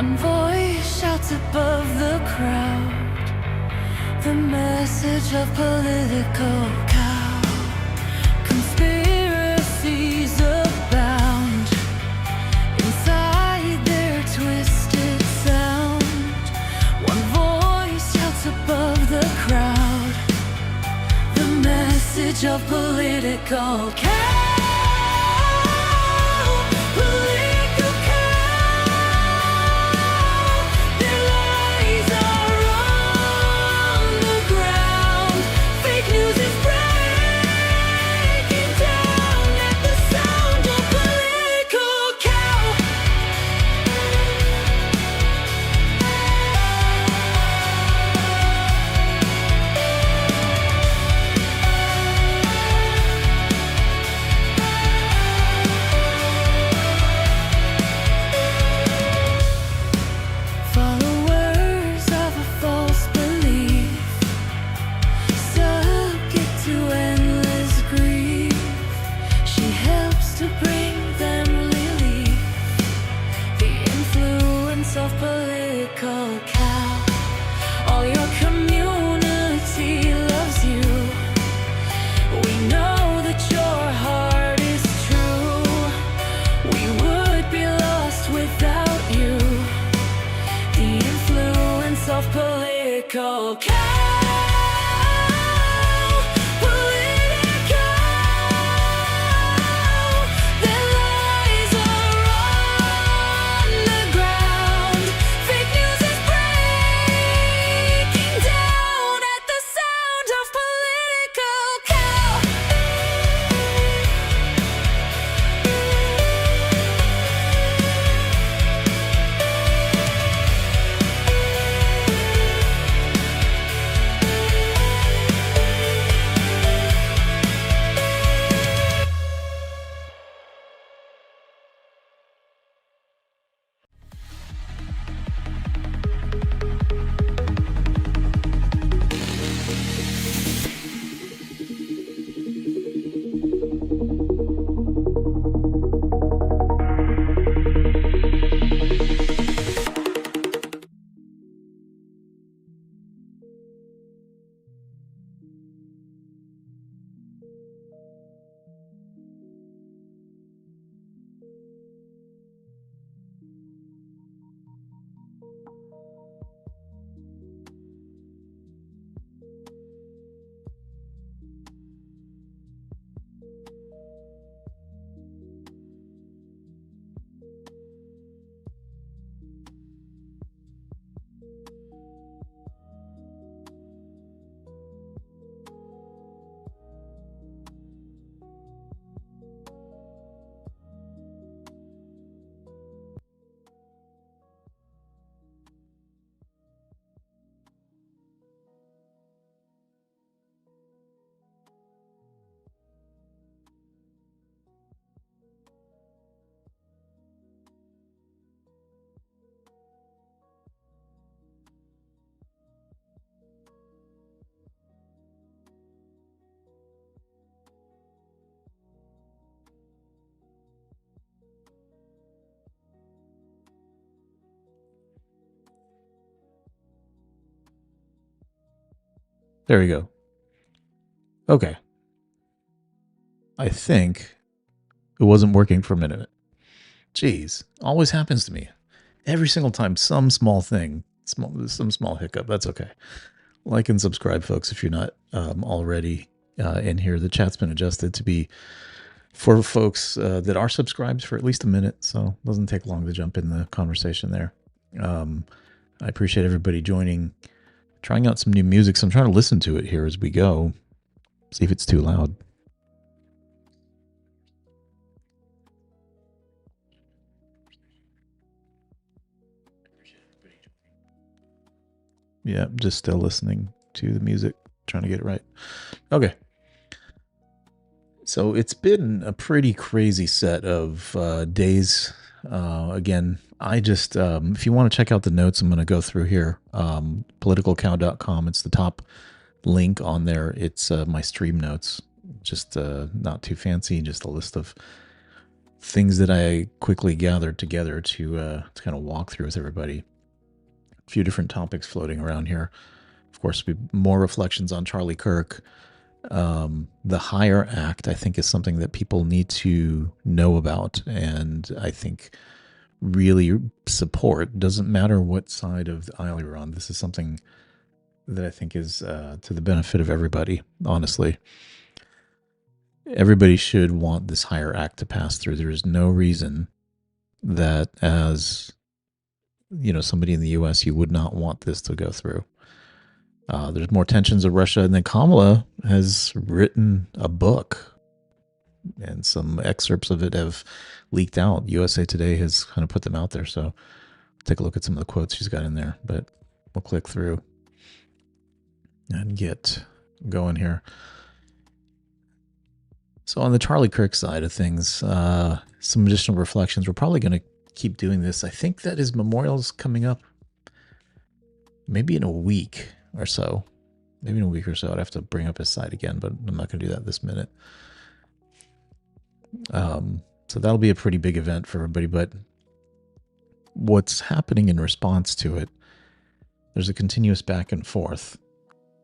One voice shouts above the crowd, the message of political cow. Conspiracies abound inside their twisted sound. One voice shouts above the crowd, the message of political cow. There we go. Okay. I think it wasn't working for a minute. Jeez, always happens to me. Every single time, some small thing, some small hiccup. That's okay. Like and subscribe, folks, if you're not already in here. The chat's been adjusted to be for folks that are subscribed for at least a minute, so it doesn't take long to jump in the conversation there. I appreciate everybody joining, trying out some new music. So I'm trying to listen to it here as we go, see if it's too loud. Yeah, just still listening to the music, trying to get it right. Okay. So it's been a pretty crazy set of days. Again, I just, if you want to check out the notes, I'm going to go through here. Politicalcow.com. It's the top link on there. It's my stream notes. Just not too fancy, just a list of things that I quickly gathered together to kind of walk through with everybody. A few different topics floating around here. Of course, more reflections on Charlie Kirk. The Hire Act, I think, is something that people need to know about, and I think really support. Doesn't matter what side of the aisle you're on. This is something that I think is to the benefit of everybody, honestly. Everybody should want this Hire Act to pass through. There is no reason that, as somebody in the U.S., you would not want this to go through. There's more tensions with Russia, and then Kamala has written a book, and some excerpts of it have leaked out. USA Today has kind of put them out there, so take a look at some of the quotes she's got in there. But we'll click through and get going here. So on the Charlie Kirk side of things, some additional reflections. We're probably going to keep doing this. I think that his memorial's coming up maybe in a week or so. Maybe in a week or so. I'd have to bring up his site again, but I'm not going to do that this minute. So that'll be a pretty big event for everybody. But what's happening in response to it, there's a continuous back and forth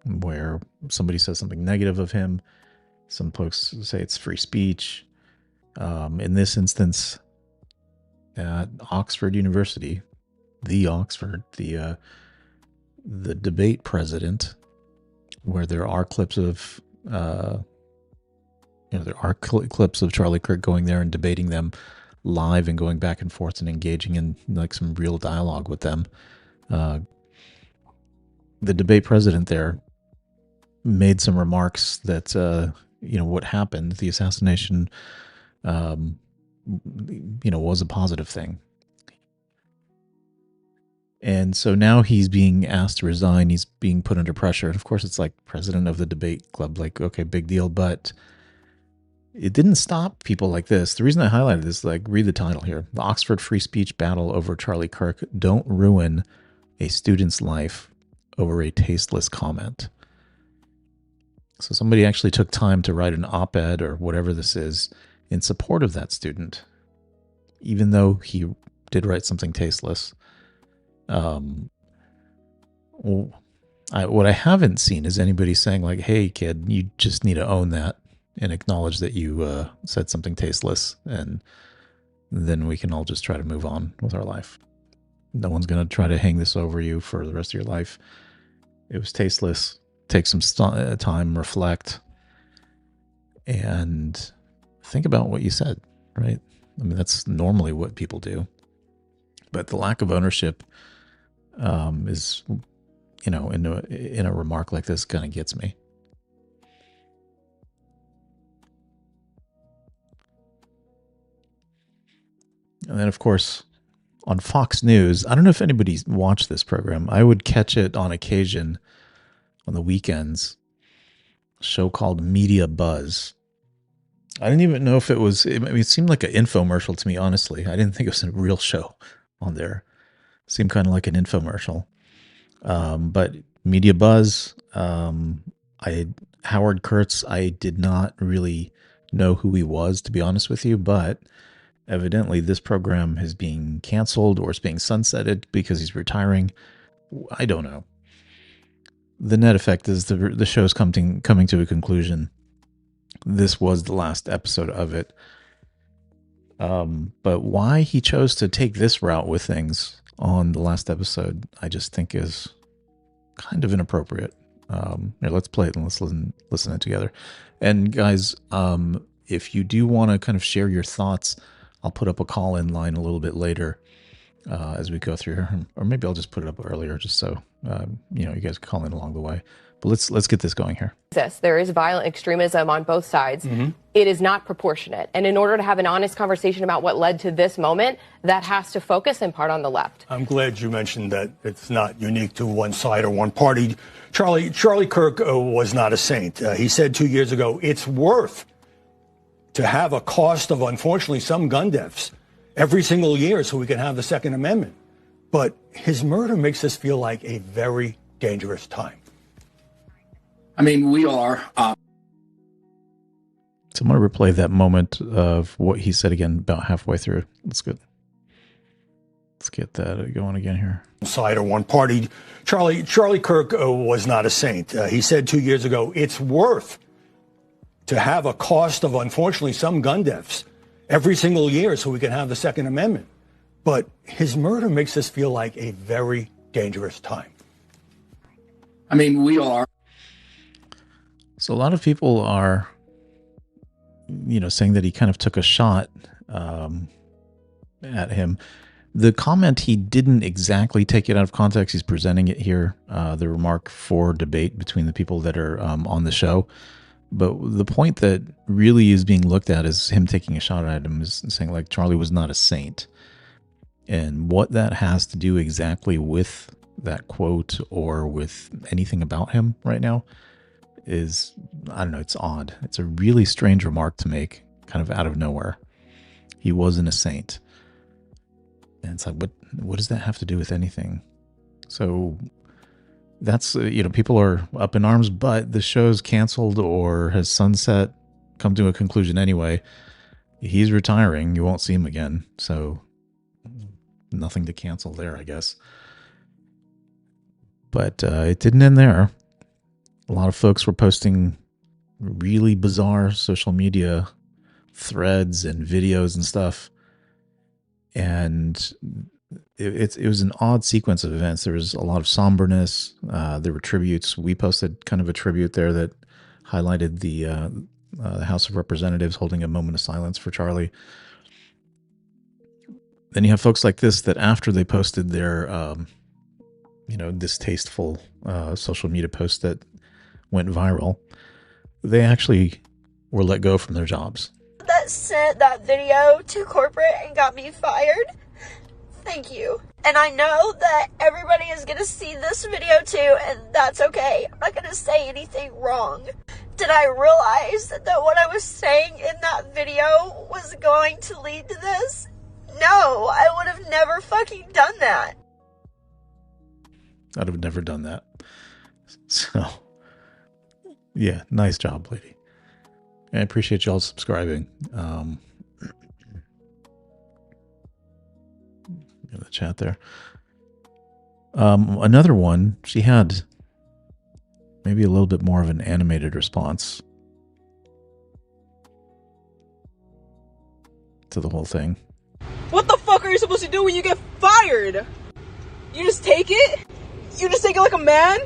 where somebody says something negative of him. Some folks say it's free speech. In this instance, at Oxford University, the debate president, where there are clips of, clips of Charlie Kirk going there and debating them live and going back and forth and engaging in like some real dialogue with them. The debate president there made some remarks that, what happened, the assassination, was a positive thing. And so now he's being asked to resign. He's being put under pressure. And of course, it's like president of the debate club, like, okay, big deal. But it didn't stop people like this. The reason I highlighted this, like, read the title here. The Oxford free speech battle over Charlie Kirk. Don't ruin a student's life over a tasteless comment. So somebody actually took time to write an op-ed or whatever this is in support of that student, even though he did write something tasteless. What I haven't seen is anybody saying like, hey, kid, you just need to own that and acknowledge that you said something tasteless, and then we can all just try to move on with our life. No one's going to try to hang this over you for the rest of your life. It was tasteless. Take some time, reflect, and think about what you said, right? I mean, that's normally what people do. But the lack of ownership is, in a remark like this kind of gets me. And then, of course, on Fox News, I don't know if anybody's watched this program. I would catch it on occasion on the weekends, a show called Media Buzz. I didn't even know if it seemed like an infomercial to me, honestly. I didn't think it was a real show on there. It seemed kind of like an infomercial. But Media Buzz, Howard Kurtz, I did not really know who he was, to be honest with you, but evidently this program is being canceled or it's being sunsetted because he's retiring. I don't know. The net effect is the show's coming to a conclusion. This was the last episode of it. But why he chose to take this route with things on the last episode, I just think is kind of inappropriate. Here, let's play it and let's listen it together. And guys, if you do want to kind of share your thoughts, I'll put up a call-in line a little bit later as we go through here, or maybe I'll just put it up earlier just so you guys can call in along the way. But let's get this going here. There is violent extremism on both sides. Mm-hmm. It is not proportionate. And in order to have an honest conversation about what led to this moment, that has to focus in part on the left. I'm glad you mentioned that it's not unique to one side or one party. Charlie Kirk was not a saint. He said 2 years ago, it's worth to have a cost of, unfortunately, some gun deaths every single year so we can have the Second Amendment. But his murder makes us feel like a very dangerous time. I mean, we are. So I'm going to replay that moment of what he said again about halfway through. Let's get that going again here. Side or one party. Charlie Kirk was not a saint. He said 2 years ago, it's worth to have a cost of, unfortunately, some gun deaths every single year so we can have the Second Amendment. But his murder makes us feel like a very dangerous time. I mean, we are. So a lot of people are, saying that he kind of took a shot at him. The comment, he didn't exactly take it out of context. He's presenting it here, the remark for debate between the people that are on the show. But the point that really is being looked at is him taking a shot at him, is saying like Charlie was not a saint. And what that has to do exactly with that quote or with anything about him right now is, I don't know, it's odd. It's a really strange remark to make kind of out of nowhere. He wasn't a saint. And it's like, what does that have to do with anything? So that's, people are up in arms, but the show's canceled or has sunset, come to a conclusion anyway. He's retiring. You won't see him again. So nothing to cancel there, I guess. But it didn't end there. A lot of folks were posting really bizarre social media threads and videos and stuff. And it was an odd sequence of events. There was a lot of somberness. There were tributes. We posted kind of a tribute there that highlighted the House of Representatives holding a moment of silence for Charlie. Then you have folks like this that after they posted their, distasteful social media posts that went viral, they actually were let go from their jobs. That sent that video to corporate and got me fired. Thank you. And I know that everybody is going to see this video too, and that's okay. I'm not going to say anything wrong. Did I realize that what I was saying in that video was going to lead to this? No, I would have never fucking done that. I'd have never done that. So, yeah, nice job, lady. I appreciate y'all subscribing. In the chat there. Another one, she had maybe a little bit more of an animated response to the whole thing. What the fuck are you supposed to do when you get fired? You just take it? You just take it like a man?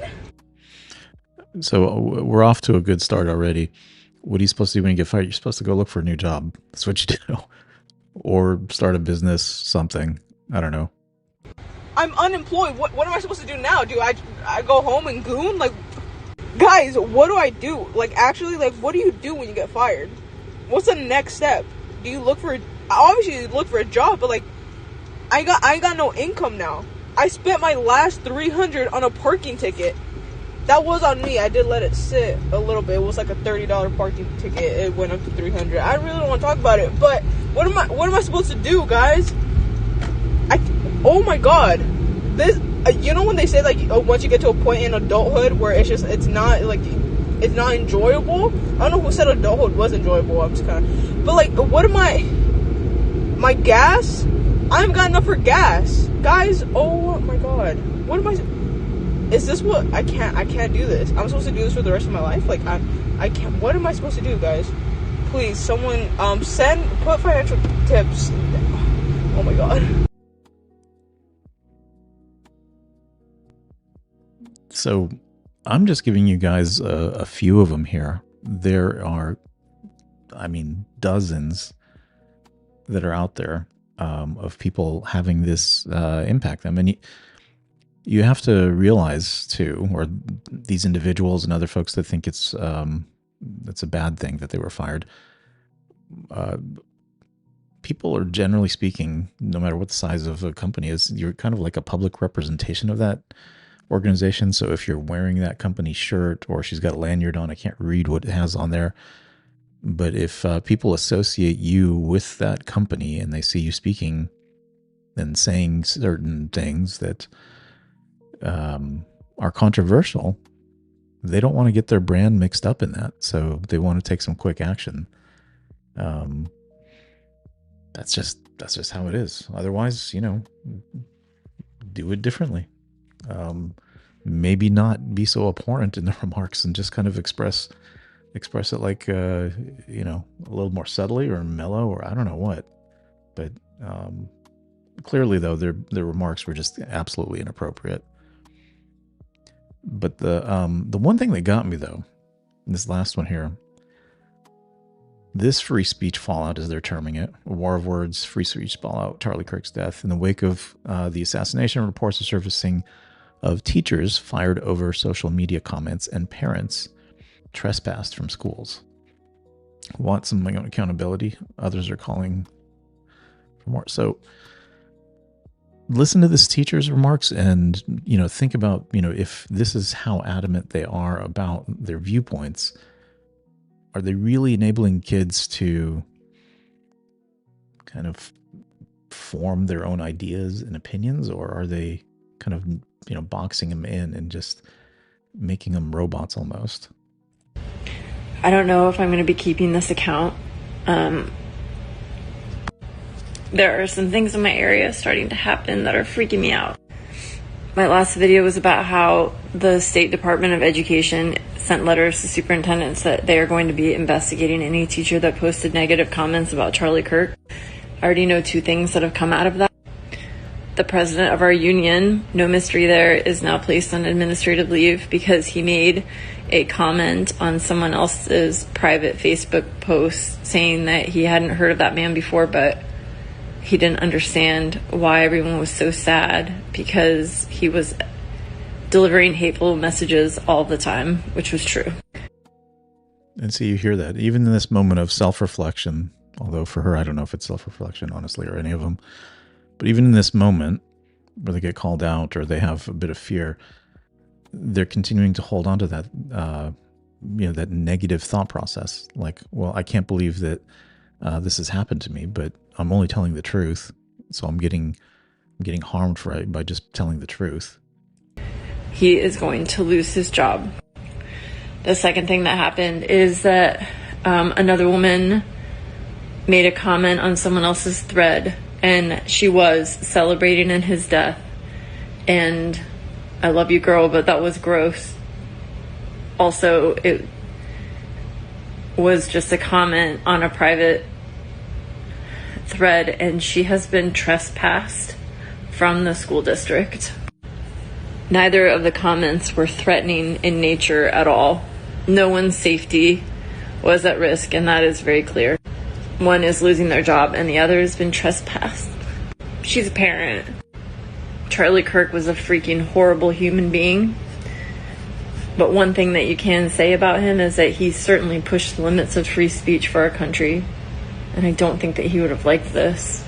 So we're off to a good start already. What are you supposed to do when you get fired? You're supposed to go look for a new job. That's what you do. Or start a business, something. I don't know. I'm unemployed. What am I supposed to do now? Do I go home and goon? Like, guys, what do I do? Like, actually, like, what do you do when you get fired? What's the next step? Do you look for... Obviously, you look for a job, but, like, I ain't got no income now. I spent my last $300 on a parking ticket. That was on me. I did let it sit a little bit. It was like a $30 parking ticket. It went up to $300. I really don't want to talk about it, but what am I supposed to do, guys? Oh my god, this. You know when they say like once you get to a point in adulthood where it's not enjoyable. I don't know who said adulthood was enjoyable. I'm just kind of, but like, what am I? My gas? I haven't got enough for gas, guys. Oh my god, what am I? Is this what I can't do this? I'm supposed to do this for the rest of my life? Like I can't. What am I supposed to do, guys? Please, someone put financial tips. Oh my god. So I'm just giving you guys a few of them here. There are, dozens that are out there of people having this impact them. And you have to realize too, or these individuals and other folks that think it's a bad thing that they were fired. People are generally speaking, no matter what the size of a company is, you're kind of like a public representation of that organization. So if you're wearing that company shirt or she's got a lanyard on, I can't read what it has on there. But if people associate you with that company and they see you speaking and saying certain things that are controversial, they don't want to get their brand mixed up in that. So they want to take some quick action. Um, that's just how it is. Otherwise, do it differently. Maybe not be so abhorrent in the remarks and just kind of express it like, a little more subtly or mellow, or I don't know what. But clearly, though, their remarks were just absolutely inappropriate. But the one thing that got me, though, this last one here, this free speech fallout, as they're terming it, a war of words, free speech fallout, Charlie Kirk's death, in the wake of the assassination, reports are surfacing of teachers fired over social media comments and parents trespassed from schools. Want some accountability? Others are calling for more. So listen to this teacher's remarks and, think about, if this is how adamant they are about their viewpoints, are they really enabling kids to kind of form their own ideas and opinions, or are they kind of, boxing them in and just making them robots almost? I don't know if I'm going to be keeping this account. There are some things in my area starting to happen that are freaking me out. My last video was about how the State Department of Education sent letters to superintendents that they are going to be investigating any teacher that posted negative comments about Charlie Kirk. I already know 2 things that have come out of that. The president of our union, no mystery there, is now placed on administrative leave because he made a comment on someone else's private Facebook post saying that he hadn't heard of that man before, but he didn't understand why everyone was so sad because he was delivering hateful messages all the time, which was true. And so you hear that even in this moment of self-reflection, although for her, I don't know if it's self-reflection, honestly, or any of them, but even in this moment where they get called out or they have a bit of fear, they're continuing to hold on to that, that negative thought process. Like, well, I can't believe that this has happened to me, but I'm only telling the truth. So I'm getting harmed by just telling the truth. He is going to lose his job. The second thing that happened is that another woman made a comment on someone else's thread, and she was celebrating in his death. And I love you, girl, but that was gross. Also, it was just a comment on a private thread, and she has been trespassed from the school district. Neither of the comments were threatening in nature at all. No one's safety was at risk, and that is very clear. One is losing their job, and the other has been trespassed. She's a parent. Charlie Kirk was a freaking horrible human being. But one thing that you can say about him is that he certainly pushed the limits of free speech for our country. And I don't think that he would have liked this.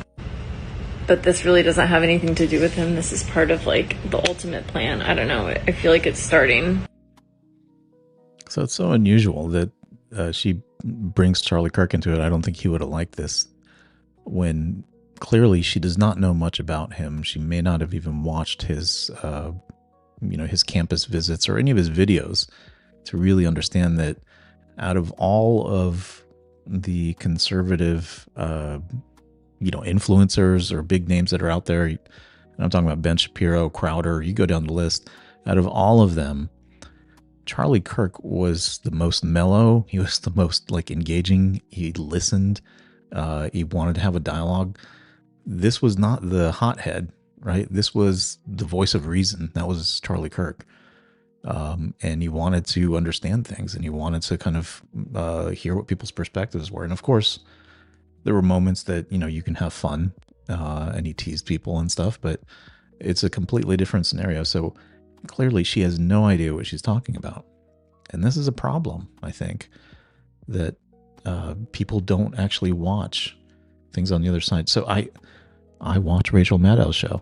But this really doesn't have anything to do with him. This is part of, the ultimate plan. I don't know. I feel like it's starting. So it's so unusual that she brings Charlie Kirk into it. I don't think he would have liked this, when clearly she does not know much about him. She may not have even watched his, his campus visits or any of his videos to really understand that out of all of the conservative, influencers or big names that are out there, and I'm talking about Ben Shapiro, Crowder, you go down the list, out of all of them, Charlie Kirk was the most mellow. He was the most engaging. He listened. He wanted to have a dialogue. This was not the hothead, right? This was the voice of reason. That was Charlie Kirk. And he wanted to understand things, and he wanted to kind of hear what people's perspectives were. And of course, there were moments that, you can have fun, and he teased people and stuff, but it's a completely different scenario. So clearly she has no idea what she's talking about. And this is a problem, I think, that people don't actually watch things on the other side. So I watch Rachel Maddow's show,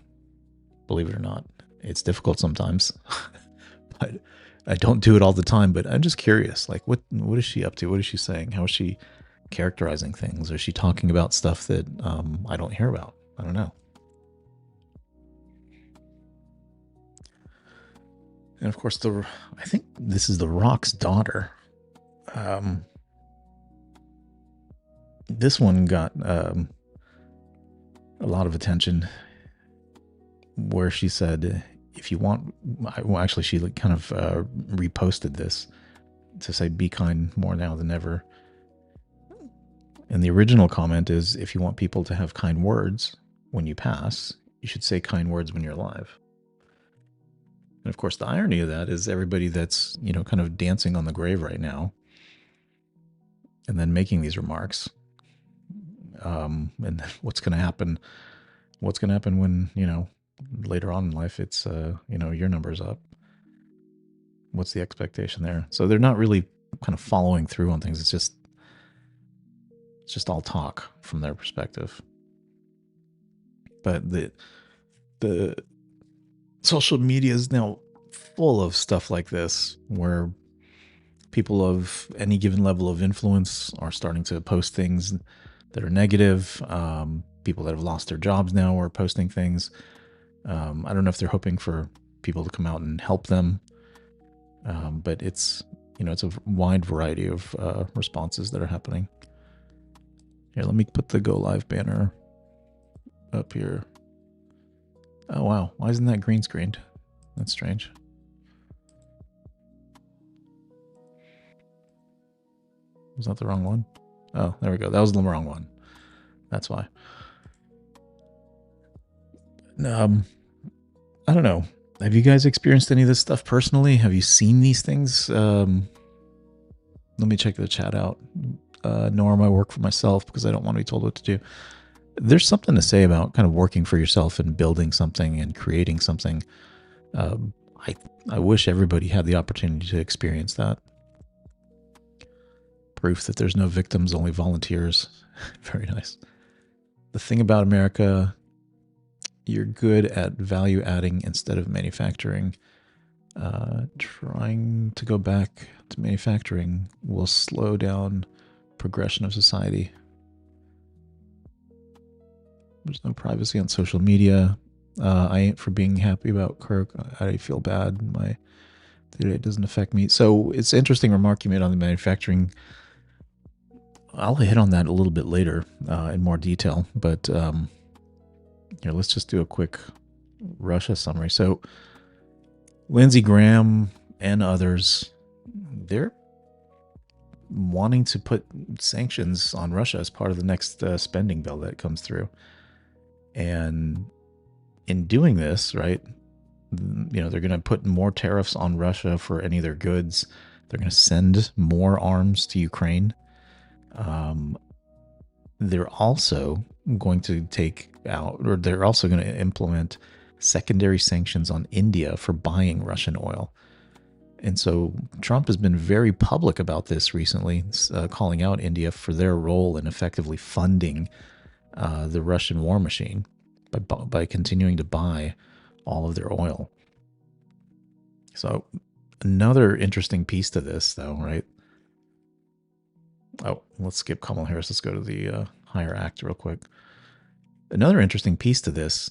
believe it or not. It's difficult sometimes, but I don't do it all the time. But I'm just curious, what is she up to? What is she saying? How is she characterizing things? Is she talking about stuff that I don't hear about? I don't know. And of course, I think this is The Rock's daughter. This one got a lot of attention, where she said, if you want, well, actually, she kind of reposted this to say, be kind more now than ever. And the original comment is, if you want people to have kind words when you pass, you should say kind words when you're alive. And of course, the irony of that is everybody that's, kind of dancing on the grave right now and then making these remarks. And what's going to happen? What's going to happen when, later on in life, it's, your number's up? What's the expectation there? So they're not really kind of following through on things. It's just all talk from their perspective. But the social media is now full of stuff like this, where people of any given level of influence are starting to post things that are negative. People that have lost their jobs now are posting things. I don't know if they're hoping for people to come out and help them, but it's a wide variety of responses that are happening. Here, let me put the Go Live banner up here. Oh, wow. Why isn't that green screened? That's strange. Was that the wrong one? Oh, there we go. That was the wrong one. That's why. I don't know. Have you guys experienced any of this stuff personally? Have you seen these things? Let me check the chat out. Norm, I work for myself because I don't want to be told what to do. There's something to say about kind of working for yourself and building something and creating something. I wish everybody had the opportunity to experience that. Proof that there's no victims, only volunteers. Very nice. The thing about America, you're good at value adding instead of manufacturing. Trying to go back to manufacturing will slow down progression of society. There's no privacy on social media. I ain't for being happy about Kirk. I feel bad. My day-to-day doesn't affect me. So it's an interesting remark you made on the manufacturing. I'll hit on that a little bit later in more detail. But here, let's just do a quick Russia summary. So Lindsey Graham and others, they're wanting to put sanctions on Russia as part of the next spending bill that comes through. And in doing this, right, they're going to put more tariffs on Russia for any of their goods. They're going to send more arms to Ukraine. They're also going to they're also going to implement secondary sanctions on India for buying Russian oil. And so Trump has been very public about this recently, calling out India for their role in effectively funding the Russian war machine by continuing to buy all of their oil. So another interesting piece to this, though, right? Oh, let's skip Kamala Harris. Let's go to the Hire Act real quick. Another interesting piece to this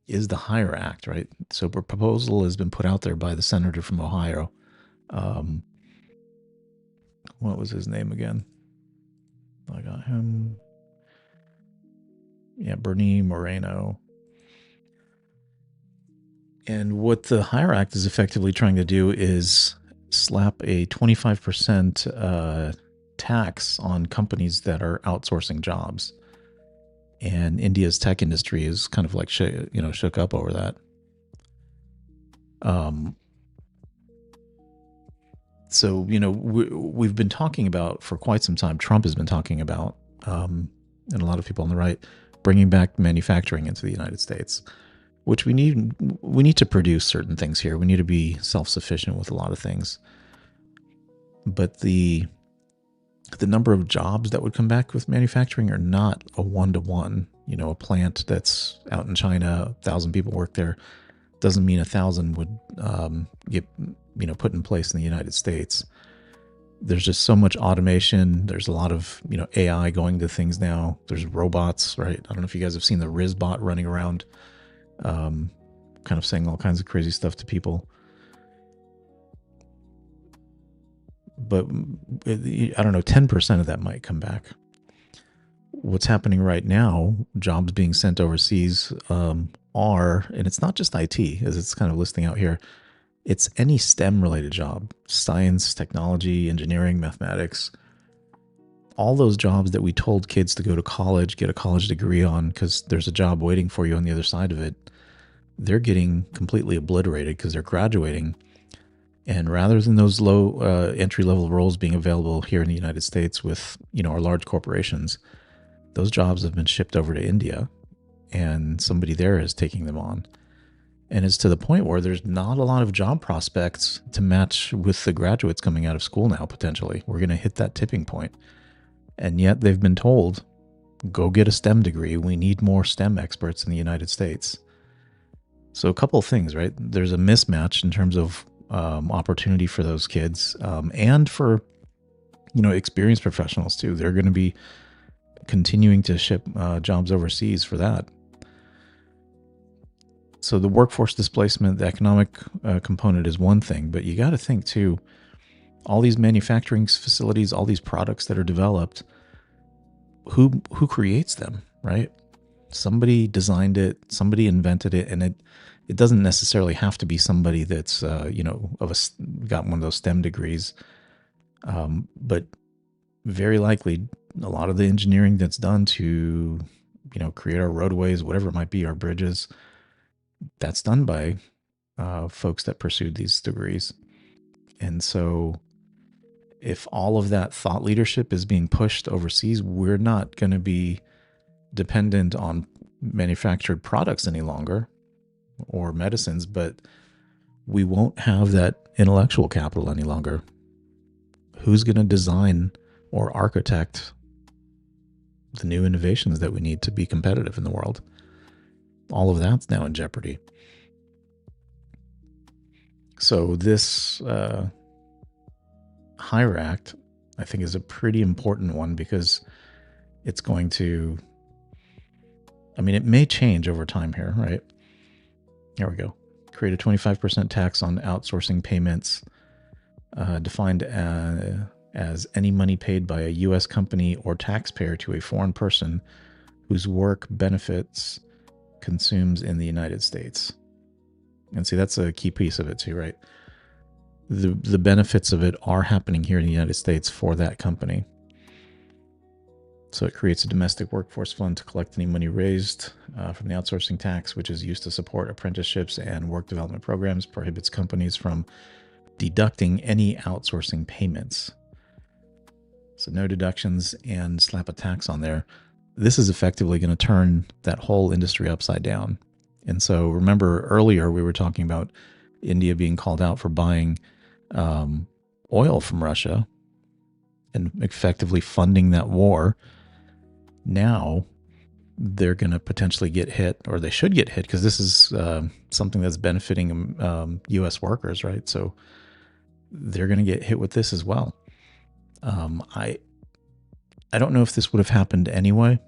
is the Hire Act, right? So a proposal has been put out there by the senator from Ohio. What was his name again? I got him. Yeah, Bernie Moreno. And what the Hire Act is effectively trying to do is slap a 25% tax on companies that are outsourcing jobs. And India's tech industry is kind of like shook up over that. So, we've been talking about for quite some time, Trump has been talking about, and a lot of people on the right, bringing back manufacturing into the United States, which we need to produce certain things here. We need to be self-sufficient with a lot of things. But the number of jobs that would come back with manufacturing are not a one-to-one. A plant that's out in China, 1,000 people work there, doesn't mean 1,000 would get put in place in the United States. There's just so much automation. There's a lot of AI going to things now. There's robots, right? I don't know if you guys have seen the Rizbot running around, kind of saying all kinds of crazy stuff to people. But I don't know, 10% of that might come back. what's happening right now, jobs being sent overseas are, and it's not just IT, as it's kind of listing out here, it's any STEM related job, science, technology, engineering, mathematics, all those jobs that we told kids to go to college, get a college degree on because there's a job waiting for you on the other side of it. They're getting completely obliterated because they're graduating. And rather than those low entry level roles being available here in the United States with, our large corporations, those jobs have been shipped over to India and somebody there is taking them on. And it's to the point where there's not a lot of job prospects to match with the graduates coming out of school now, potentially. We're going to hit that tipping point. And yet they've been told, go get a STEM degree. We need more STEM experts in the United States. So a couple of things, right? There's a mismatch in terms of opportunity for those kids and for, experienced professionals too. They're going to be continuing to ship jobs overseas for that. So the workforce displacement, the economic component is one thing, but you got to think too, all these manufacturing facilities, all these products that are developed, who creates them, right? Somebody designed it, somebody invented it, and it doesn't necessarily have to be somebody that's got one of those STEM degrees, but very likely a lot of the engineering that's done to create our roadways, whatever it might be, our bridges, that's done by folks that pursued these degrees. And so if all of that thought leadership is being pushed overseas, we're not going to be dependent on manufactured products any longer or medicines, but we won't have that intellectual capital any longer. Who's going to design or architect the new innovations that we need to be competitive in the world? All of that's now in jeopardy. So this Hire Act, I think, is a pretty important one because it's going to, it may change over time here, right? Here we go. Create a 25% tax on outsourcing payments, defined as any money paid by a U.S. company or taxpayer to a foreign person whose work benefits consumes in the United States. And see, that's a key piece of it too, right? The benefits of it are happening here in the United States for that company. So it creates a domestic workforce fund to collect any money raised from the outsourcing tax, which is used to support apprenticeships and work development programs, prohibits companies from deducting any outsourcing payments. So no deductions and slap a tax on there. This is effectively going to turn that whole industry upside down. And so remember earlier we were talking about India being called out for buying oil from Russia and effectively funding that war. Now they're going to potentially get hit, or they should get hit, because this is something that's benefiting U.S. workers, right? So they're going to get hit with this as well. I don't know if this would have happened anyway.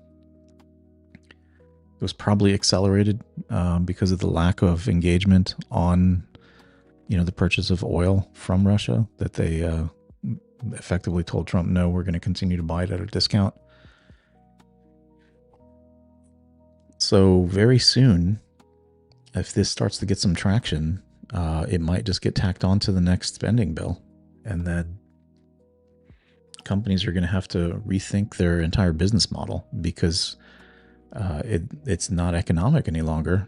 It was probably accelerated because of the lack of engagement on, the purchase of oil from Russia, that they effectively told Trump, no, we're going to continue to buy it at a discount. So very soon, if this starts to get some traction, it might just get tacked on to the next spending bill. And then companies are going to have to rethink their entire business model because it's not economic any longer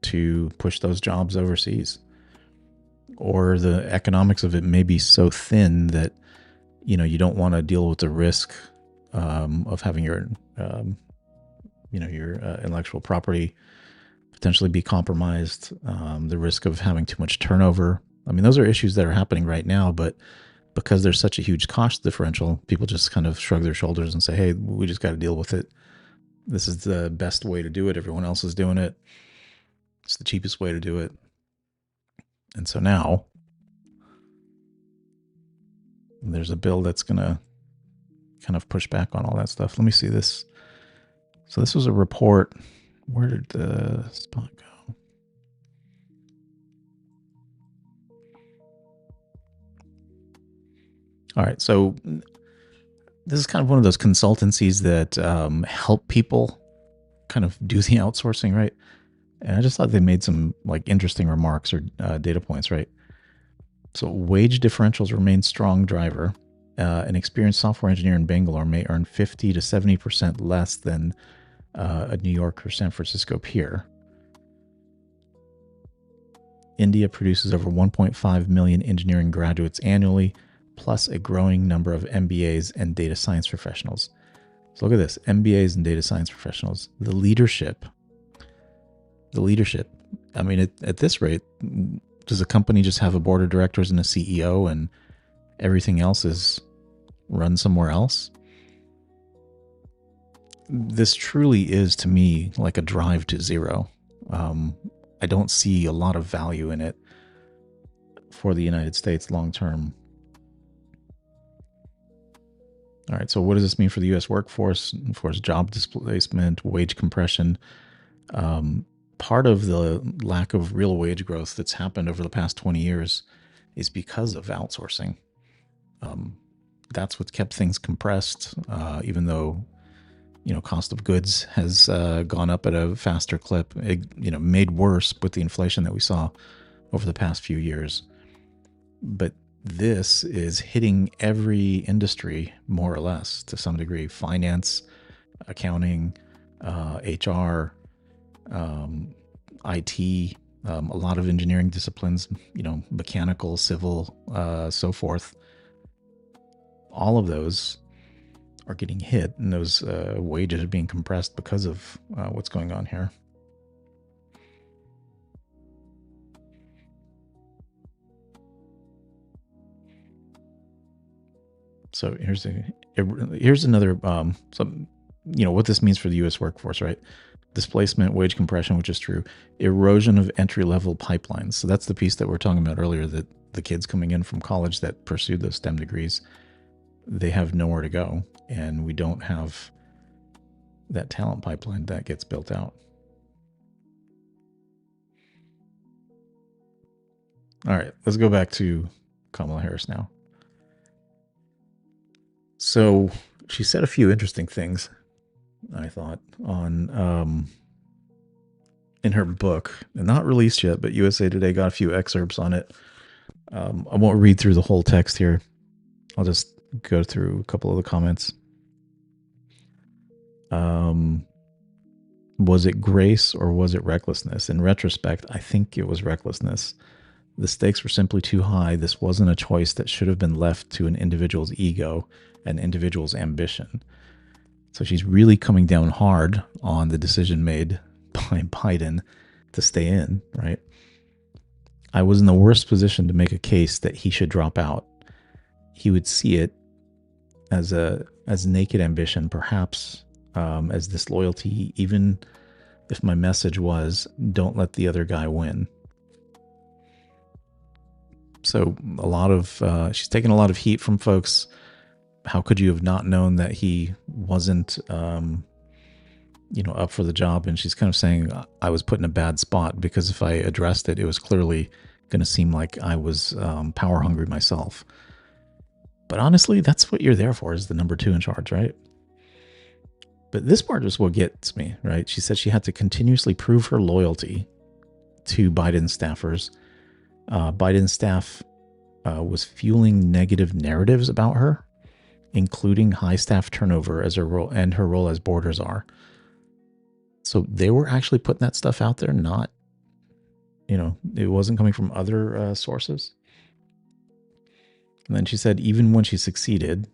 to push those jobs overseas. Or the economics of it may be so thin that, you don't want to deal with the risk of having your intellectual property potentially be compromised, the risk of having too much turnover. Those are issues that are happening right now, but because there's such a huge cost differential, people just kind of shrug their shoulders and say, hey, we just got to deal with it. This is the best way to do it. Everyone else is doing it. It's the cheapest way to do it. And so now there's a bill that's going to kind of push back on all that stuff. Let me see this. So this was a report. Where did the spot go? All right. So this is kind of one of those consultancies that help people kind of do the outsourcing, right? And I just thought they made some like interesting remarks or data points, right? So wage differentials remain strong driver. An experienced software engineer in Bangalore may earn 50 to 70% less than a New York or San Francisco peer. India produces over 1.5 million engineering graduates annually, plus a growing number of MBAs and data science professionals. So look at this, MBAs and data science professionals. The leadership. I mean, at this rate, does a company just have a board of directors and a CEO and everything else is run somewhere else? This truly is, to me, like a drive to zero. I don't see a lot of value in it for the United States long term. All right, so what does this mean for the U.S. workforce? Of course, job displacement, wage compression. Part of the lack of real wage growth that's happened over the past 20 years is because of outsourcing. That's what's kept things compressed, even though, cost of goods has gone up at a faster clip, made worse with the inflation that we saw over the past few years. But this is hitting every industry, more or less, to some degree. Finance, accounting, HR, IT, a lot of engineering disciplines, mechanical, civil, so forth. All of those are getting hit, and those wages are being compressed because of what's going on here. So here's another, what this means for the U.S. workforce, right? Displacement, wage compression, which is true. Erosion of entry-level pipelines. So that's the piece that we were talking about earlier, that the kids coming in from college that pursued those STEM degrees, they have nowhere to go. And we don't have that talent pipeline that gets built out. All right, let's go back to Kamala Harris now. So she said a few interesting things, I thought, on in her book, not released yet, but USA Today got a few excerpts on it. I won't read through the whole text here. I'll just go through a couple of the comments. Was it grace or was it recklessness? In retrospect, I think it was recklessness. The stakes were simply too high. This wasn't a choice that should have been left to an individual's ego and individual's ambition. So she's really coming down hard on the decision made by Biden to stay in, right? I was in the worst position to make a case that he should drop out. He would see it as naked ambition, perhaps as disloyalty, even if my message was, don't let the other guy win. So she's taking a lot of heat from folks. How could you have not known that he wasn't, up for the job? And she's kind of saying, I was put in a bad spot because if I addressed it, it was clearly going to seem like I was power hungry myself. But honestly, that's what you're there for, is the number two in charge, right? But this part is what gets me, right? She said she had to continuously prove her loyalty to Biden's staffers. Biden's staff was fueling negative narratives about her, including high staff turnover as her role and her role as border czar. So they were actually putting that stuff out there, not, it wasn't coming from other sources. And then she said, even when she succeeded,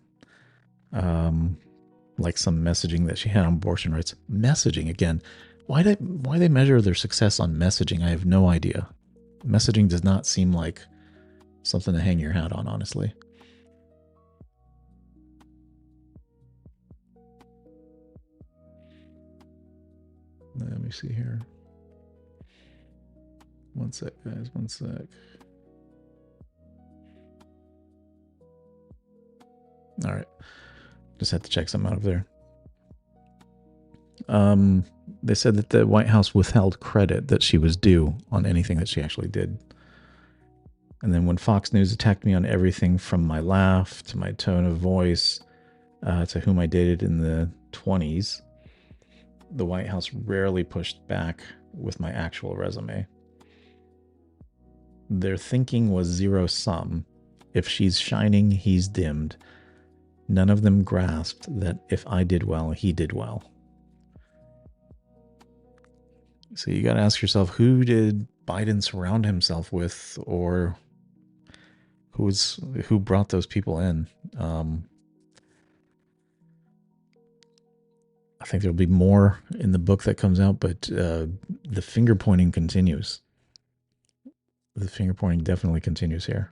like some messaging that she had on abortion rights, messaging again, why they measure their success on messaging? I have no idea. Messaging does not seem like something to hang your hat on, honestly. Let me see here. One sec, guys. One sec. All right. Just had to check something out of there. They said that the White House withheld credit that she was due on anything that she actually did. And then when Fox News attacked me on everything from my laugh to my tone of voice, to whom I dated in the 20s. The White House rarely pushed back with my actual resume. Their thinking was zero sum. If she's shining, he's dimmed. None of them grasped that if I did well, he did well. So you got to ask yourself, who did Biden surround himself with, or who brought those people in? I think there'll be more in the book that comes out, but the finger pointing continues. The finger pointing definitely continues here.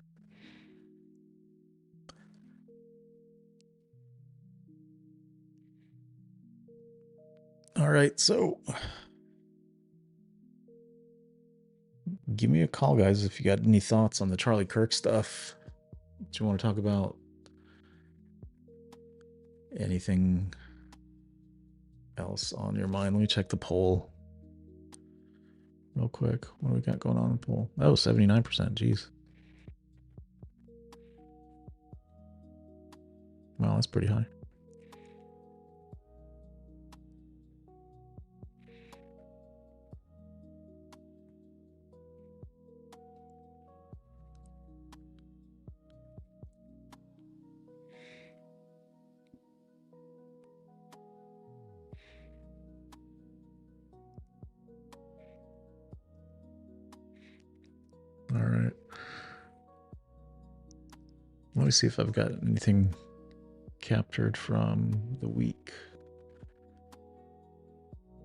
All right, so give me a call, guys, if you got any thoughts on the Charlie Kirk stuff. Do you want to talk about anything else on your mind? Let me check the poll real quick. What do we got going on in the poll? Oh, 79%. Jeez. Wow, that's pretty high. All right. Let me see if I've got anything captured from the week.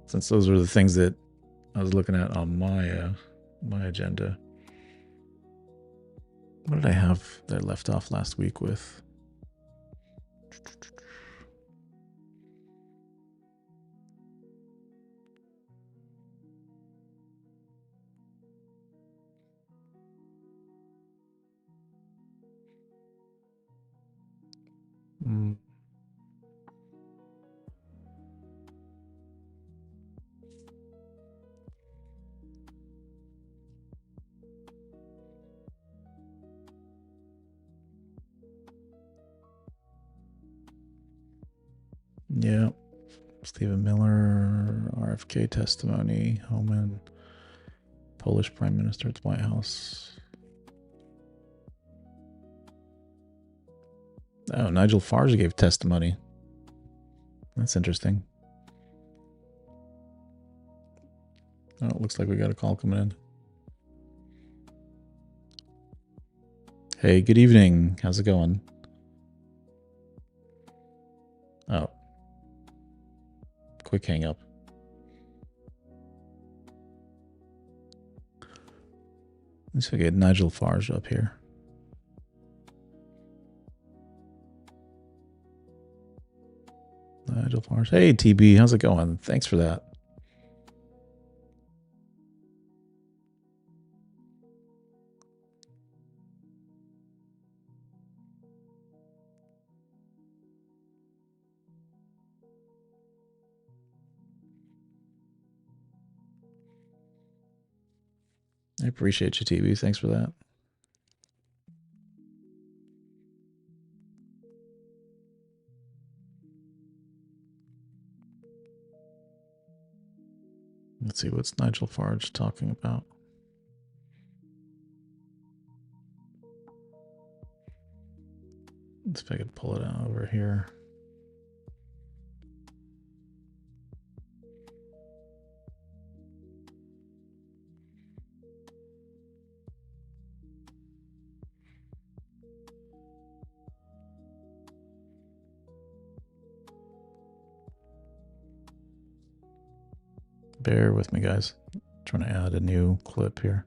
Since those were the things that I was looking at on my agenda. What did I have that I left off last week with? Yeah. Stephen Miller, RFK testimony, Homan, Polish Prime Minister at the White House. Oh, Nigel Farage gave testimony. That's interesting. Oh, it looks like we got a call coming in. Hey, good evening. How's it going? Oh. Quick hang up. Let's get Nigel Farage up here. Nigel Farage. Hey, TB, how's it going? Thanks for that. I appreciate you, TB. Thanks for that. Let's see, what's Nigel Farage talking about? Let's see if I can pull it out over here. Bear with me, guys. I'm trying to add a new clip here.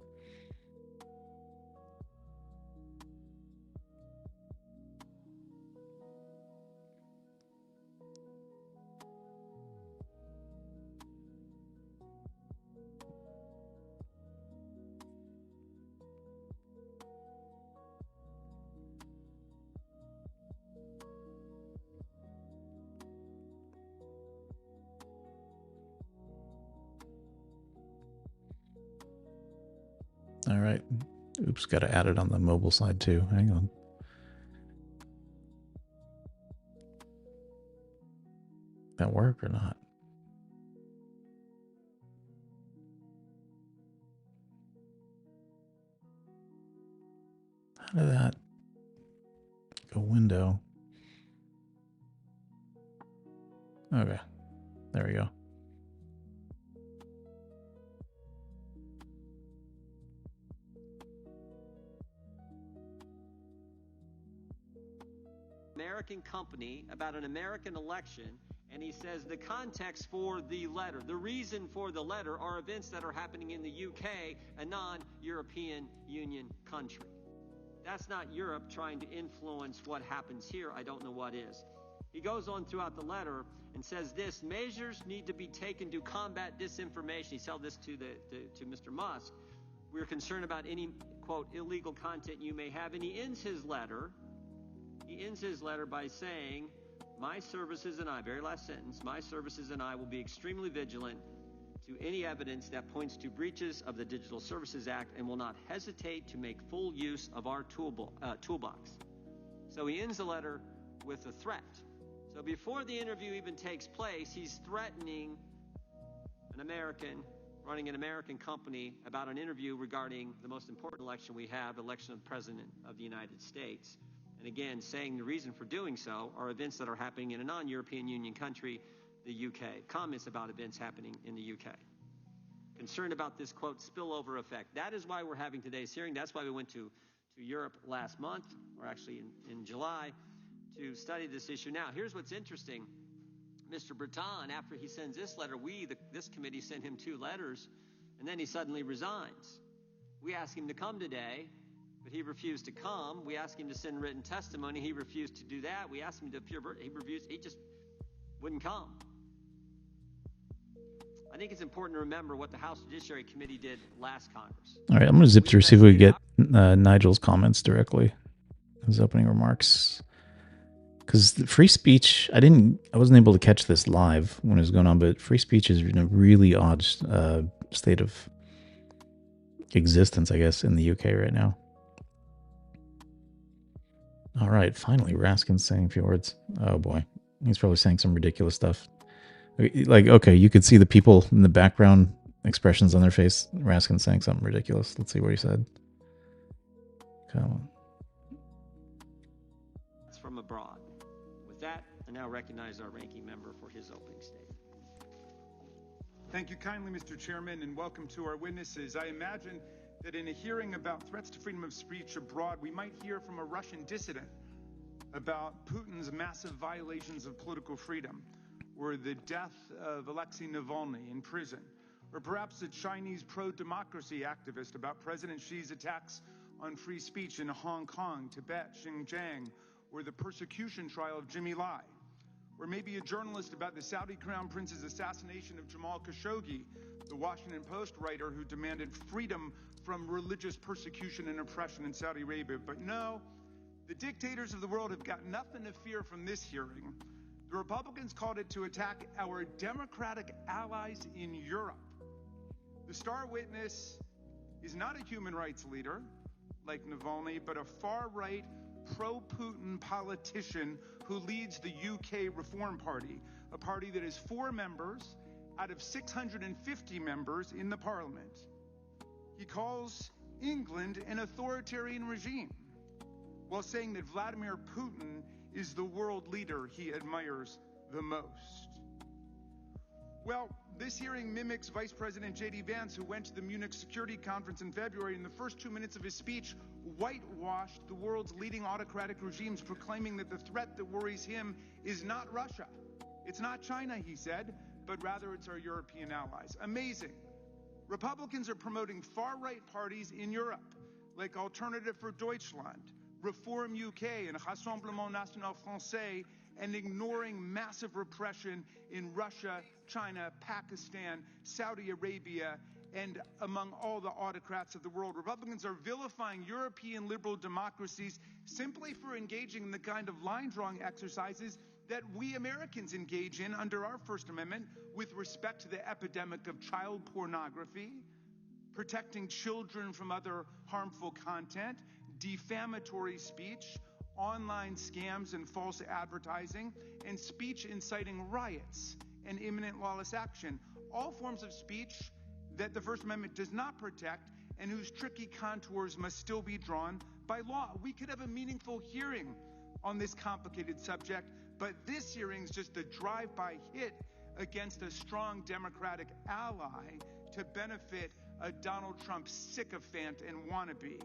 All right. Oops, got to add it on the mobile side too. Hang on. that work or not? How did that go window? Okay, there we go. American company about an American election, and he says the context for the letter, the reason for the letter, are events that are happening in the UK, a non-European Union country. That's not Europe trying to influence what happens here. I don't know what is. He goes on throughout the letter and says this: measures need to be taken to combat disinformation. He said this to Mr. Musk. We're concerned about any, quote, illegal content you may have. And he ends his letter by saying, my services and I, very last sentence, my services and I will be extremely vigilant to any evidence that points to breaches of the Digital Services Act and will not hesitate to make full use of our toolbox. So he ends the letter with a threat. So before the interview even takes place, he's threatening an American running an American company about an interview regarding the most important election we have, election of the President of the United States. And again, saying the reason for doing so are events that are happening in a non-European Union country, the UK. Comments about events happening in the UK. Concerned about this, quote, spillover effect. That is why we're having today's hearing. That's why we went to Europe last month, or actually in July, to study this issue. Now, here's what's interesting. Mr. Breton, after he sends this letter, this committee sent him 2 letters, and then he suddenly resigns. We asked him to come today, but he refused to come. We asked him to send written testimony. He refused to do that. We asked him to appear. He just wouldn't come. I think it's important to remember what the House Judiciary Committee did last Congress. All right, I'm going to zip through, see if we get Nigel's comments directly. His opening remarks. Because free speech, I wasn't able to catch this live when it was going on, but free speech is in a really odd state of existence, I guess, in the UK right now. All right, finally, Raskin's saying a few words. Oh boy, he's probably saying some ridiculous stuff. Like, okay, you could see the people in the background, expressions on their face. Raskin's saying something ridiculous. Let's see what he said. Come on. It's from abroad. With that, I now recognize our ranking member for his opening statement. Thank you kindly, Mr. Chairman, and welcome to our witnesses. I imagine that in a hearing about threats to freedom of speech abroad, we might hear from a Russian dissident about Putin's massive violations of political freedom, or the death of Alexei Navalny in prison, or perhaps a Chinese pro-democracy activist about President Xi's attacks on free speech in Hong Kong, Tibet, Xinjiang, or the persecution trial of Jimmy Lai, or maybe a journalist about the Saudi Crown Prince's assassination of Jamal Khashoggi, the Washington Post writer who demanded freedom from religious persecution and oppression in Saudi Arabia. But no, the dictators of the world have got nothing to fear from this hearing. The Republicans called it to attack our democratic allies in Europe. The star witness is not a human rights leader like Navalny, but a far-right pro-Putin politician who leads the UK Reform Party, a party that has 4 members out of 650 members in the parliament. He calls England an authoritarian regime, while saying that Vladimir Putin is the world leader he admires the most. Well, this hearing mimics Vice President J.D. Vance, who went to the Munich Security Conference in February. In the first 2 minutes of his speech, whitewashed the world's leading autocratic regimes, proclaiming that the threat that worries him is not Russia. It's not China, he said, but rather it's our European allies. Amazing. Republicans are promoting far-right parties in Europe, like Alternative for Deutschland, Reform UK, and Rassemblement National Français, and ignoring massive repression in Russia, China, Pakistan, Saudi Arabia, and among all the autocrats of the world. Republicans are vilifying European liberal democracies simply for engaging in the kind of line-drawing exercises that we Americans engage in under our First Amendment with respect to the epidemic of child pornography, protecting children from other harmful content, defamatory speech, online scams and false advertising, and speech inciting riots and imminent lawless action. All forms of speech that the First Amendment does not protect and whose tricky contours must still be drawn by law. We could have a meaningful hearing on this complicated subject, but this hearing is just a drive-by hit against a strong Democratic ally to benefit a Donald Trump sycophant and wannabe.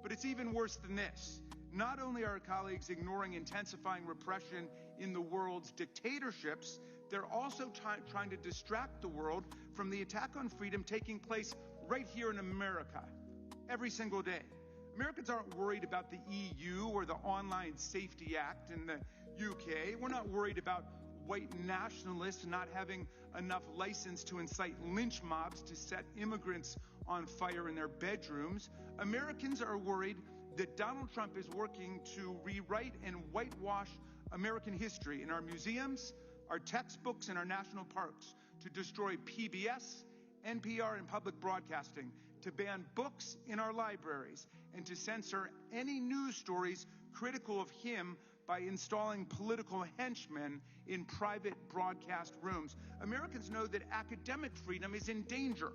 But it's even worse than this. Not only are our colleagues ignoring intensifying repression in the world's dictatorships, they're also trying to distract the world from the attack on freedom taking place right here in America every single day. Americans aren't worried about the EU or the Online Safety Act in the UK. We're not worried about white nationalists not having enough license to incite lynch mobs to set immigrants on fire in their bedrooms. Americans are worried that Donald Trump is working to rewrite and whitewash American history in our museums, our textbooks, and our national parks, to destroy PBS, NPR, and public broadcasting, to ban books in our libraries, and to censor any news stories critical of him by installing political henchmen in private broadcast rooms. Americans know that academic freedom is in danger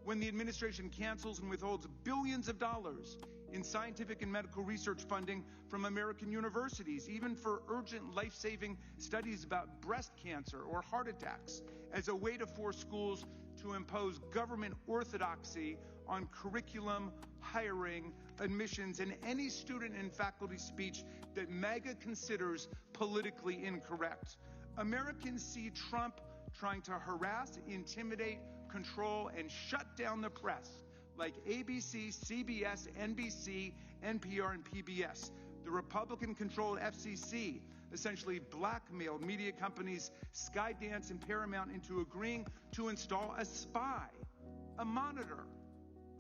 when the administration cancels and withholds billions of dollars in scientific and medical research funding from American universities, even for urgent life-saving studies about breast cancer or heart attacks, as a way to force schools to impose government orthodoxy on curriculum, hiring, admissions, and any student and faculty speech that MAGA considers politically incorrect. Americans see Trump trying to harass, intimidate, control, and shut down the press, like ABC, CBS, NBC, NPR, and PBS. The Republican-controlled FCC essentially blackmailed media companies Skydance and Paramount into agreeing to install a spy, a monitor,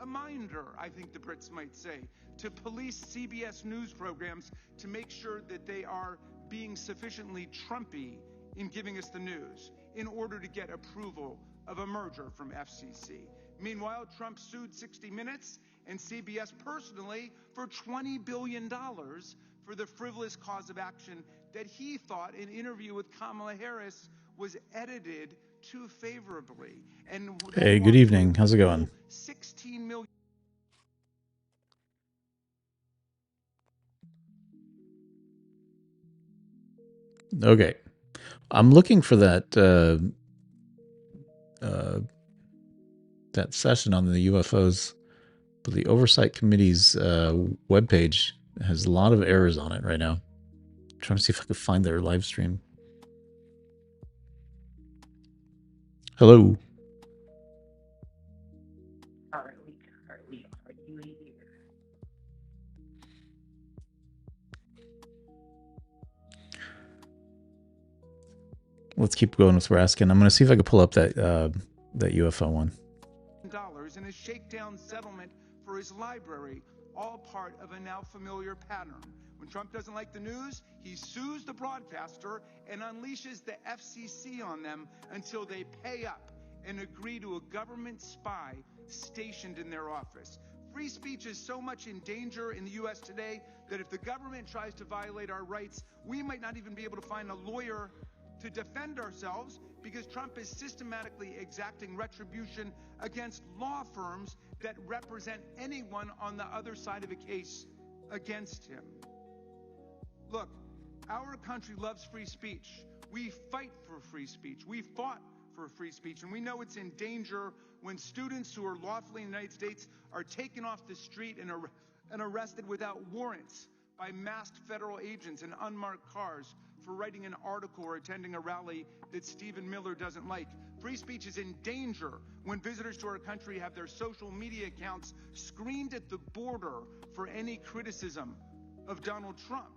a minder, I think the Brits might say, to police CBS news programs to make sure that they are being sufficiently Trumpy in giving us the news in order to get approval of a merger from FCC. Meanwhile, Trump sued 60 Minutes and CBS personally for $20 billion for the frivolous cause of action that he thought an interview with Kamala Harris was edited too favorably. And Hey, good evening. How's it going? 16 million. Okay. I'm looking for that that session on the UFOs, but the Oversight Committee's webpage has a lot of errors on it right now. I'm trying to see if I can find their live stream. Hello. Let's keep going with Raskin. I'm going to see if I can pull up that that UFO one. In a shakedown settlement for his library, all part of a now familiar pattern. When Trump doesn't like the news, he sues the broadcaster and unleashes the FCC on them until they pay up and agree to a government spy stationed in their office. Free speech is so much in danger in the U.S. today that if the government tries to violate our rights, we might not even be able to find a lawyer to defend ourselves because Trump is systematically exacting retribution against law firms that represent anyone on the other side of a case against him. Look, our country loves free speech. We fight for free speech. We fought for free speech, and we know it's in danger when students who are lawfully in the United States are taken off the street and arrested without warrants by masked federal agents in unmarked cars for writing an article or attending a rally that Stephen Miller doesn't like. Free speech is in danger when visitors to our country have their social media accounts screened at the border for any criticism of Donald Trump.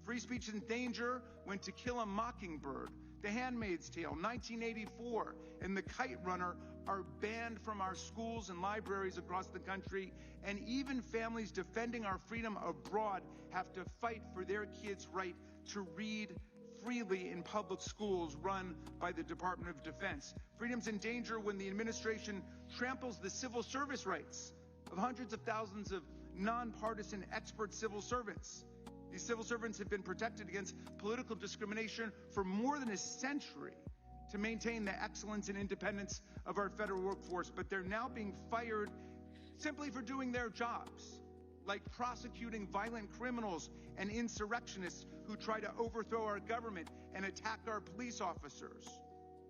Free speech is in danger when To Kill a Mockingbird, The Handmaid's Tale, 1984, and The Kite Runner are banned from our schools and libraries across the country, and even families defending our freedom abroad have to fight for their kids' right to read freely in public schools run by the Department of Defense. Freedom's in danger when the administration tramples the civil service rights of hundreds of thousands of nonpartisan expert civil servants. These civil servants have been protected against political discrimination for more than a century to maintain the excellence and independence of our federal workforce, but they're now being fired simply for doing their jobs, like prosecuting violent criminals and insurrectionists who try to overthrow our government and attack our police officers,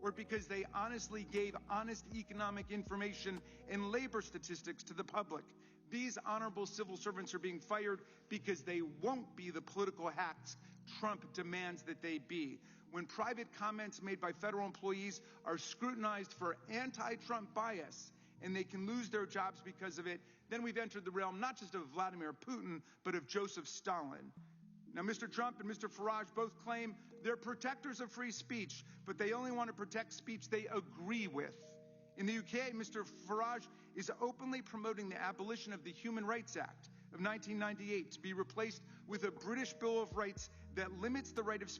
or because they honestly gave honest economic information and labor statistics to the public. These honorable civil servants are being fired because they won't be the political hacks Trump demands that they be. When private comments made by federal employees are scrutinized for anti-Trump bias and they can lose their jobs because of it, then we've entered the realm not just of Vladimir Putin, but of Joseph Stalin. Now, Mr. Trump and Mr. Farage both claim they're protectors of free speech, but they only want to protect speech they agree with. In the UK, Mr. Farage is openly promoting the abolition of the Human Rights Act of 1998 to be replaced with a British Bill of Rights that limits the right of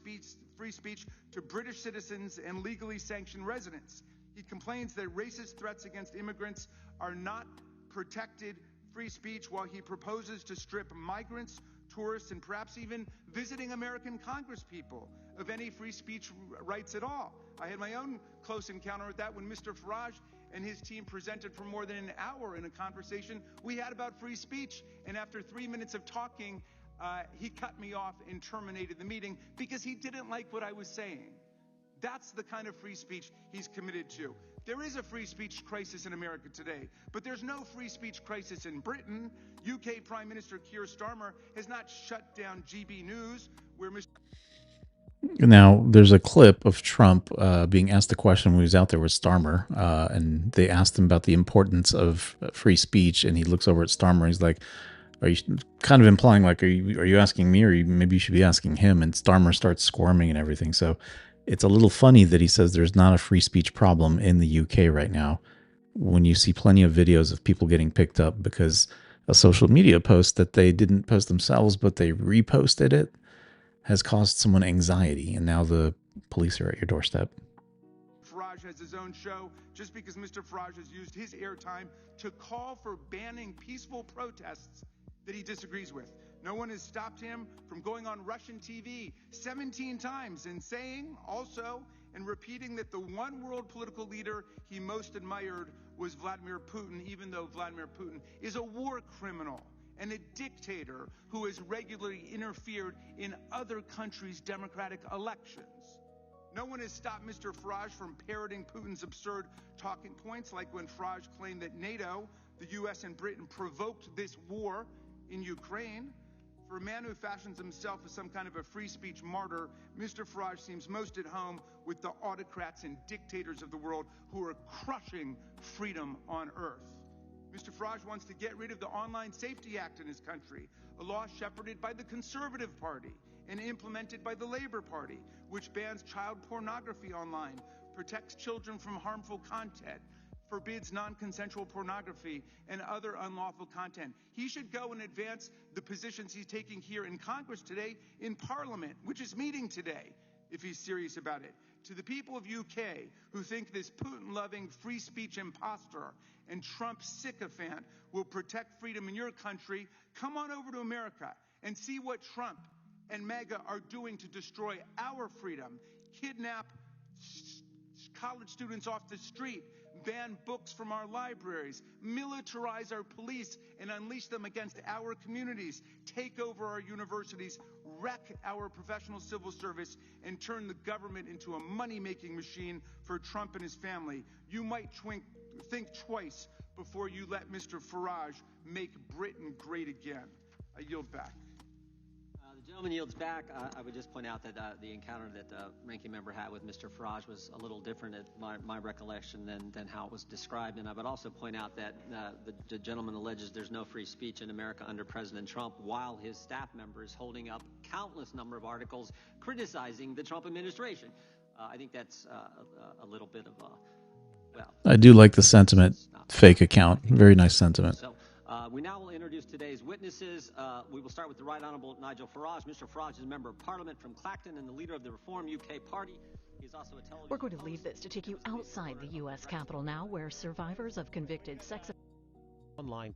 free speech to British citizens and legally sanctioned residents. He complains that racist threats against immigrants are not protected free speech, while he proposes to strip migrants, tourists, and perhaps even visiting American congresspeople of any free speech rights at all. I had my own close encounter with that when Mr. Farage and his team presented for more than an hour in a conversation we had about free speech. And after 3 minutes of talking, he cut me off and terminated the meeting because he didn't like what I was saying. That's the kind of free speech he's committed to. There is a free speech crisis in America today, but there's no free speech crisis in Britain. UK Prime Minister Keir Starmer has not shut down GB News, where Mr. Now, there's a clip of Trump being asked a question when he was out there with Starmer, and they asked him about the importance of free speech, and he looks over at Starmer, and he's like, are you kind of implying, like, are you asking me, or maybe you should be asking him? And Starmer starts squirming and everything. So it's a little funny that he says there's not a free speech problem in the UK right now, when you see plenty of videos of people getting picked up because a social media post that they didn't post themselves, but they reposted it, has caused someone anxiety, and now the police are at your doorstep. Farage has his own show just because Mr. Farage has used his airtime to call for banning peaceful protests that he disagrees with. No one has stopped him from going on Russian TV 17 times and saying also and repeating that the one world political leader he most admired was Vladimir Putin, even though Vladimir Putin is a war criminal and a dictator who has regularly interfered in other countries' democratic elections. No one has stopped Mr. Farage from parroting Putin's absurd talking points, like when Farage claimed that NATO, the US, and Britain provoked this war in Ukraine. For a man who fashions himself as some kind of a free speech martyr, Mr. Farage seems most at home with the autocrats and dictators of the world who are crushing freedom on earth. Mr. Farage wants to get rid of the Online Safety Act in his country, a law shepherded by the Conservative Party and implemented by the Labour Party, which bans child pornography online, protects children from harmful content, forbids non-consensual pornography and other unlawful content. He should go and advance the positions he's taking here in Congress today in Parliament, which is meeting today, if he's serious about it. To the people of UK who think this Putin-loving free speech imposter and Trump sycophant will protect freedom in your country, come on over to America and see what Trump and MAGA are doing to destroy our freedom, kidnap college students off the street, ban books from our libraries, militarize our police and unleash them against our communities, take over our universities, wreck our professional civil service, and turn the government into a money-making machine for Trump and his family. You might think twice before you let Mr. Farage make Britain great again. I yield back. The gentleman yields back. I would just point out that the encounter that the ranking member had with Mr. Farage was a little different at my recollection than how it was described. And I would also point out that the gentleman alleges there's no free speech in America under President Trump, while his staff member is holding up countless number of articles criticizing the Trump administration. I think that's a little bit of a, well... I do like the sentiment, fake account. Very nice sentiment. So, we now will introduce today's witnesses. We will start with the Right Honourable Nigel Farage. Mr. Farage is a member of Parliament from Clacton and the leader of the Reform UK Party. He's also a television... We're going to leave this to take you outside the U.S. Capitol now, where survivors of convicted sex... Online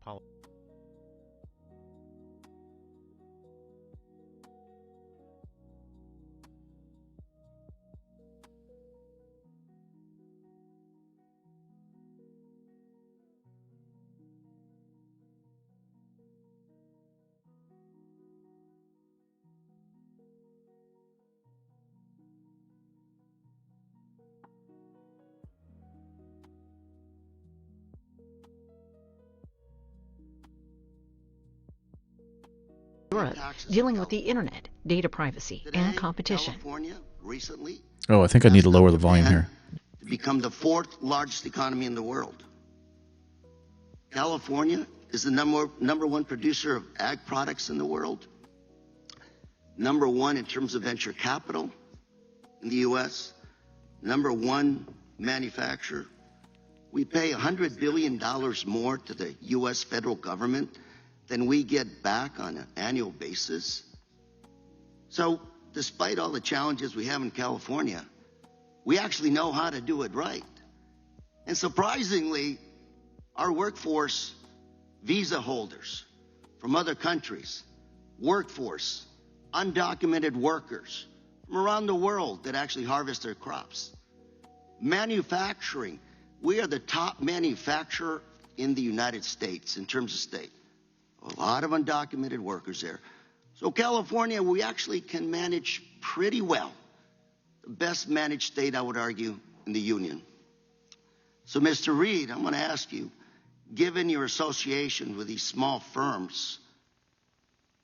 Europe, dealing with the internet, data privacy, and competition. California recently Oh, I think I need to lower the volume here. to become the 4th largest economy in the world. California is the number one producer of ag products in the world. Number one in terms of venture capital in the U.S. Number one manufacturer. We pay $100 billion more to the U.S. federal government than we get back on an annual basis. So despite all the challenges we have in California, we actually know how to do it right. And surprisingly, our workforce, visa holders from other countries, workforce, undocumented workers from around the world that actually harvest their crops, manufacturing, we are the top manufacturer in the United States in terms of state. A lot of undocumented workers there. So California, we actually can manage pretty well. The best managed state, I would argue, in the union. So Mr. Reed, I'm going to ask you, given your association with these small firms,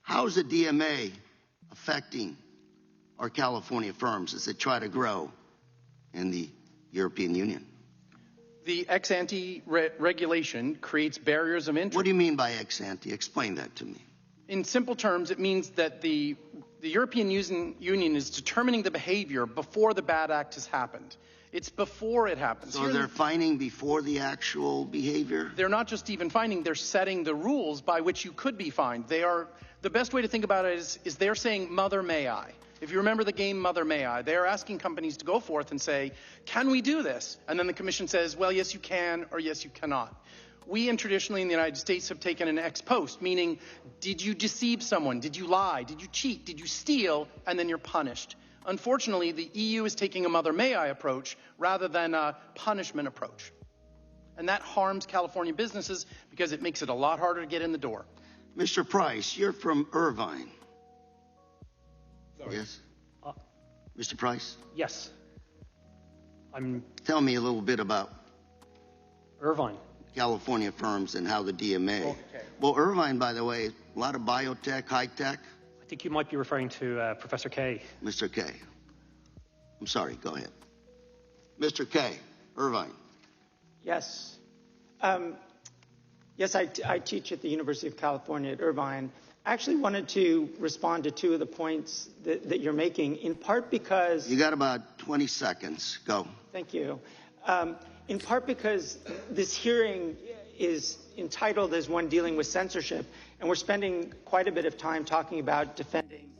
how is the DMA affecting our California firms as they try to grow in the European Union? The ex-ante regulation creates barriers of entry. What do you mean by ex-ante? Explain that to me. In simple terms, it means that the European Union is determining the behavior before the bad act has happened. It's before it happens. So they're fining before the actual behavior? They're not just even fining, they're setting the rules by which you could be fined. The best way to think about it is they're saying, Mother, may I? If you remember the game Mother May I, they're asking companies to go forth and say, can we do this? And then the commission says, well, yes, you can, or yes, you cannot. We traditionally in the United States have taken an ex post, meaning, did you deceive someone? Did you lie? Did you cheat? Did you steal? And then you're punished. Unfortunately, the EU is taking a Mother May I approach rather than a punishment approach. And that harms California businesses because it makes it a lot harder to get in the door. Mr. Price, you're from Irvine. Sorry. Yes? Mr. Price? Yes. Tell me a little bit about Irvine. California firms and how the DMA. Okay. Well, Irvine, by the way, a lot of biotech, high tech. I think you might be referring to Professor K. Mr. K. I'm sorry, go ahead. Mr. K, Irvine. Yes. Yes, I teach at the University of California at Irvine. I actually wanted to respond to two of the points that you're making, in part because... You got about 20 seconds. Go. Thank you. In part because this hearing is entitled as one dealing with censorship, and we're spending quite a bit of time talking about defending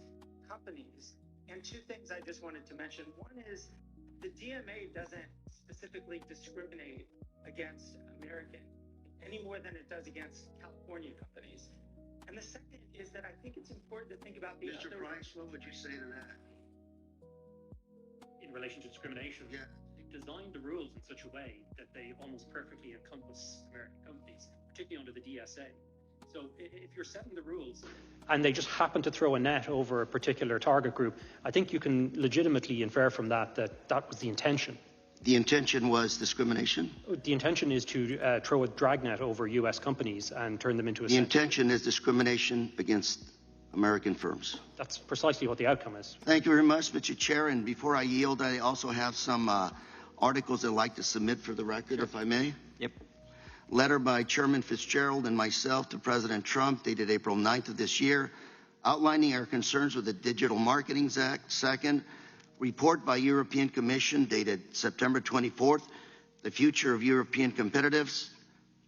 companies. And two things I just wanted to mention. One is the DMA doesn't specifically discriminate against American any more than it does against California companies. And the second is that I think it's important to think about the Mr. Price, what would you say to that? In relation to discrimination, yeah. They've designed the rules in such a way that they almost perfectly encompass American companies, particularly under the DSA. So if you're setting the rules and they just happen to throw a net over a particular target group, I think you can legitimately infer from that was the intention. The intention was discrimination? The intention is to throw a dragnet over U.S. companies and turn them into a... The intention is discrimination against American firms. That's precisely what the outcome is. Thank you very much, Mr. Chair. And before I yield, I also have some articles I'd like to submit for the record, if I may. Yep. Letter by Chairman Fitzgerald and myself to President Trump, dated April 9th of this year, outlining our concerns with the Digital Marketing Act. Second, report by European Commission dated September 24th, the future of European competitiveness,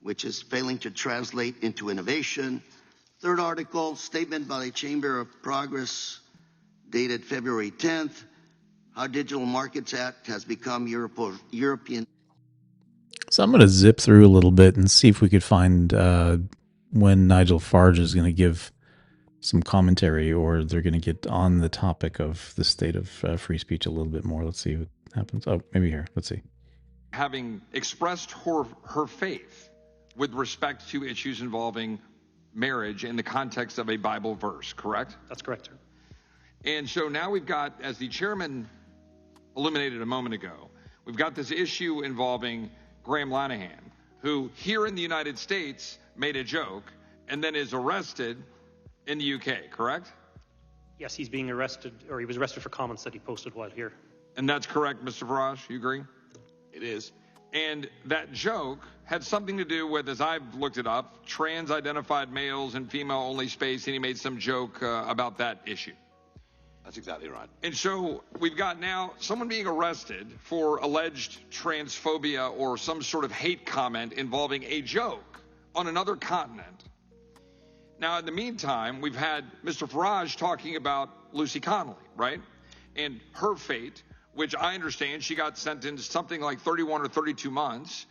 which is failing to translate into innovation. Third article, statement by the Chamber of Progress dated February 10th, how Digital Markets Act has become European. So I'm going to zip through a little bit and see if we could find when Nigel Farage is going to give some commentary, or they're going to get on the topic of the state of free speech a little bit more. Let's see what happens. Oh, maybe here. Let's see. Having expressed her faith with respect to issues involving marriage in the context of a Bible verse, correct? That's correct, sir. And so now we've got, as the chairman illuminated a moment ago, we've got this issue involving Graham Linehan, who here in the United States made a joke and then is arrested in the UK, correct? Yes, he's being arrested, or he was arrested for comments that he posted while here. And that's correct, Mr. Farage? You agree? It is. And that joke had something to do with, as I've looked it up, trans-identified males in female-only space, and he made some joke about that issue. That's exactly right. And so we've got now someone being arrested for alleged transphobia or some sort of hate comment involving a joke on another continent. Now, in the meantime, we've had Mr. Farage talking about Lucy Connolly, right? And her fate, which I understand she got sentenced something like 31 or 32 months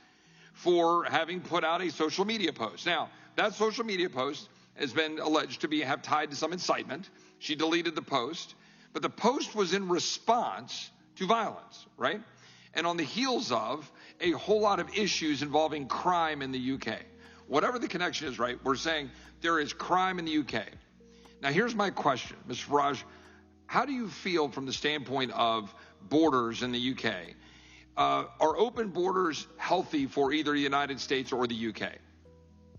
for having put out a social media post. Now, that social media post has been alleged to have tied to some incitement. She deleted the post, but the post was in response to violence, right? And on the heels of a whole lot of issues involving crime in the UK. Whatever the connection is, right, we're saying there is crime in the UK. Now, here's my question, Mr. Farage. How do you feel from the standpoint of borders in the UK? Are open borders healthy for either the United States or the UK?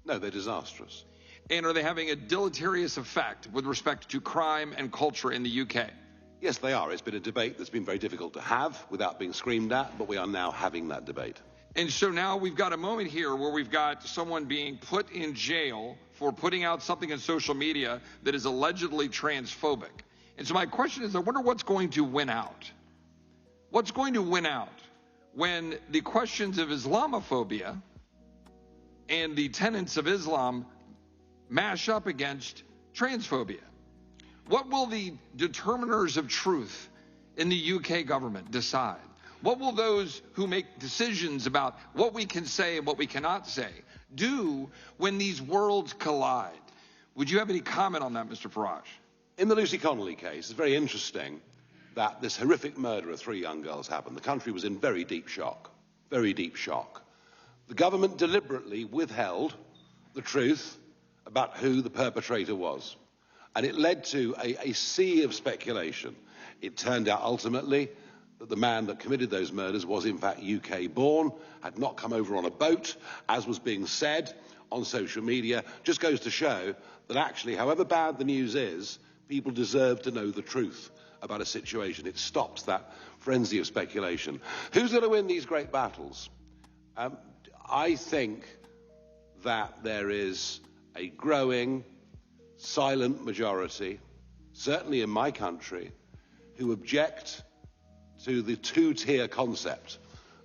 No, they're disastrous. And are they having a deleterious effect with respect to crime and culture in the UK? Yes, they are. It's been a debate that's been very difficult to have without being screamed at, but we are now having that debate. And so now we've got a moment here where we've got someone being put in jail for putting out something on social media that is allegedly transphobic. And so my question is, I wonder what's going to win out. What's going to win out when the questions of Islamophobia and the tenets of Islam mash up against transphobia? What will the determiners of truth in the UK government decide? What will those who make decisions about what we can say and what we cannot say do when these worlds collide? Would you have any comment on that, Mr. Farage? In the Lucy Connolly case, it's very interesting that this horrific murder of 3 young girls happened. The country was in very deep shock, very deep shock. The government deliberately withheld the truth about who the perpetrator was. And it led to a sea of speculation. It turned out ultimately that the man that committed those murders was in fact UK born, had not come over on a boat, as was being said on social media. Just goes to show that actually, however bad the news is, people deserve to know the truth about a situation. It stops that frenzy of speculation. Who's going to win these great battles? I think that there is a growing, silent majority, certainly in my country, who object to the two-tier concept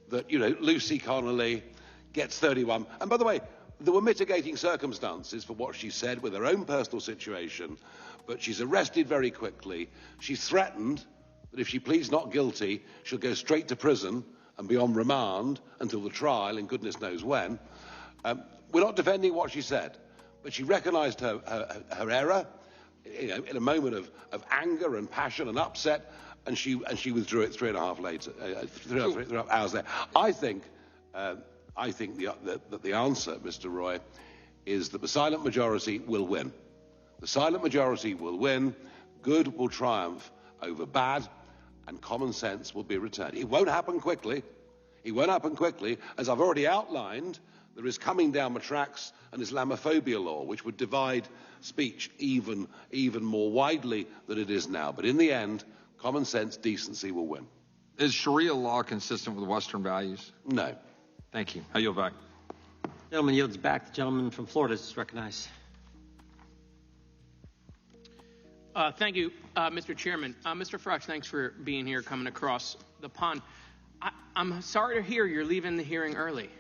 that, you know, Lucy Connolly gets 31. And by the way, there were mitigating circumstances for what she said with her own personal situation, but she's arrested very quickly. She's threatened that if she pleads not guilty, she'll go straight to prison and be on remand until the trial, and goodness knows when. We're not defending what she said, but she recognised her error, you know, in a moment of anger and passion and upset, and she withdrew it 3.5 hours later. I think that the answer, Mr. Roy, is that the silent majority will win. The silent majority will win. Good will triumph over bad, and common sense will be returned. It won't happen quickly. It won't happen quickly. As I've already outlined, there is coming down the tracks an Islamophobia law, which would divide speech even more widely than it is now. But in the end, common sense, decency will win. Is Sharia law consistent with Western values? No. Thank you. I yield back. Gentleman yields back. The gentleman from Florida is recognized. Thank you, Mr. Chairman. Mr. Farage, thanks for being here, coming across the pond. I'm sorry to hear you're leaving the hearing early.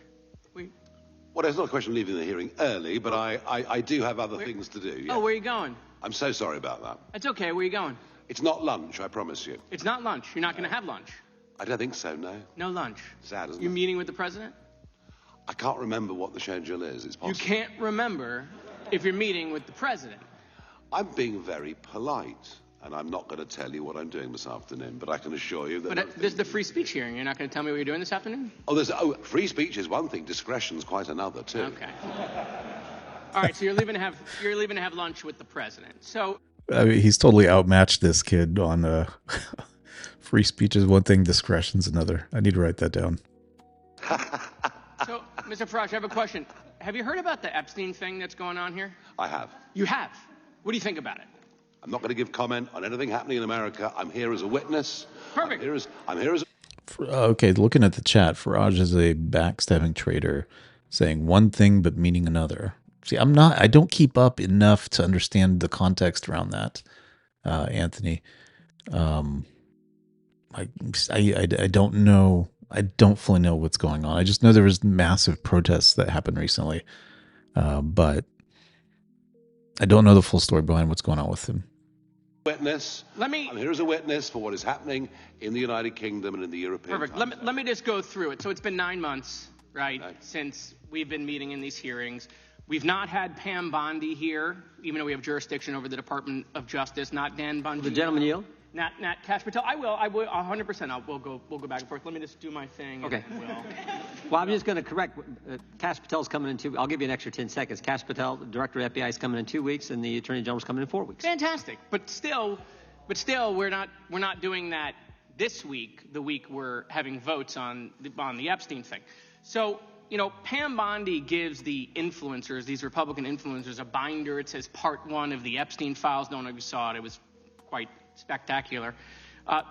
Well, it's not a question of leaving the hearing early, but I do have other things to do. Yeah. Oh, where are you going? I'm so sorry about that. It's okay. Where are you going? It's not lunch, I promise you. It's not lunch. You're not going to have lunch. I don't think so, no. No lunch. Sad, isn't You're it? meeting with the president? I can't remember what the schedule is. It's possible. You can't remember if you're meeting with the president. I'm being very polite, and I'm not going to tell you what I'm doing this afternoon, but I can assure you that... But there's the free speech hearing. You're not going to tell me what you're doing this afternoon? Free speech is one thing. Discretion's quite another, too. Okay. All right, so you're leaving to have lunch with the president. So... I mean, he's totally outmatched this kid on free speech is one thing, discretion's another. I need to write that down. So, Mr. Farage, I have a question. Have you heard about the Epstein thing that's going on here? I have. You have? What do you think about it? I'm not going to give comment on anything happening in America. I'm here as a witness. Perfect. I'm here as Okay, looking at the chat, Farage is a backstabbing traitor, saying one thing but meaning another. See, I don't keep up enough to understand the context around that, Anthony. I don't know. I don't fully know what's going on. I just know there was massive protests that happened recently, but I don't know the full story behind what's going on with him. witness. I'm here as a witness for what is happening in the United Kingdom and in the European. Perfect. Let me just go through it. So it's been 9 months, right, since we've been meeting in these hearings. We've not had Pam Bondi here, even though we have jurisdiction over the Department of Justice. Not Dan Bundy. The gentleman yield. Not Kash Patel. I will 100%. We'll go back and forth. Let me just do my thing. Okay. And Well, I'm just going to correct. Kash Patel's coming in 2. I'll give you an extra 10 seconds. Kash Patel, the director of FBI, is coming in 2 weeks, and the Attorney General's coming in 4 weeks. Fantastic. But still, we're not doing that this week. The week we're having votes on the Epstein thing. So, Pam Bondi gives the influencers, these Republican influencers, a binder. It says Part 1 of the Epstein files. No one ever saw it. It was quite spectacular.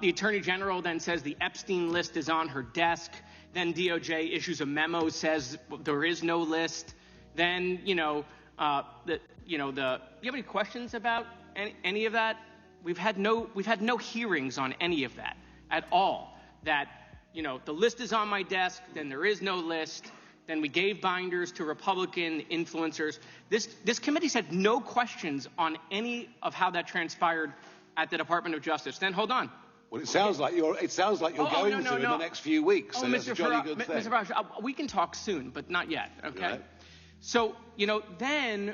The Attorney General then says the Epstein list is on her desk. Then DOJ issues a memo, says there is no list. Then, do you have any questions about any of that? We've had no hearings on any of that at all. That, the list is on my desk, then there is no list. Then we gave binders to Republican influencers. This committee's had no questions on any of how that transpired at the Department of Justice. Then hold on. Well, it sounds like you're going to in the next few weeks. So that's a jolly good thing. Mr. Farage, we can talk soon, but not yet. Okay. Right. So then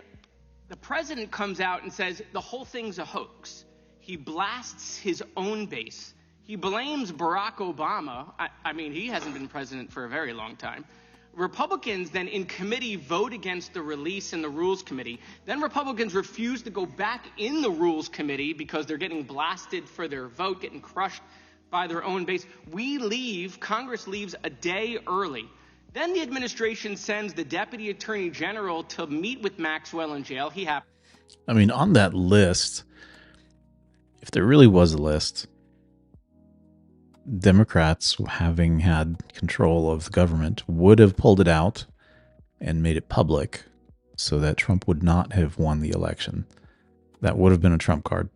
the president comes out and says the whole thing's a hoax. He blasts his own base. He blames Barack Obama. I mean, he hasn't been president for a very long time. Republicans then in committee vote against the release in the Rules Committee. Then Republicans refuse to go back in the Rules Committee because they're getting blasted for their vote, getting crushed by their own base. Congress leaves a day early. Then the administration sends the Deputy Attorney General to meet with Maxwell in jail. On that list, if there really was a list, Democrats, having had control of the government, would have pulled it out and made it public so that Trump would not have won the election. That would have been a Trump card.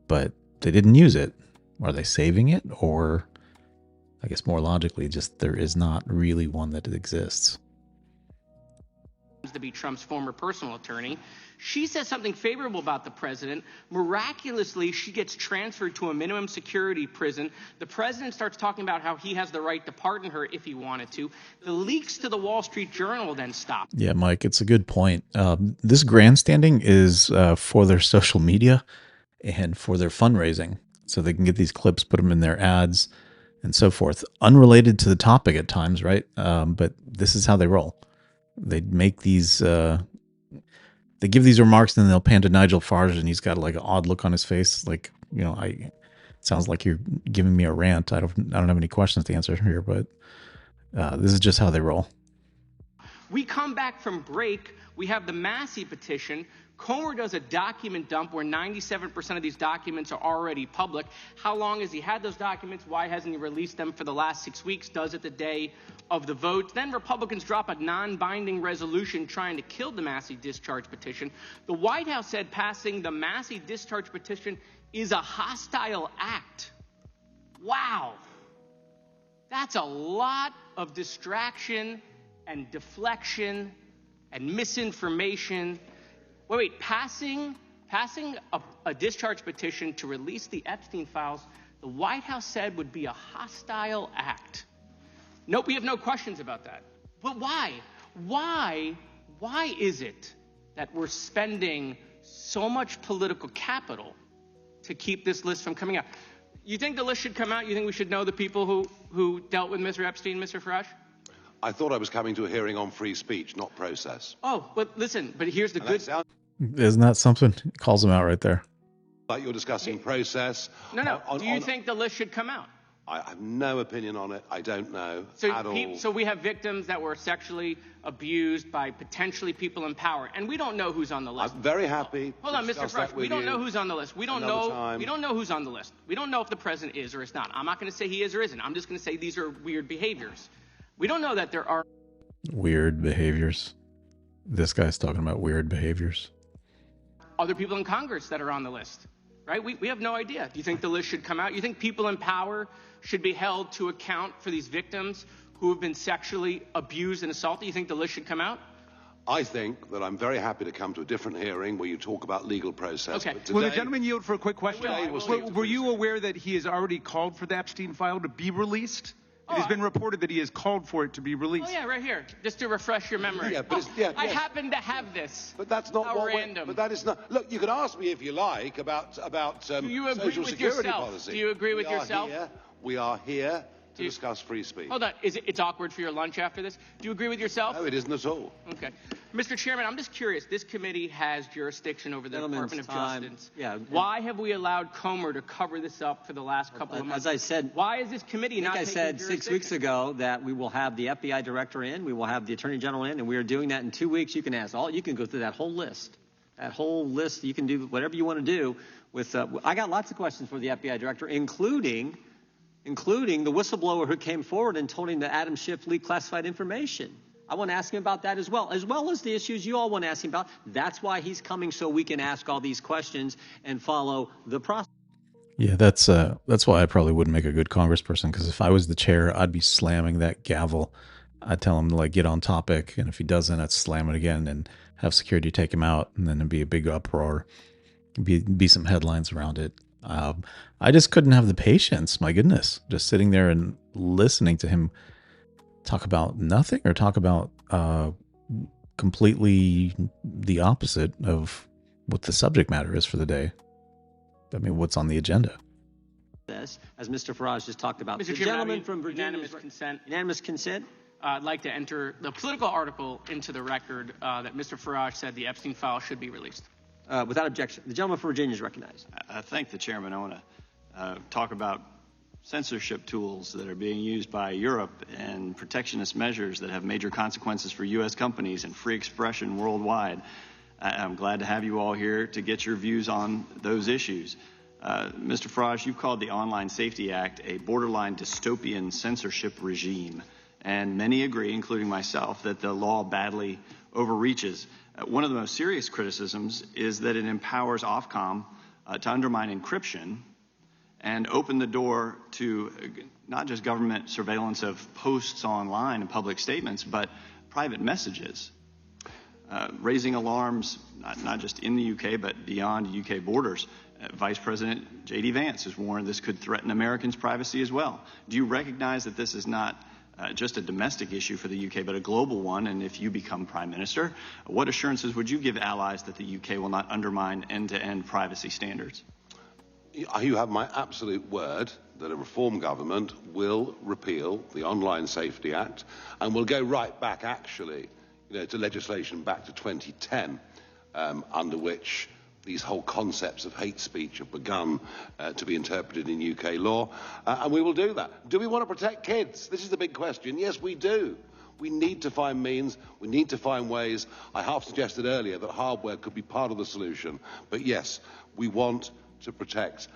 But they didn't use it. Are they saving it? Or, I guess more logically, just there is not really one that exists. To be Trump's former personal attorney. She says something favorable about the president. Miraculously, she gets transferred to a minimum security prison. The president starts talking about how he has the right to pardon her if he wanted to. The leaks to the Wall Street Journal then stop. Yeah, Mike, it's a good point. This grandstanding is for their social media and for their fundraising. So they can get these clips, put them in their ads, and so forth. Unrelated to the topic at times, right? But this is how they roll. They make these, they give these remarks, and then they'll pan to Nigel Farage, and he's got like an odd look on his face. Like, it sounds like you're giving me a rant. I don't have any questions to answer here, but this is just how they roll. We come back from break. We have the Massey petition. Comer does a document dump where 97% of these documents are already public. How long has he had those documents? Why hasn't he released them for the last 6 weeks? Does it the day of the vote. Then Republicans drop a non-binding resolution trying to kill the Massey discharge petition. The White House said passing the Massey discharge petition is a hostile act. Wow. That's a lot of distraction and deflection and misinformation. Wait, passing a discharge petition to release the Epstein files, the White House said would be a hostile act. Nope, we have no questions about that. But why? Why is it that we're spending so much political capital to keep this list from coming out? You think the list should come out? You think we should know the people who dealt with Mr. Epstein, Mr. Farage? I thought I was coming to a hearing on free speech, not process. Oh, but listen, here's the good... Isn't that something? It calls them out right there. Like you're discussing process. No. Do you think the list should come out? I have no opinion on it. I don't know at all. So we have victims that were sexually abused by potentially people in power, and we don't know who's on the list. I'm very happy. Hold on, Mr. Farage. We don't know who's on the list. We don't know. We don't know who's on the list. We don't know if the president is or is not. I'm not going to say he is or isn't. I'm just going to say these are weird behaviors. We don't know that there are weird behaviors. This guy's talking about weird behaviors. other people in Congress that are on the list, right? We have no idea. Do you think the list should come out? You think people in power should be held to account for these victims who have been sexually abused and assaulted? You think the list should come out? I think that I'm very happy to come to a different hearing where you talk about legal process. Okay. Will the gentleman yield for a quick question? Were you aware that he has already called for the Epstein file to be released? It has been reported that he has called for it to be released. Oh, yeah, right here, just to refresh your memory. Yeah, but I happen to have this. But that's not How random. But that is not. Look, you can ask me if you like about Do you agree social with security yourself? policy. Do you agree with yourself? We are here to discuss free speech. Hold on. It's awkward for your lunch after this? Do you agree with yourself? No, it isn't at all. Okay. Mr. Chairman, I'm just curious. This committee has jurisdiction over the Department of Justice. Yeah. Why have we allowed Comer to cover this up for the last couple of months? As I said, why is this committee not I taking said jurisdiction? 6 weeks ago that we will have the FBI director in, we will have the attorney general in, and we are doing that in 2 weeks. You can ask you can go through that whole list. That whole list, you can do whatever you want to do with. I got lots of questions for the FBI director, including the whistleblower who came forward and told him that Adam Schiff leaked classified information. I want to ask him about that as well as the issues you all want to ask him about. That's why he's coming, so we can ask all these questions and follow the process. Yeah, that's why I probably wouldn't make a good congressperson, because if I was the chair, I'd be slamming that gavel. I'd tell him to get on topic, and if he doesn't, I'd slam it again and have security take him out, and then it'd be a big uproar. Be some headlines around it. I just couldn't have the patience. My goodness, just sitting there and listening to him talk about nothing or talk about completely the opposite of what the subject matter is for the day. I mean, what's on the agenda? As Mr. Farage just talked about. Mr. The Chairman, gentleman from Virginia. Unanimous consent. I'd like to enter the political article into the record that Mr. Farage said the Epstein file should be released. Without objection. The gentleman from Virginia is recognized. I thank the chairman. I want to talk about censorship tools that are being used by Europe and protectionist measures that have major consequences for U.S. companies and free expression worldwide. I'm glad to have you all here to get your views on those issues. Mr. Farage, you've called the Online Safety Act a borderline dystopian censorship regime, and many agree, including myself, that the law badly overreaches. One of the most serious criticisms is that it empowers Ofcom to undermine encryption and open the door to not just government surveillance of posts online and public statements, but private messages, raising alarms not just in the UK, but beyond UK borders. Vice President J.D. Vance has warned this could threaten Americans' privacy as well. Do you recognize that this is not just a domestic issue for the UK, but a global one? And if you become Prime Minister, what assurances would you give allies that the UK will not undermine end-to-end privacy standards? You have my absolute word that a reform government will repeal the Online Safety Act and will go right back, actually, to legislation back to 2010, under which these whole concepts of hate speech have begun to be interpreted in UK law, and we will do that. Do we want to protect kids? This is the big question. Yes, we do. We need to find means. We need to find ways. I half suggested earlier that hardware could be part of the solution. But yes, we want to protect,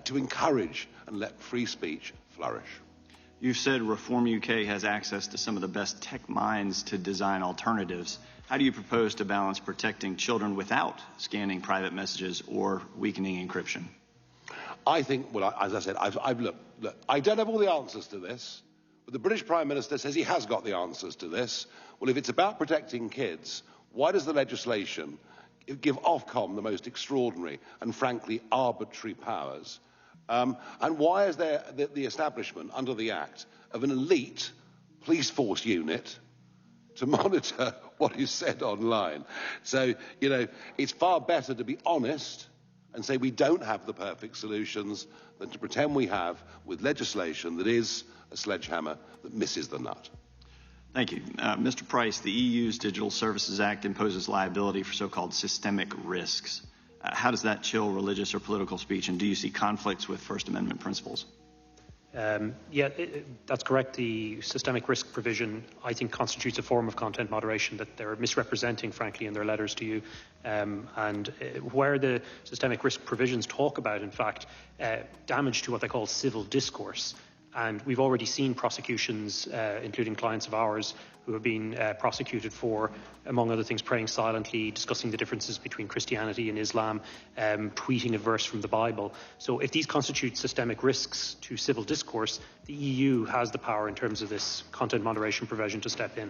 to encourage and let free speech flourish. You've said Reform UK has access to some of the best tech minds to design alternatives. How do you propose to balance protecting children without scanning private messages or weakening encryption? I think, well, as I said, look, I don't have all the answers to this, but the British Prime Minister says he has got the answers to this. Well, if it's about protecting kids, why does the legislation give Ofcom the most extraordinary and, frankly, arbitrary powers? And why is there the establishment under the Act of an elite police force unit to monitor what is said online? So, it's far better to be honest and say we don't have the perfect solutions than to pretend we have with legislation that is a sledgehammer that misses the nut. Thank you. Mr. Price, the EU's Digital Services Act imposes liability for so-called systemic risks. How does that chill religious or political speech, and do you see conflicts with First Amendment principles? That's correct. The systemic risk provision, I think, constitutes a form of content moderation that they're misrepresenting, frankly, in their letters to you. Where the systemic risk provisions talk about, in fact, damage to what they call civil discourse. And we've already seen prosecutions, including clients of ours, who have been prosecuted for, among other things, praying silently, discussing the differences between Christianity and Islam, tweeting a verse from the Bible. So if these constitute systemic risks to civil discourse, the EU has the power in terms of this content moderation provision to step in.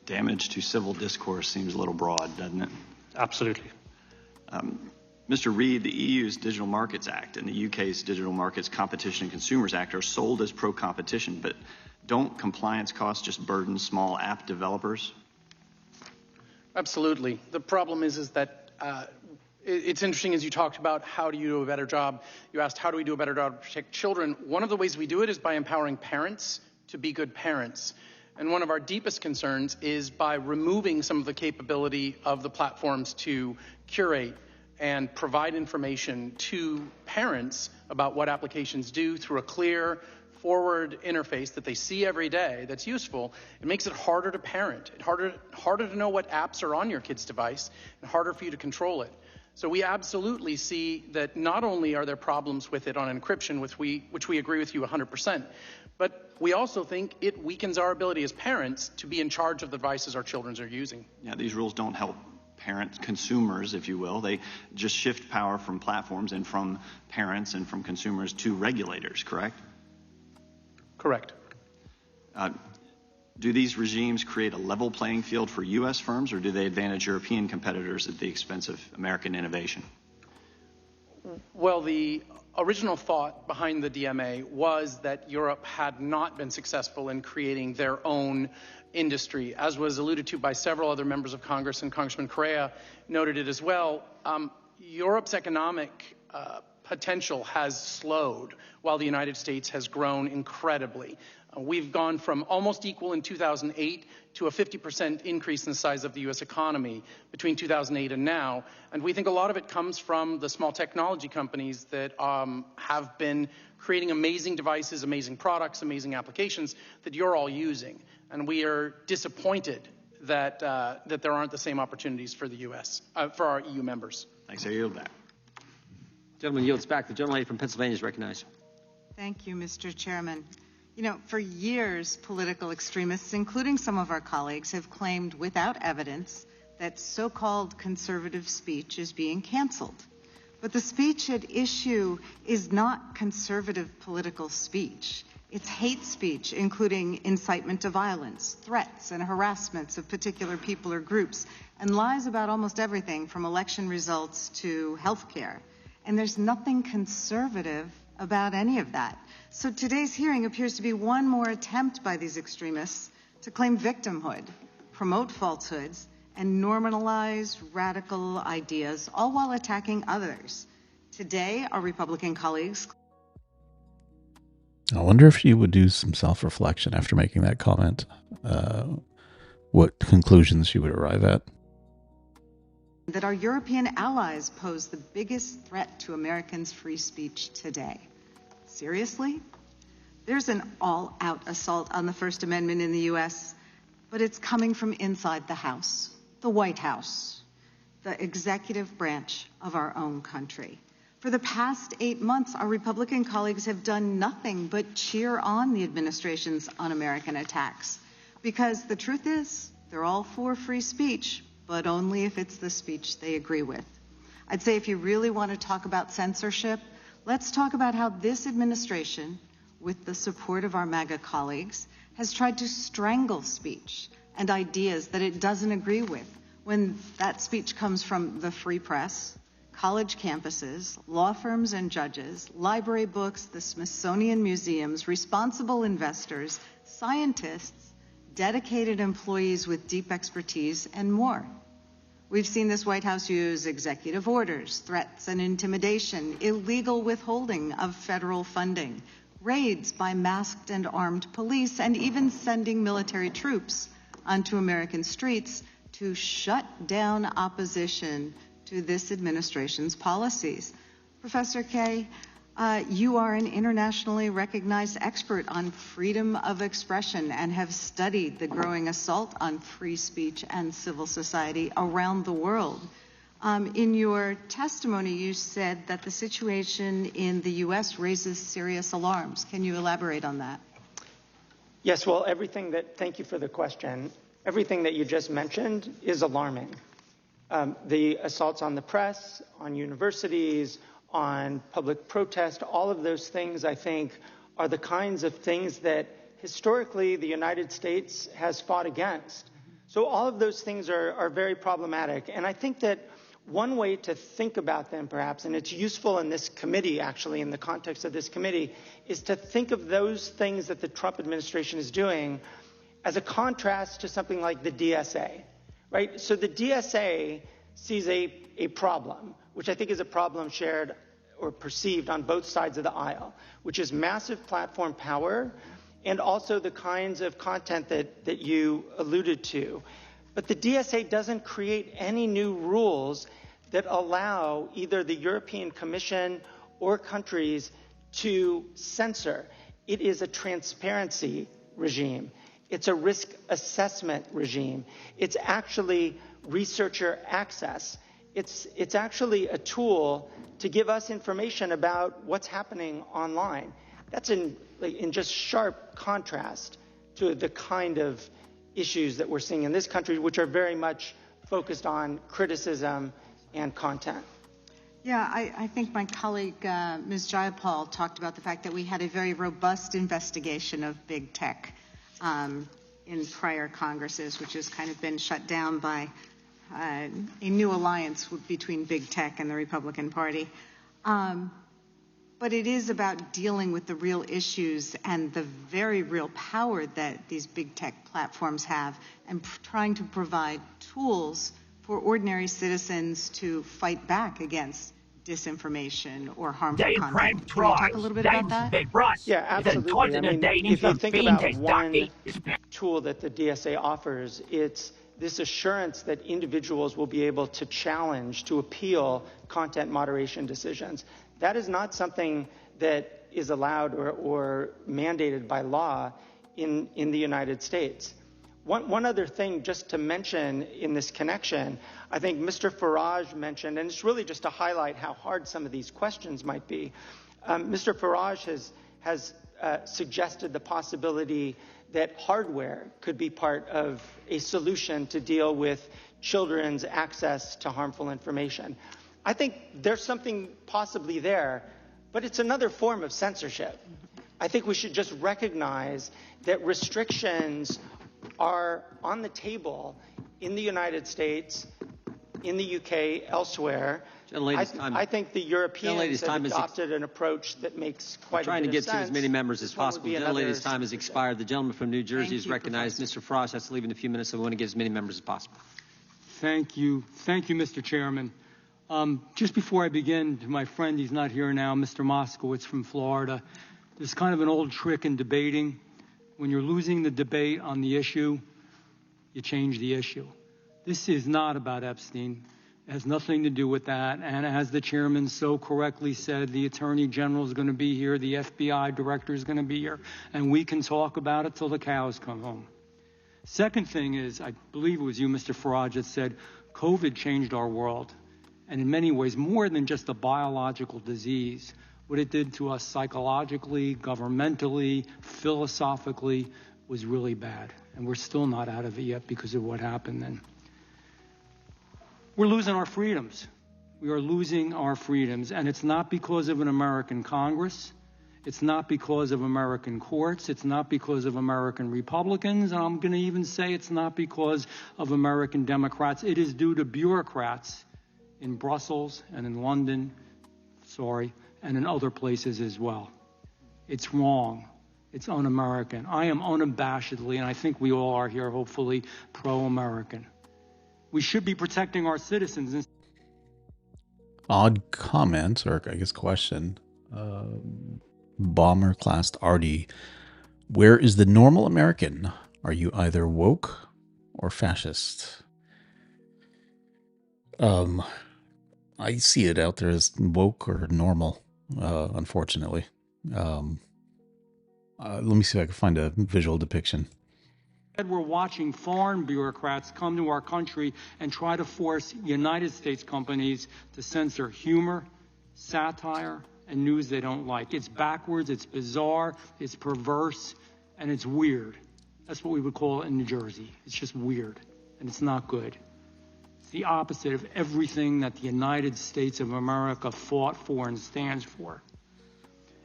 Damage to civil discourse seems a little broad, doesn't it? Absolutely. Mr. Reid, the EU's Digital Markets Act and the UK's Digital Markets Competition and Consumers Act are sold as pro-competition, but don't compliance costs just burden small app developers? Absolutely. The problem is that it's interesting, as you talked about how do you do a better job. You asked how do we do a better job to protect children. One of the ways we do it is by empowering parents to be good parents. And one of our deepest concerns is by removing some of the capability of the platforms to curate and provide information to parents about what applications do through a clear, forward interface that they see every day that's useful. It makes it harder to parent, harder to know what apps are on your kid's device, and harder for you to control it. So we absolutely see that not only are there problems with it on encryption, which we agree with you 100%, but we also think it weakens our ability as parents to be in charge of the devices our children are using. Yeah, these rules don't help parent consumers, if you will. They just shift power from platforms and from parents and from consumers to regulators, correct? Correct. Do these regimes create a level playing field for U.S. firms, or do they advantage European competitors at the expense of American innovation? Well, the original thought behind the DMA was that Europe had not been successful in creating their own industry, as was alluded to by several other members of Congress, and Congressman Correa noted it as well. Europe's economic potential has slowed while the United States has grown incredibly. We've gone from almost equal in 2008 to a 50% increase in the size of the U.S. economy between 2008 and now. And we think a lot of it comes from the small technology companies that have been creating amazing devices, amazing products, amazing applications that you're all using. And we are disappointed that there aren't the same opportunities for the U.S., for our EU members. Thanks. I yield back. Gentleman yields back. The gentlelady from Pennsylvania is recognized. Thank you, Mr. Chairman. You know, for years, political extremists, including some of our colleagues, have claimed without evidence that so-called conservative speech is being canceled. But the speech at issue is not conservative political speech. It's hate speech, including incitement to violence, threats and harassments of particular people or groups, and lies about almost everything from election results to health care. And there's nothing conservative about any of that. So today's hearing appears to be one more attempt by these extremists to claim victimhood, promote falsehoods, and normalize radical ideas, all while attacking others. Today, our Republican colleagues... I wonder if she would do some self-reflection after making that comment. What conclusions she would arrive at. ...that our European allies pose the biggest threat to Americans' free speech today. Seriously? There's an all-out assault on the First Amendment in the U.S., but it's coming from inside the House, the White House, the executive branch of our own country. For the past 8 months, our Republican colleagues have done nothing but cheer on the administration's un-American attacks. Because the truth is, they're all for free speech, but only if it's the speech they agree with. I'd say if you really want to talk about censorship, let's talk about how this administration, with the support of our MAGA colleagues, has tried to strangle speech and ideas that it doesn't agree with when that speech comes from the free press, college campuses, law firms and judges, library books, the Smithsonian museums, responsible investors, scientists, dedicated employees with deep expertise, and more. We've seen this White House use executive orders, threats and intimidation, illegal withholding of federal funding, raids by masked and armed police, and even sending military troops onto American streets to shut down opposition to this administration's policies. Professor Kay, You are an internationally recognized expert on freedom of expression and have studied the growing assault on free speech and civil society around the world. In your testimony, you said that the situation in the U.S. raises serious alarms. Can you elaborate on that? Yes, well, thank you for the question. Everything that you just mentioned is alarming. The assaults on the press, on universities, on public protest, all of those things, I think, are the kinds of things that historically the United States has fought against. So all of those things are very problematic. And I think that one way to think about them, perhaps, and it's useful in this committee, actually, in the context of this committee, is to think of those things that the Trump administration is doing as a contrast to something like the DSA, right? So the DSA sees a problem, which I think is a problem shared or perceived on both sides of the aisle, which is massive platform power and also the kinds of content that you alluded to. But the DSA doesn't create any new rules that allow either the European Commission or countries to censor. It is a transparency regime. It's a risk assessment regime. It's actually researcher access. It's actually a tool to give us information about what's happening online. That's in just sharp contrast to the kind of issues that we're seeing in this country, which are very much focused on criticism and content. Yeah, I think my colleague, Ms. Jayapal, talked about the fact that we had a very robust investigation of big tech in prior Congresses, which has kind of been shut down by a new alliance between big tech and the Republican Party. But it is about dealing with the real issues and the very real power that these big tech platforms have and trying to provide tools for ordinary citizens to fight back against disinformation or harmful content. Can you talk a little bit about that? Yeah, absolutely. I mean, if you think about one tool that the DSA offers, it's this assurance that individuals will be able to challenge, to appeal content moderation decisions. That is not something that is allowed or mandated by law in the United States. One other thing just to mention in this connection, I think Mr. Farage mentioned, and it's really just to highlight how hard some of these questions might be. Mr. Farage has suggested the possibility that hardware could be part of a solution to deal with children's access to harmful information. I think there's something possibly there, but it's another form of censorship. I think we should just recognize that restrictions are on the table in the United States, in the UK, elsewhere. I think the Europeans have adopted an approach that makes quite a bit of sense. Trying to get to as many members as possible. Gentlelady's time has expired. The gentleman from New Jersey is recognized. Mr. Frost has to leave in a few minutes, so we want to get as many members as possible. Thank you. Thank you, Mr. Chairman. Just before I begin, to my friend, he's not here now, Mr. Moskowitz from Florida, there's kind of an old trick in debating. When you're losing the debate on the issue, you change the issue. This is not about Epstein. It has nothing to do with that. And as the chairman so correctly said, the Attorney General is going to be here, the FBI Director is going to be here, and we can talk about it till the cows come home. Second thing is, I believe it was you, Mr. Farage, that said COVID changed our world. And in many ways, more than just a biological disease, what it did to us psychologically, governmentally, philosophically was really bad. And we're still not out of it yet because of what happened then. We're losing our freedoms. We are losing our freedoms. And it's not because of an American Congress. It's not because of American courts. It's not because of American Republicans. And I'm going to even say it's not because of American Democrats. It is due to bureaucrats in Brussels and in London, and in other places as well. It's wrong. It's un-American. I am unabashedly, and I think we all are here, hopefully, pro-American. We should be protecting our citizens. Odd comment, or I guess question. Bomber class Artie. Where is the normal American? Are you either woke or fascist? I see it out there as woke or normal. unfortunately. Let me see if I can find a visual depiction. We're watching foreign bureaucrats come to our country and try to force United States companies to censor humor, satire, and news they don't like. It's backwards, it's bizarre, it's perverse, and it's weird. That's what we would call it in New Jersey. It's just weird, and it's not good. It's the opposite of everything that the United States of America fought for and stands for.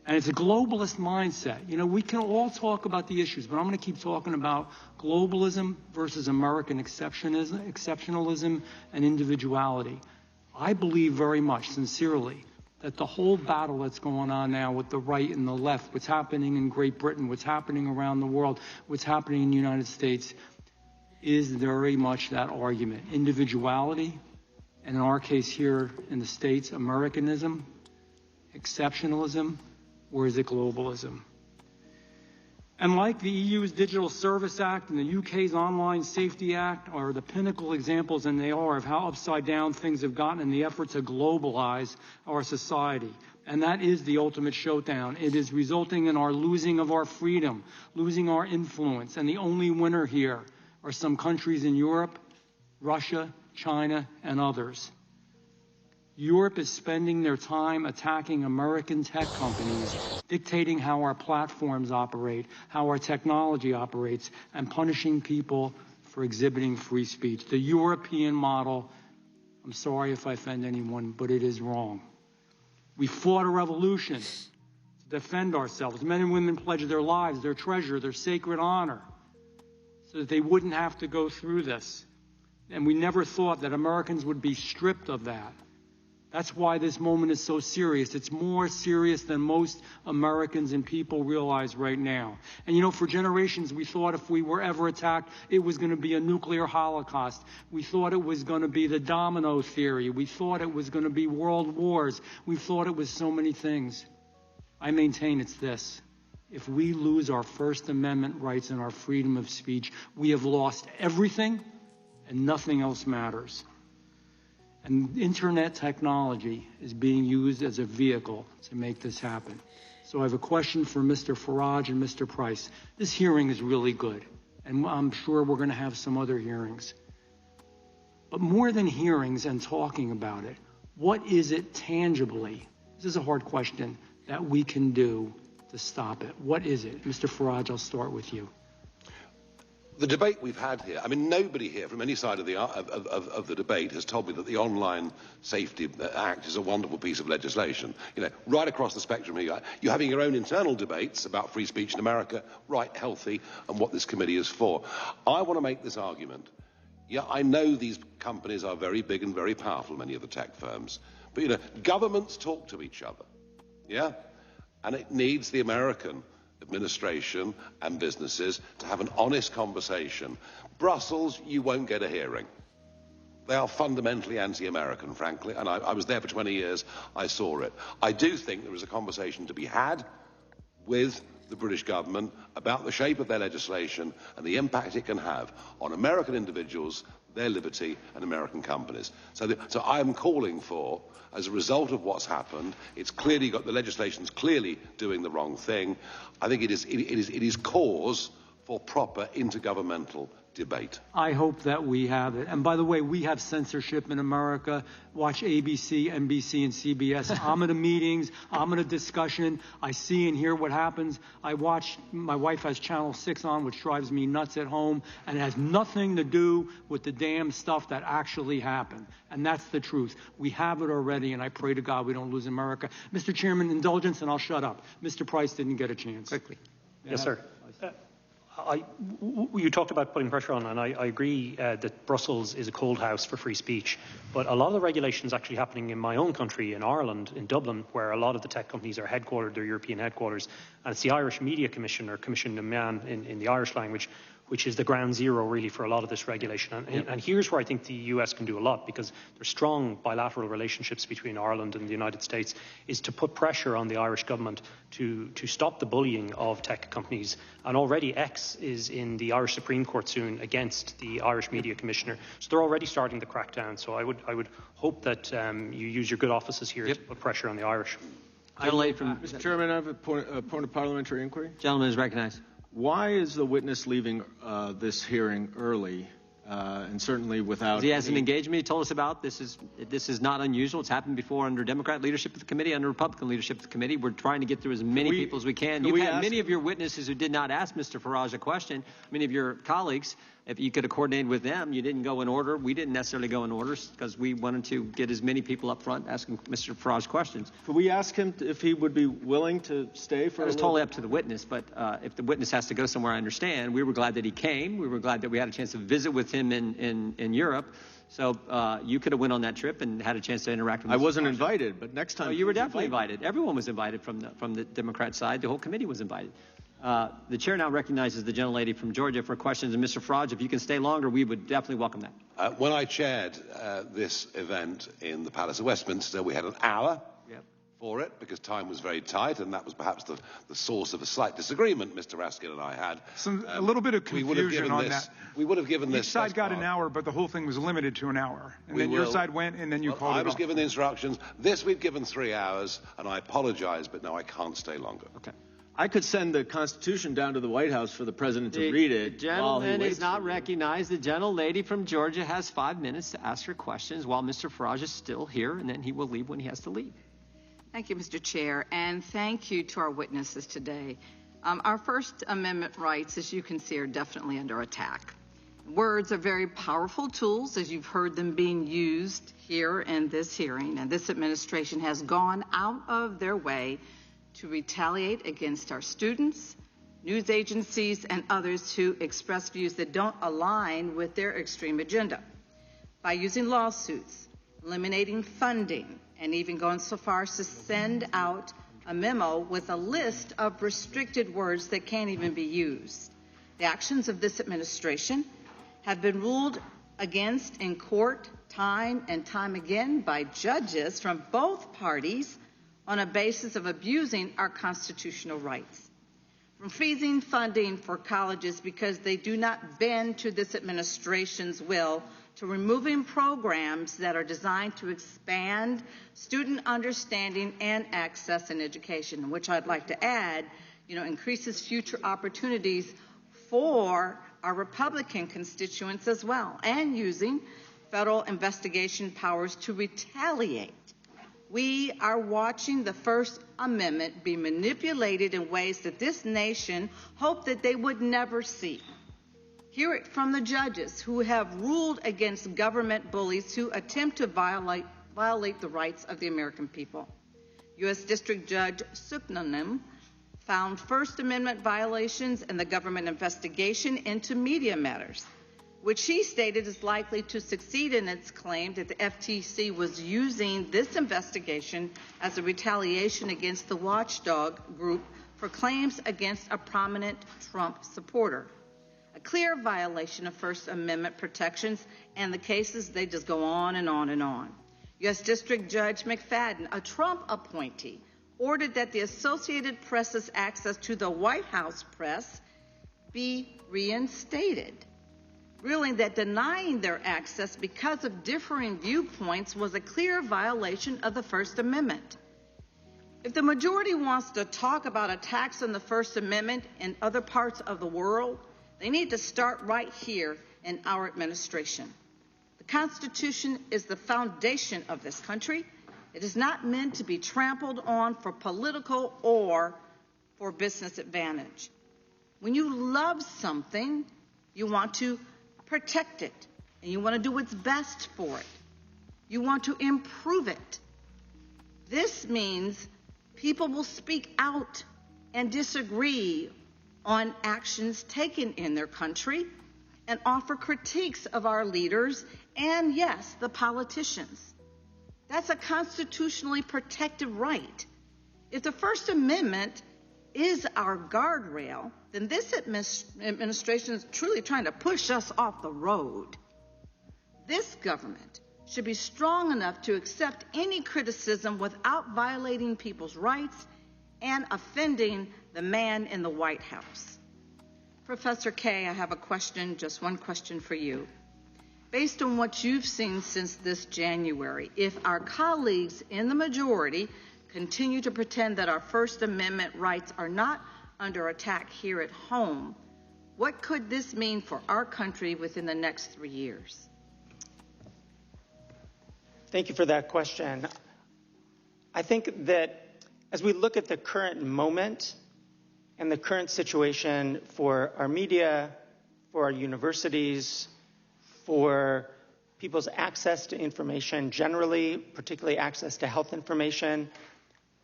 And it's a globalist mindset. You know, we can all talk about the issues, but I'm going to keep talking about globalism versus American exceptionalism and individuality. I believe very much, sincerely, that the whole battle that's going on now with the right and the left, what's happening in Great Britain, what's happening around the world, what's happening in the United States, is very much that argument. Individuality, and in our case here in the States, Americanism, exceptionalism, or is it globalism? And like the EU's Digital Service Act and the UK's Online Safety Act are the pinnacle examples, and they are, of how upside down things have gotten in the effort to globalize our society. And that is the ultimate showdown. It is resulting in our losing of our freedom, losing our influence. And the only winner here are some countries in Europe, Russia, China, and others. Europe is spending their time attacking American tech companies, dictating how our platforms operate, how our technology operates, and punishing people for exhibiting free speech. The European model, I'm sorry if I offend anyone, but it is wrong. We fought a revolution to defend ourselves. Men and women pledged their lives, their treasure, their sacred honor, so that they wouldn't have to go through this. And we never thought that Americans would be stripped of that. That's why this moment is so serious. It's more serious than most Americans and people realize right now. And you know, for generations, we thought if we were ever attacked, it was going to be a nuclear holocaust. We thought it was going to be the domino theory. We thought it was going to be world wars. We thought it was so many things. I maintain it's this. If we lose our First Amendment rights and our freedom of speech, we have lost everything and nothing else matters. And internet technology is being used as a vehicle to make this happen. So I have a question for Mr. Farage and Mr. Price. This hearing is really good, and I'm sure we're going to have some other hearings. But more than hearings and talking about it, what is it tangibly, this is a hard question, that we can do to stop it? What is it? Mr. Farage, I'll start with you. The debate we've had here, I mean, nobody here from any side of the debate has told me that the Online Safety Act is a wonderful piece of legislation. You know, right across the spectrum here, you're having your own internal debates about free speech in America, right, healthy, and what this committee is for. I want to make this argument. Yeah, I know these companies are very big and very powerful, many of the tech firms. But, you know, governments talk to each other. Yeah? And it needs the American administration and businesses to have an honest conversation. Brussels, you won't get a hearing. They are fundamentally anti-American, frankly, and I was there for 20 years. I saw it. I do think there is a conversation to be had with the British government about the shape of their legislation and the impact it can have on American individuals, their liberty, and American companies. So I am calling for, as a result of what's happened, it's clearly got the legislation's clearly doing the wrong thing. I think it is cause for proper intergovernmental debate. I hope that we have it. And by the way, we have censorship in America. Watch ABC, NBC, and CBS. I'm at a meetings. I'm at a discussion. I see and hear what happens. I watch, my wife has Channel 6 on, which drives me nuts at home, and it has nothing to do with the damn stuff that actually happened. And that's the truth. We have it already, and I pray to God we don't lose America. Mr. Chairman, indulgence, and I'll shut up. Mr. Price didn't get a chance. Quickly. Yes, sir. You talked about putting pressure on, and I agree that Brussels is a cold house for free speech. But a lot of the regulations actually happening in my own country, in Ireland, in Dublin, where a lot of the tech companies are headquartered, their European headquarters. And it's the Irish Media Commission, or Commission de Man in the Irish language, which is the ground zero, really, for a lot of this regulation. And here's where I think the US can do a lot, because there's strong bilateral relationships between Ireland and the United States, is to put pressure on the Irish government to stop the bullying of tech companies. And already X is in the Irish Supreme Court soon against the Irish Media Commissioner. So they're already starting the crackdown. So I would hope that you use your good offices here to put pressure on the Irish. Mr. Chairman, I have a point of parliamentary inquiry. Gentleman is recognized. Why is the witness leaving this hearing early, and certainly without? He has an engagement he told us about. This is not unusual. It's happened before under Democrat leadership of the committee, under Republican leadership of the committee. We're trying to get through as many people as we can. You've had many of your witnesses who did not ask Mr. Farage a question. Many of your colleagues, if you could have coordinated with them, you didn't go in order. We didn't necessarily go in order because we wanted to get as many people up front asking Mr. Farage questions. Could we ask him if he would be willing to stay for? It was totally up to the witness, but if the witness has to go somewhere, I understand. We were glad that he came. We were glad that we had a chance to visit with him in Europe. So you could have went on that trip and had a chance to interact with him. I wasn't invited, but next time. Oh, you were definitely invited. Everyone was invited from the Democrat side. The whole committee was invited. The chair now recognizes the gentlelady from Georgia for questions. And Mr. Farage, if you can stay longer, we would definitely welcome that. When I chaired this event in the Palace of Westminster, we had an hour for it because time was very tight, and that was perhaps the source of a slight disagreement Mr. Raskin and I had. A little bit of confusion on that. We would have given this. Each side got an hour, but the whole thing was limited to an hour. And then your side went, and then you called it off. I was given the instructions. This we've given 3 hours, and I apologize, but no, I can't stay longer. Okay. I could send the Constitution down to the White House for the president to read it. The gentleman is not recognized. The gentlelady from Georgia has 5 minutes to ask her questions while Mr. Farage is still here, and then he will leave when he has to leave. Thank you, Mr. Chair, and thank you to our witnesses today. Our First Amendment rights, as you can see, are definitely under attack. Words are very powerful tools, as you've heard them being used here in this hearing, and this administration has gone out of their way to retaliate against our students, news agencies, and others who express views that don't align with their extreme agenda. By using lawsuits, eliminating funding, and even going so far as to send out a memo with a list of restricted words that can't even be used. The actions of this administration have been ruled against in court time and time again by judges from both parties on a basis of abusing our constitutional rights. From freezing funding for colleges because they do not bend to this administration's will, to removing programs that are designed to expand student understanding and access in education, which I'd like to add, increases future opportunities for our Republican constituents as well, and using federal investigation powers to retaliate. We are watching the First Amendment be manipulated in ways that this nation hoped that they would never see. Hear it from the judges who have ruled against government bullies who attempt to violate the rights of the American people. U.S. District Judge Suknanim found First Amendment violations in the government investigation into media matters, which he stated is likely to succeed in its claim that the FTC was using this investigation as a retaliation against the watchdog group for claims against a prominent Trump supporter. A clear violation of First Amendment protections, and the cases, they just go on and on and on. U.S. District Judge McFadden, a Trump appointee, ordered that the Associated Press's access to the White House press be reinstated, ruling that denying their access because of differing viewpoints was a clear violation of the First Amendment. If the majority wants to talk about attacks on the First Amendment in other parts of the world, they need to start right here in our administration. The Constitution is the foundation of this country. It is not meant to be trampled on for political or for business advantage. When you love something, you want to protect it, and you want to do what's best for it. You want to improve it. This means people will speak out and disagree on actions taken in their country and offer critiques of our leaders and, yes, the politicians. That's a constitutionally protected right. If the First Amendment is our guardrail, then this administration is truly trying to push us off the road. This government should be strong enough to accept any criticism without violating people's rights and offending the man in the White House. Professor Kay, I have a question, just one question for you. Based on what you've seen since this January, if our colleagues in the majority continue to pretend that our First Amendment rights are not under attack here at home, what could this mean for our country within the next 3 years? Thank you for that question. I think that as we look at the current moment and the current situation for our media, for our universities, for people's access to information generally, particularly access to health information,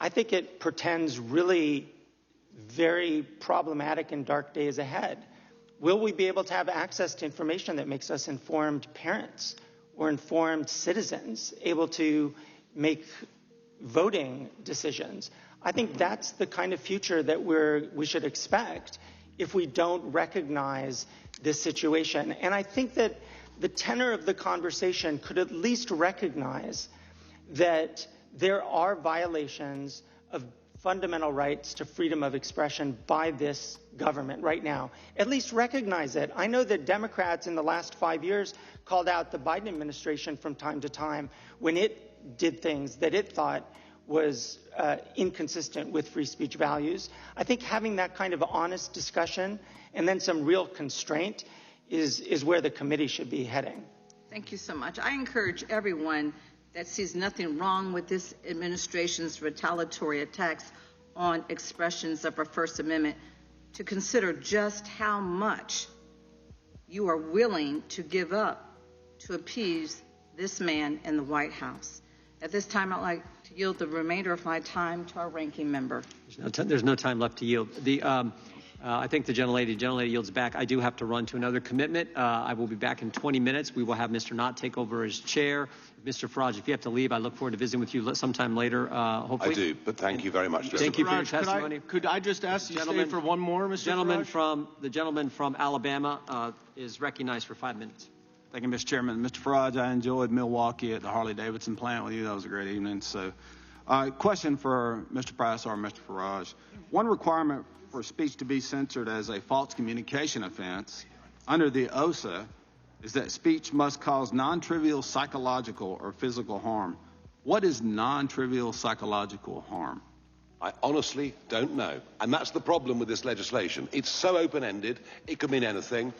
I think it portends really very problematic and dark days ahead. Will we be able to have access to information that makes us informed parents or informed citizens, able to make voting decisions? I think that's the kind of future that we should expect if we don't recognize this situation. And I think that the tenor of the conversation could at least recognize that there are violations of fundamental rights to freedom of expression by this government right now. At least recognize it. I know that Democrats in the last 5 years called out the Biden administration from time to time when it did things that it thought was inconsistent with free speech values. I think having that kind of honest discussion and then some real constraint is where the committee should be heading. Thank you so much. I encourage everyone that sees nothing wrong with this administration's retaliatory attacks on expressions of our First Amendment to consider just how much you are willing to give up to appease this man in the White House. At this time, I'd like to yield the remainder of my time to our ranking member. There's no time left to yield. I think the gentlelady yields back. I do have to run to another commitment. I will be back in 20 minutes. We will have Mr. Knott take over as chair. Mr. Farage, if you have to leave, I look forward to visiting with you sometime later, hopefully. I do, but thank you very much. Thank you for your testimony. Could I just ask you to stay for one more, Mr. Farage? The gentleman from Alabama is recognized for 5 minutes. Thank you, Mr. Chairman. Mr. Farage, I enjoyed Milwaukee at the Harley-Davidson plant with you. That was a great evening. So, question for Mr. Price or Mr. Farage. One requirement for speech to be censored as a false communication offense under the OSA is that speech must cause non-trivial psychological or physical harm. What is non-trivial psychological harm? I honestly don't know. And that's the problem with this legislation. It's so open-ended, it could mean anything.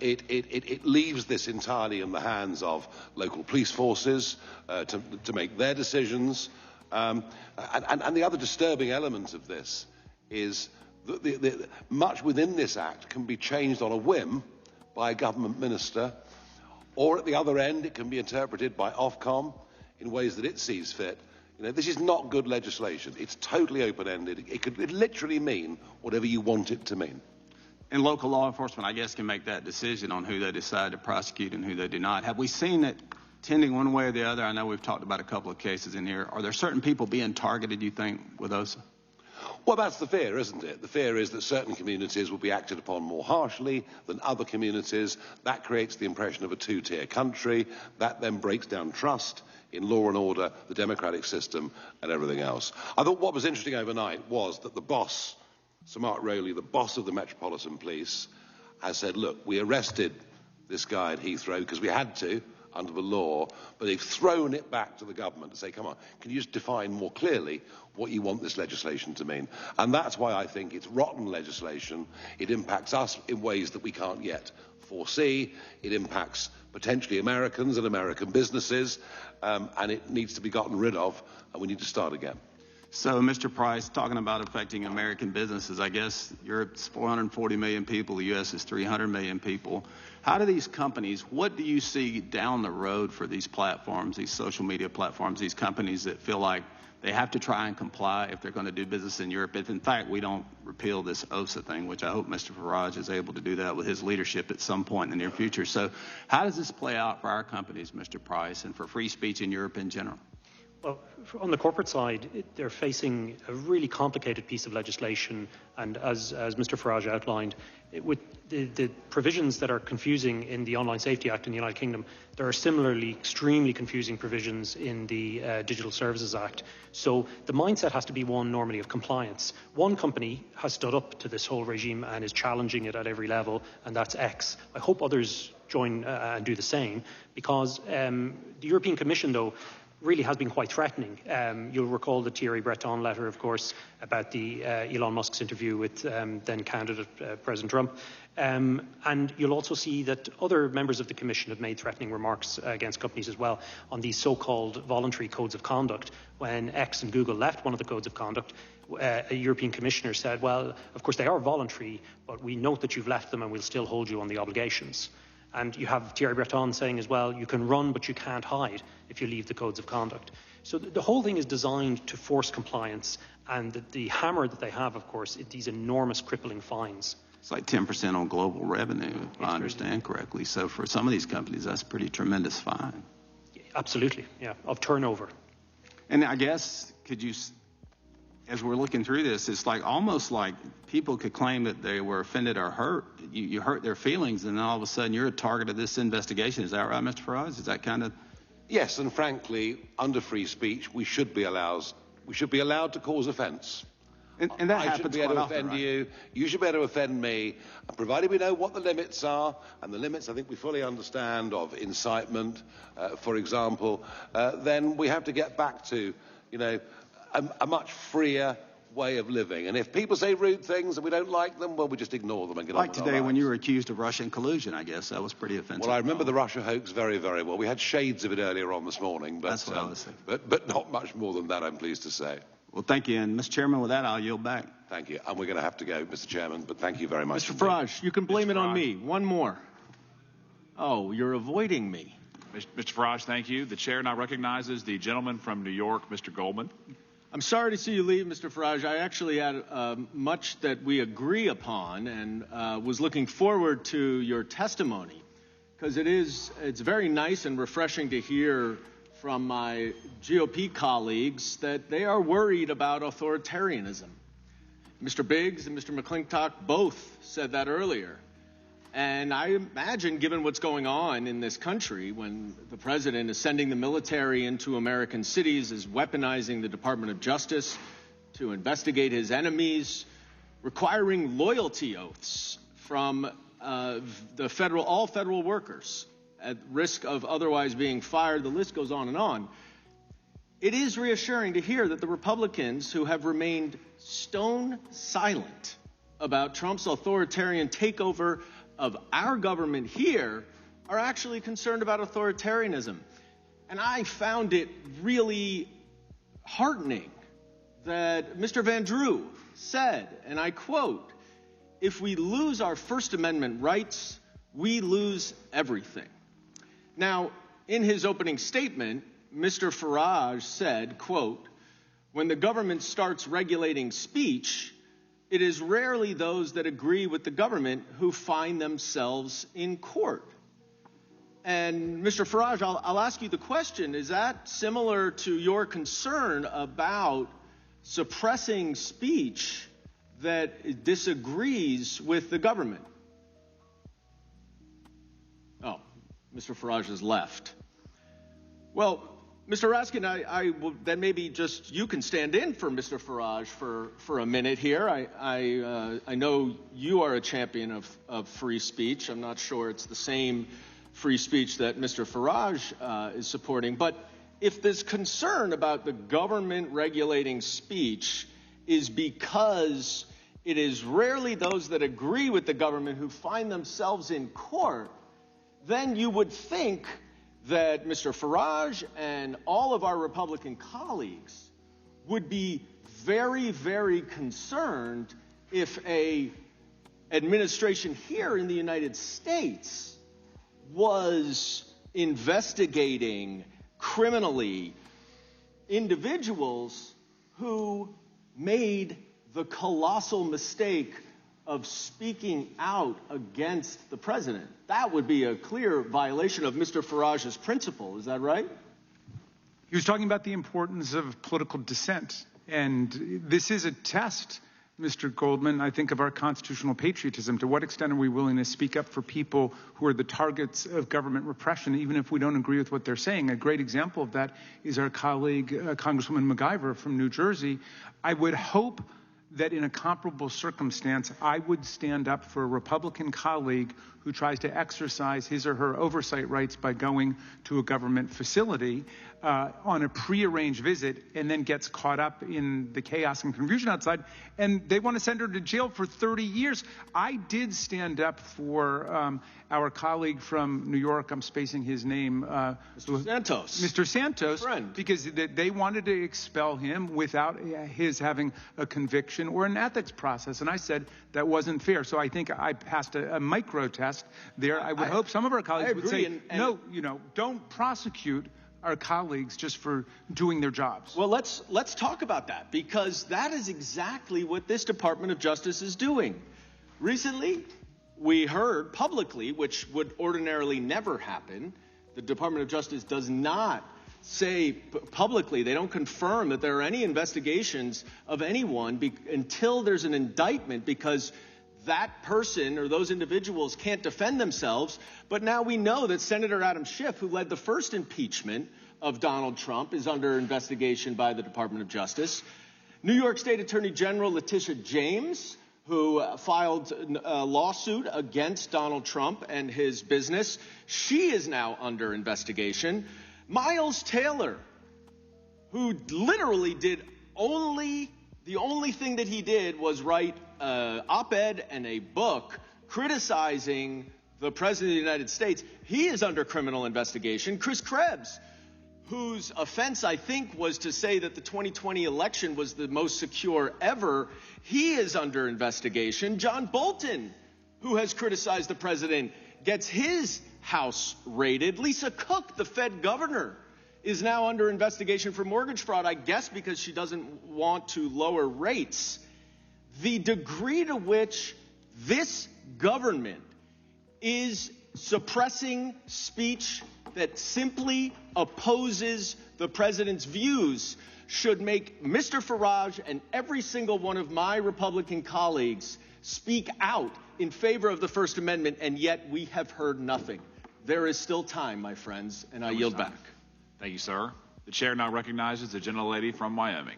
It leaves this entirely in the hands of local police forces to make their decisions. And the other disturbing element of this is that much within this act can be changed on a whim by a government minister, or at the other end it can be interpreted by Ofcom in ways that it sees fit. You know, this is not good legislation. It's totally open-ended. It could literally mean whatever you want it to mean. And local law enforcement, I guess, can make that decision on who they decide to prosecute and who they do not. Have we seen it tending one way or the other? I know we've talked about a couple of cases in here. Are there certain people being targeted, you think, with OSA? Well, that's the fear, isn't it? The fear is that certain communities will be acted upon more harshly than other communities. That creates the impression of a two-tier country. That then breaks down trust in law and order, the democratic system, and everything else. I thought what was interesting overnight was that the boss, Samart Rowley, the boss of the Metropolitan Police, has said, look, we arrested this guy at Heathrow because we had to under the law, but they've thrown it back to the government to say, come on, can you just define more clearly what you want this legislation to mean? And that's why I think it's rotten legislation. It impacts us in ways that we can't yet foresee. It impacts potentially Americans and American businesses, and it needs to be gotten rid of, and we need to start again. So, Mr. Price, talking about affecting American businesses, I guess Europe's 440 million people, the U.S. is 300 million people. How do these companies, what do you see down the road for these platforms, these social media platforms, these companies that feel like they have to try and comply if they're going to do business in Europe? If, in fact, we don't repeal this OSA thing, which I hope Mr. Farage is able to do that with his leadership at some point in the near future. So how does this play out for our companies, Mr. Price, and for free speech in Europe in general? Well, on the corporate side, they're facing a really complicated piece of legislation, and as Mr. Farage outlined, with the provisions that are confusing in the Online Safety Act in the United Kingdom, there are similarly extremely confusing provisions in the Digital Services Act. So the mindset has to be one normally of compliance. One company has stood up to this whole regime and is challenging it at every level, and that's X. I hope others join and do the same, because the European Commission, though, really has been quite threatening. You'll recall the Thierry Breton letter, of course, about the Elon Musk's interview with then candidate President Trump. And you'll also see that other members of the Commission have made threatening remarks against companies as well on these so-called voluntary codes of conduct. When X and Google left one of the codes of conduct, a European commissioner said, well, of course they are voluntary, but we note that you've left them and we'll still hold you on the obligations. And you have Thierry Breton saying as well, you can run, but you can't hide if you leave the codes of conduct. So the whole thing is designed to force compliance, and the hammer that they have, of course, is these enormous crippling fines. It's like 10% on global revenue, if I understand correctly. So for some of these companies, that's a pretty tremendous fine. Absolutely, yeah, of turnover. And I guess, could you, as we're looking through this, it's like almost like people could claim that they were offended or hurt. You hurt their feelings, and then all of a sudden you're a target of this investigation. Is that right, Mr. Farage? Is that kind of... Yes, and frankly, under free speech, we should be allowed to cause offence. And that I should be able to offend right? you. You should be able to offend me. And provided we know what the limits are, and the limits I think we fully understand of incitement, for example, then we have to get back to, a much freer way of living. And if people say rude things and we don't like them, well, we just ignore them and get on with our lives. Like today when you were accused of Russian collusion, I guess. That was pretty offensive. Well, I remember the Russia hoax very, very well. We had shades of it earlier on this morning. But, that's what I was saying. But not much more than that, I'm pleased to say. Well, thank you. And, Mr. Chairman, with that, I'll yield back. Thank you. And we're going to have to go, Mr. Chairman, but thank you very much. Mr. Farage, you can blame it on me. One more. Oh, you're avoiding me. Mr. Farage, thank you. The chair now recognizes the gentleman from New York, Mr. Goldman. I'm sorry to see you leave, Mr. Farage. I actually had much that we agree upon and was looking forward to your testimony because it's very nice and refreshing to hear from my GOP colleagues that they are worried about authoritarianism. Mr. Biggs and Mr. McClintock both said that earlier. And I imagine, given what's going on in this country, when the president is sending the military into American cities, is weaponizing the Department of Justice to investigate his enemies, requiring loyalty oaths from all federal workers at risk of otherwise being fired, the list goes on and on. It is reassuring to hear that the Republicans who have remained stone silent about Trump's authoritarian takeover of our government here are actually concerned about authoritarianism. And I found it really heartening that Mr. Van Drew said, and I quote, "If we lose our First Amendment rights, we lose everything." Now, in his opening statement, Mr. Farage said, quote, "When the government starts regulating speech, it is rarely those that agree with the government who find themselves in court." And Mr. Farage, I'll ask you the question, is that similar to your concern about suppressing speech that disagrees with the government? Oh, Mr. Farage has left. Well, Mr. Raskin, I will then maybe just you can stand in for Mr. Farage for a minute here. I know you are a champion of free speech. I'm not sure it's the same free speech that Mr. Farage is supporting. But if this concern about the government regulating speech is because it is rarely those that agree with the government who find themselves in court, then you would think that Mr. Farage and all of our Republican colleagues would be very, very concerned if a administration here in the United States was investigating criminally individuals who made the colossal mistake of speaking out against the president. That would be a clear violation of Mr. Farage's principle. Is that right? He was talking about the importance of political dissent. And this is a test, Mr. Goldman, I think, of our constitutional patriotism. To what extent are we willing to speak up for people who are the targets of government repression, even if we don't agree with what they're saying? A great example of that is our colleague, Congresswoman MacGyver from New Jersey. I would hope that in a comparable circumstance, I would stand up for a Republican colleague who tries to exercise his or her oversight rights by going to a government facility on a prearranged visit and then gets caught up in the chaos and confusion outside, and they want to send her to jail for 30 years. I did stand up for our colleague from New York, I'm spacing his name. Mr. Santos, because they wanted to expel him without his having a conviction or an ethics process. And I said that wasn't fair. So I think I passed a micro test there. I would hope some of our colleagues would say, no, don't prosecute our colleagues just for doing their jobs. Well, let's talk about that, because that is exactly what this Department of Justice is doing. Recently, we heard publicly, which would ordinarily never happen, the Department of Justice does not say publicly, they don't confirm that there are any investigations of anyone until there's an indictment, because that person or those individuals can't defend themselves. But now we know that Senator Adam Schiff, who led the first impeachment of Donald Trump, is under investigation by the Department of Justice. New York State Attorney General Letitia James, who filed a lawsuit against Donald Trump and his business, she is now under investigation. Miles Taylor, who literally did the only thing that he did was write an op-ed and a book criticizing the President of the United States, he is under criminal investigation. Chris Krebs, whose offense, I think, was to say that the 2020 election was the most secure ever, he is under investigation. John Bolton, who has criticized the president, gets his house raided. Lisa Cook, the Fed governor, is now under investigation for mortgage fraud, I guess because she doesn't want to lower rates. The degree to which this government is suppressing speech that simply opposes the president's views should make Mr. Farage and every single one of my Republican colleagues speak out in favor of the First Amendment, and yet we have heard nothing. There is still time, my friends, and I yield back. Thank you, sir. The chair now recognizes the gentlelady from Wyoming.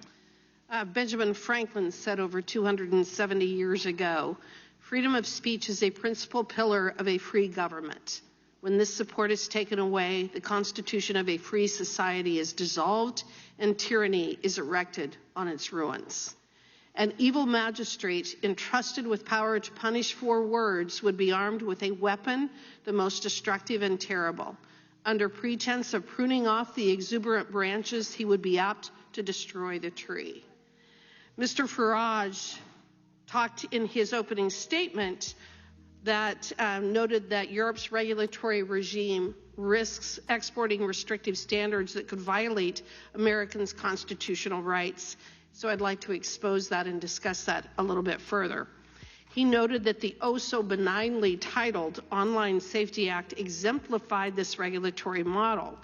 Benjamin Franklin said over 270 years ago, freedom of speech is a principal pillar of a free government. When this support is taken away, the constitution of a free society is dissolved and tyranny is erected on its ruins. An evil magistrate entrusted with power to punish for words would be armed with a weapon the most destructive and terrible. Under pretense of pruning off the exuberant branches, he would be apt to destroy the tree. Mr. Farage talked in his opening statement that noted that Europe's regulatory regime risks exporting restrictive standards that could violate Americans' constitutional rights. So I'd like to expose that and discuss that a little bit further. He noted that the oh-so-benignly titled Online Safety Act exemplified this regulatory model.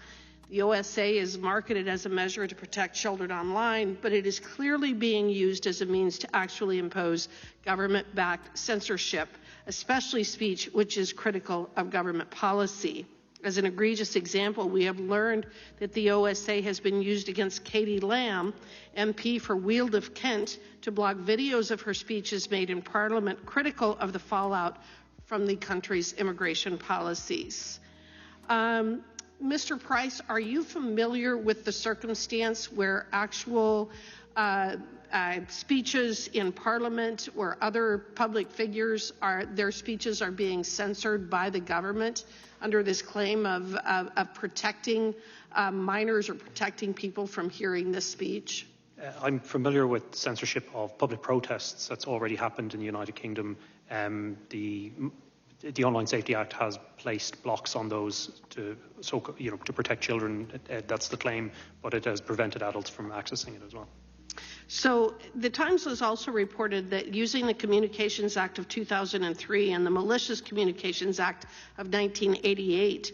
The OSA is marketed as a measure to protect children online, but it is clearly being used as a means to actually impose government-backed censorship, especially speech which is critical of government policy. As an egregious example, we have learned that the OSA has been used against Katie Lamb, MP for Weald of Kent, to block videos of her speeches made in Parliament critical of the fallout from the country's immigration policies. Mr. Price, are you familiar with the circumstance where actual speeches in Parliament or other public figures, their speeches are being censored by the government under this claim of protecting minors or protecting people from hearing this speech? I'm familiar with censorship of public protests. That's already happened in the United Kingdom. The Online Safety Act has placed blocks on those to protect children. That's the claim, but it has prevented adults from accessing it as well. So the Times has also reported that using the Communications Act of 2003 and the Malicious Communications Act of 1988,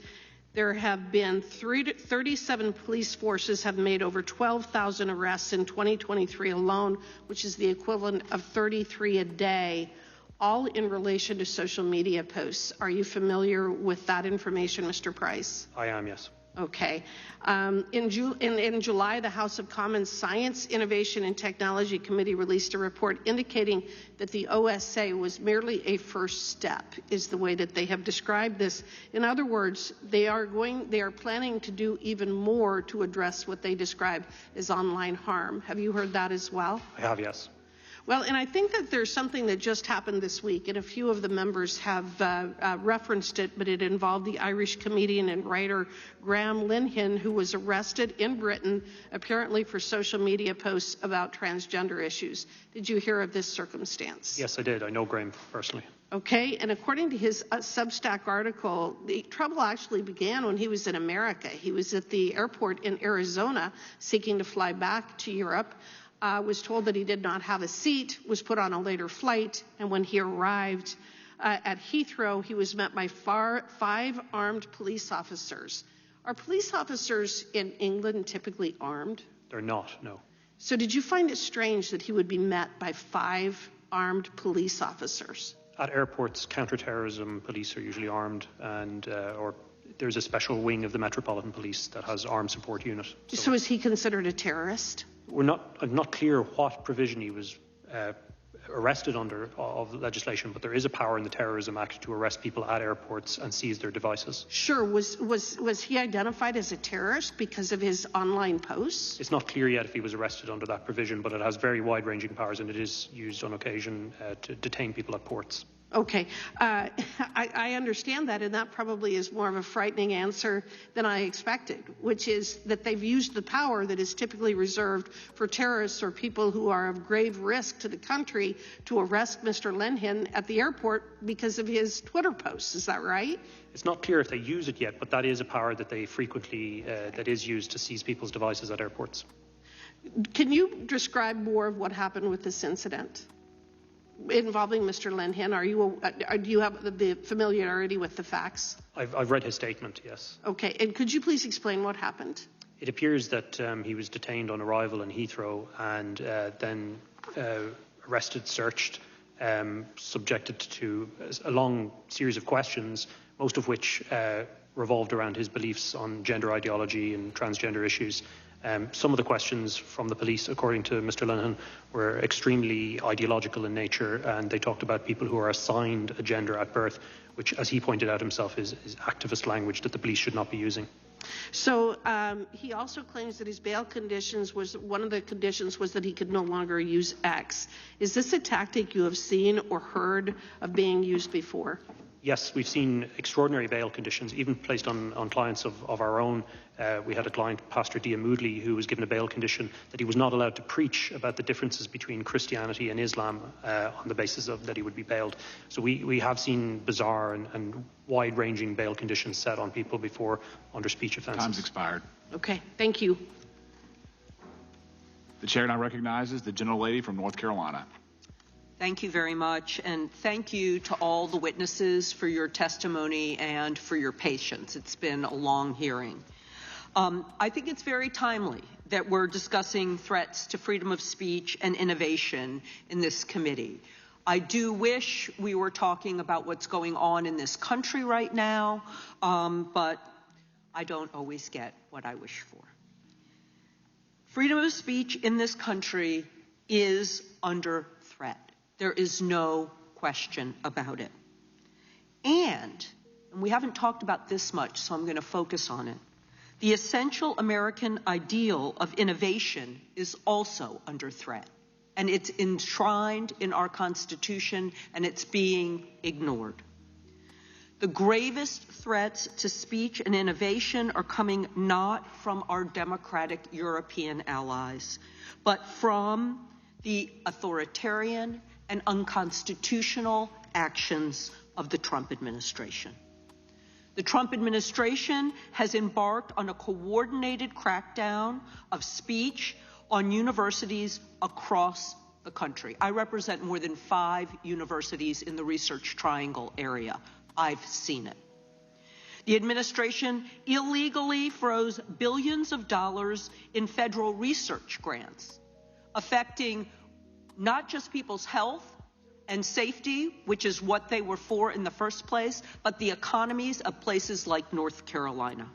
there have been 37 police forces have made over 12,000 arrests in 2023 alone, which is the equivalent of 33 a day, all in relation to social media posts. Are you familiar with that information, Mr. Price? I am, yes. Okay. In July, the House of Commons Science, Innovation, and Technology Committee released a report indicating that the OSA was merely a first step, is the way that they have described this. In other words, they are planning to do even more to address what they describe as online harm. Have you heard that as well? I have, yes. Well, and I think that there's something that just happened this week, and a few of the members have referenced it, but it involved the Irish comedian and writer Graham Linehan, who was arrested in Britain, apparently for social media posts about transgender issues. Did you hear of this circumstance? Yes, I did. I know Graham personally. Okay, and according to his Substack article, the trouble actually began when he was in America. He was at the airport in Arizona seeking to fly back to Europe. Was told that he did not have a seat, was put on a later flight, and when he arrived at Heathrow, he was met by 5 armed police officers. Are police officers in England typically armed? They're not, no. So did you find it strange that he would be met by 5 armed police officers? At airports, counterterrorism police are usually armed, and or there's a special wing of the Metropolitan Police that has armed support unit. So is he considered a terrorist? I'm not clear what provision he was arrested under of legislation, but there is a power in the Terrorism Act to arrest people at airports and seize their devices. Sure. Was he identified as a terrorist because of his online posts? It's not clear yet if he was arrested under that provision, but it has very wide-ranging powers, and it is used on occasion to detain people at ports. Okay. I understand that, and that probably is more of a frightening answer than I expected, which is that they've used the power that is typically reserved for terrorists or people who are of grave risk to the country to arrest Mr. Linehan at the airport because of his Twitter posts. Is that right? It's not clear if they use it yet, but that is a power that they frequently, that is used to seize people's devices at airports. Can you describe more of what happened with this incident involving Mr. Linehan? Do you have the familiarity with the facts? I've read his statement, yes. Okay, and could you please explain what happened? It appears that he was detained on arrival in Heathrow and then arrested, searched, subjected to a long series of questions, most of which revolved around his beliefs on gender ideology and transgender issues. Some of the questions from the police, according to Mr. Linehan, were extremely ideological in nature, and they talked about people who are assigned a gender at birth, which, as he pointed out himself, is activist language that the police should not be using. So he also claims that his bail conditions one of the conditions was that he could no longer use X. Is this a tactic you have seen or heard of being used before? Yes, we've seen extraordinary bail conditions, even placed on clients of our own. We had a client, Pastor Dia Moodley, who was given a bail condition that he was not allowed to preach about the differences between Christianity and Islam on the basis of that he would be bailed. So we have seen bizarre and wide-ranging bail conditions set on people before under speech offences. Time's expired. Okay, thank you. The chair now recognizes the gentlelady from North Carolina. Thank you very much, and thank you to all the witnesses for your testimony and for your patience. It's been a long hearing. I think it's very timely that we're discussing threats to freedom of speech and innovation in this committee. I do wish we were talking about what's going on in this country right now, but I don't always get what I wish for. Freedom of speech in this country is under threat. There is no question about it. And we haven't talked about this much, so I'm going to focus on it. The essential American ideal of innovation is also under threat. And it's enshrined in our Constitution, and it's being ignored. The gravest threats to speech and innovation are coming not from our democratic European allies, but from the authoritarian and unconstitutional actions of the Trump administration. The Trump administration has embarked on a coordinated crackdown of speech on universities across the country. I represent more than 5 universities in the Research Triangle area. I've seen it. The administration illegally froze billions of dollars in federal research grants, affecting not just people's health and safety, which is what they were for in the first place, but the economies of places like North Carolina.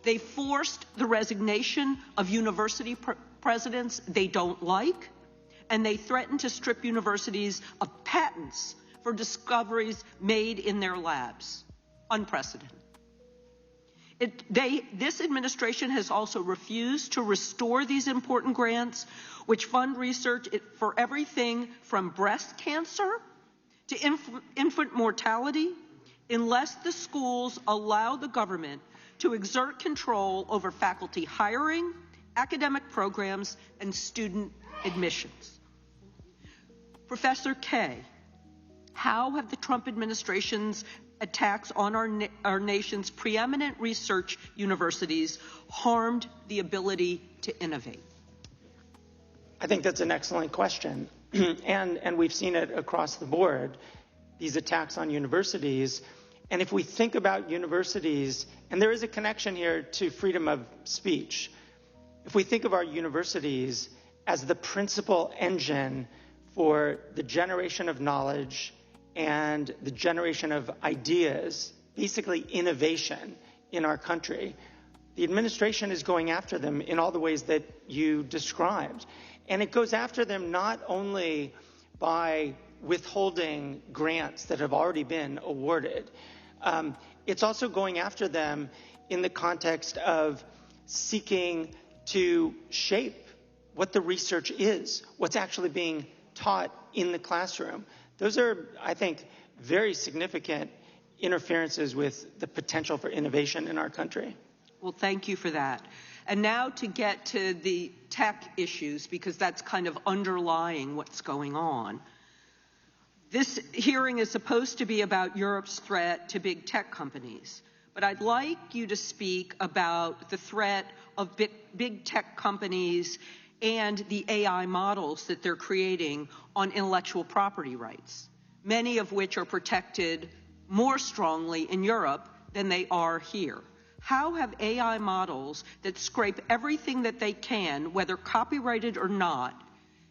They forced the resignation of university presidents they don't like, and they threatened to strip universities of patents for discoveries made in their labs. Unprecedented. This administration has also refused to restore these important grants, which fund research for everything from breast cancer to infant mortality, unless the schools allow the government to exert control over faculty hiring, academic programs, and student admissions. Professor Kaye, how have the Trump administration's attacks on our nation's preeminent research universities harmed the ability to innovate? I think that's an excellent question. and we've seen it across the board, these attacks on universities. And if we think about universities, and there is a connection here to freedom of speech, if we think of our universities as the principal engine for the generation of knowledge and the generation of ideas, basically innovation in our country, the administration is going after them in all the ways that you described. And it goes after them not only by withholding grants that have already been awarded, it's also going after them in the context of seeking to shape what the research is, what's actually being taught in the classroom. Those are, I think, very significant interferences with the potential for innovation in our country. Well, thank you for that. And now to get to the tech issues, because that's kind of underlying what's going on. This hearing is supposed to be about Europe's threat to big tech companies, but I'd like you to speak about the threat of big tech companies and the AI models that they're creating on intellectual property rights, many of which are protected more strongly in Europe than they are here. How have AI models that scrape everything that they can, whether copyrighted or not,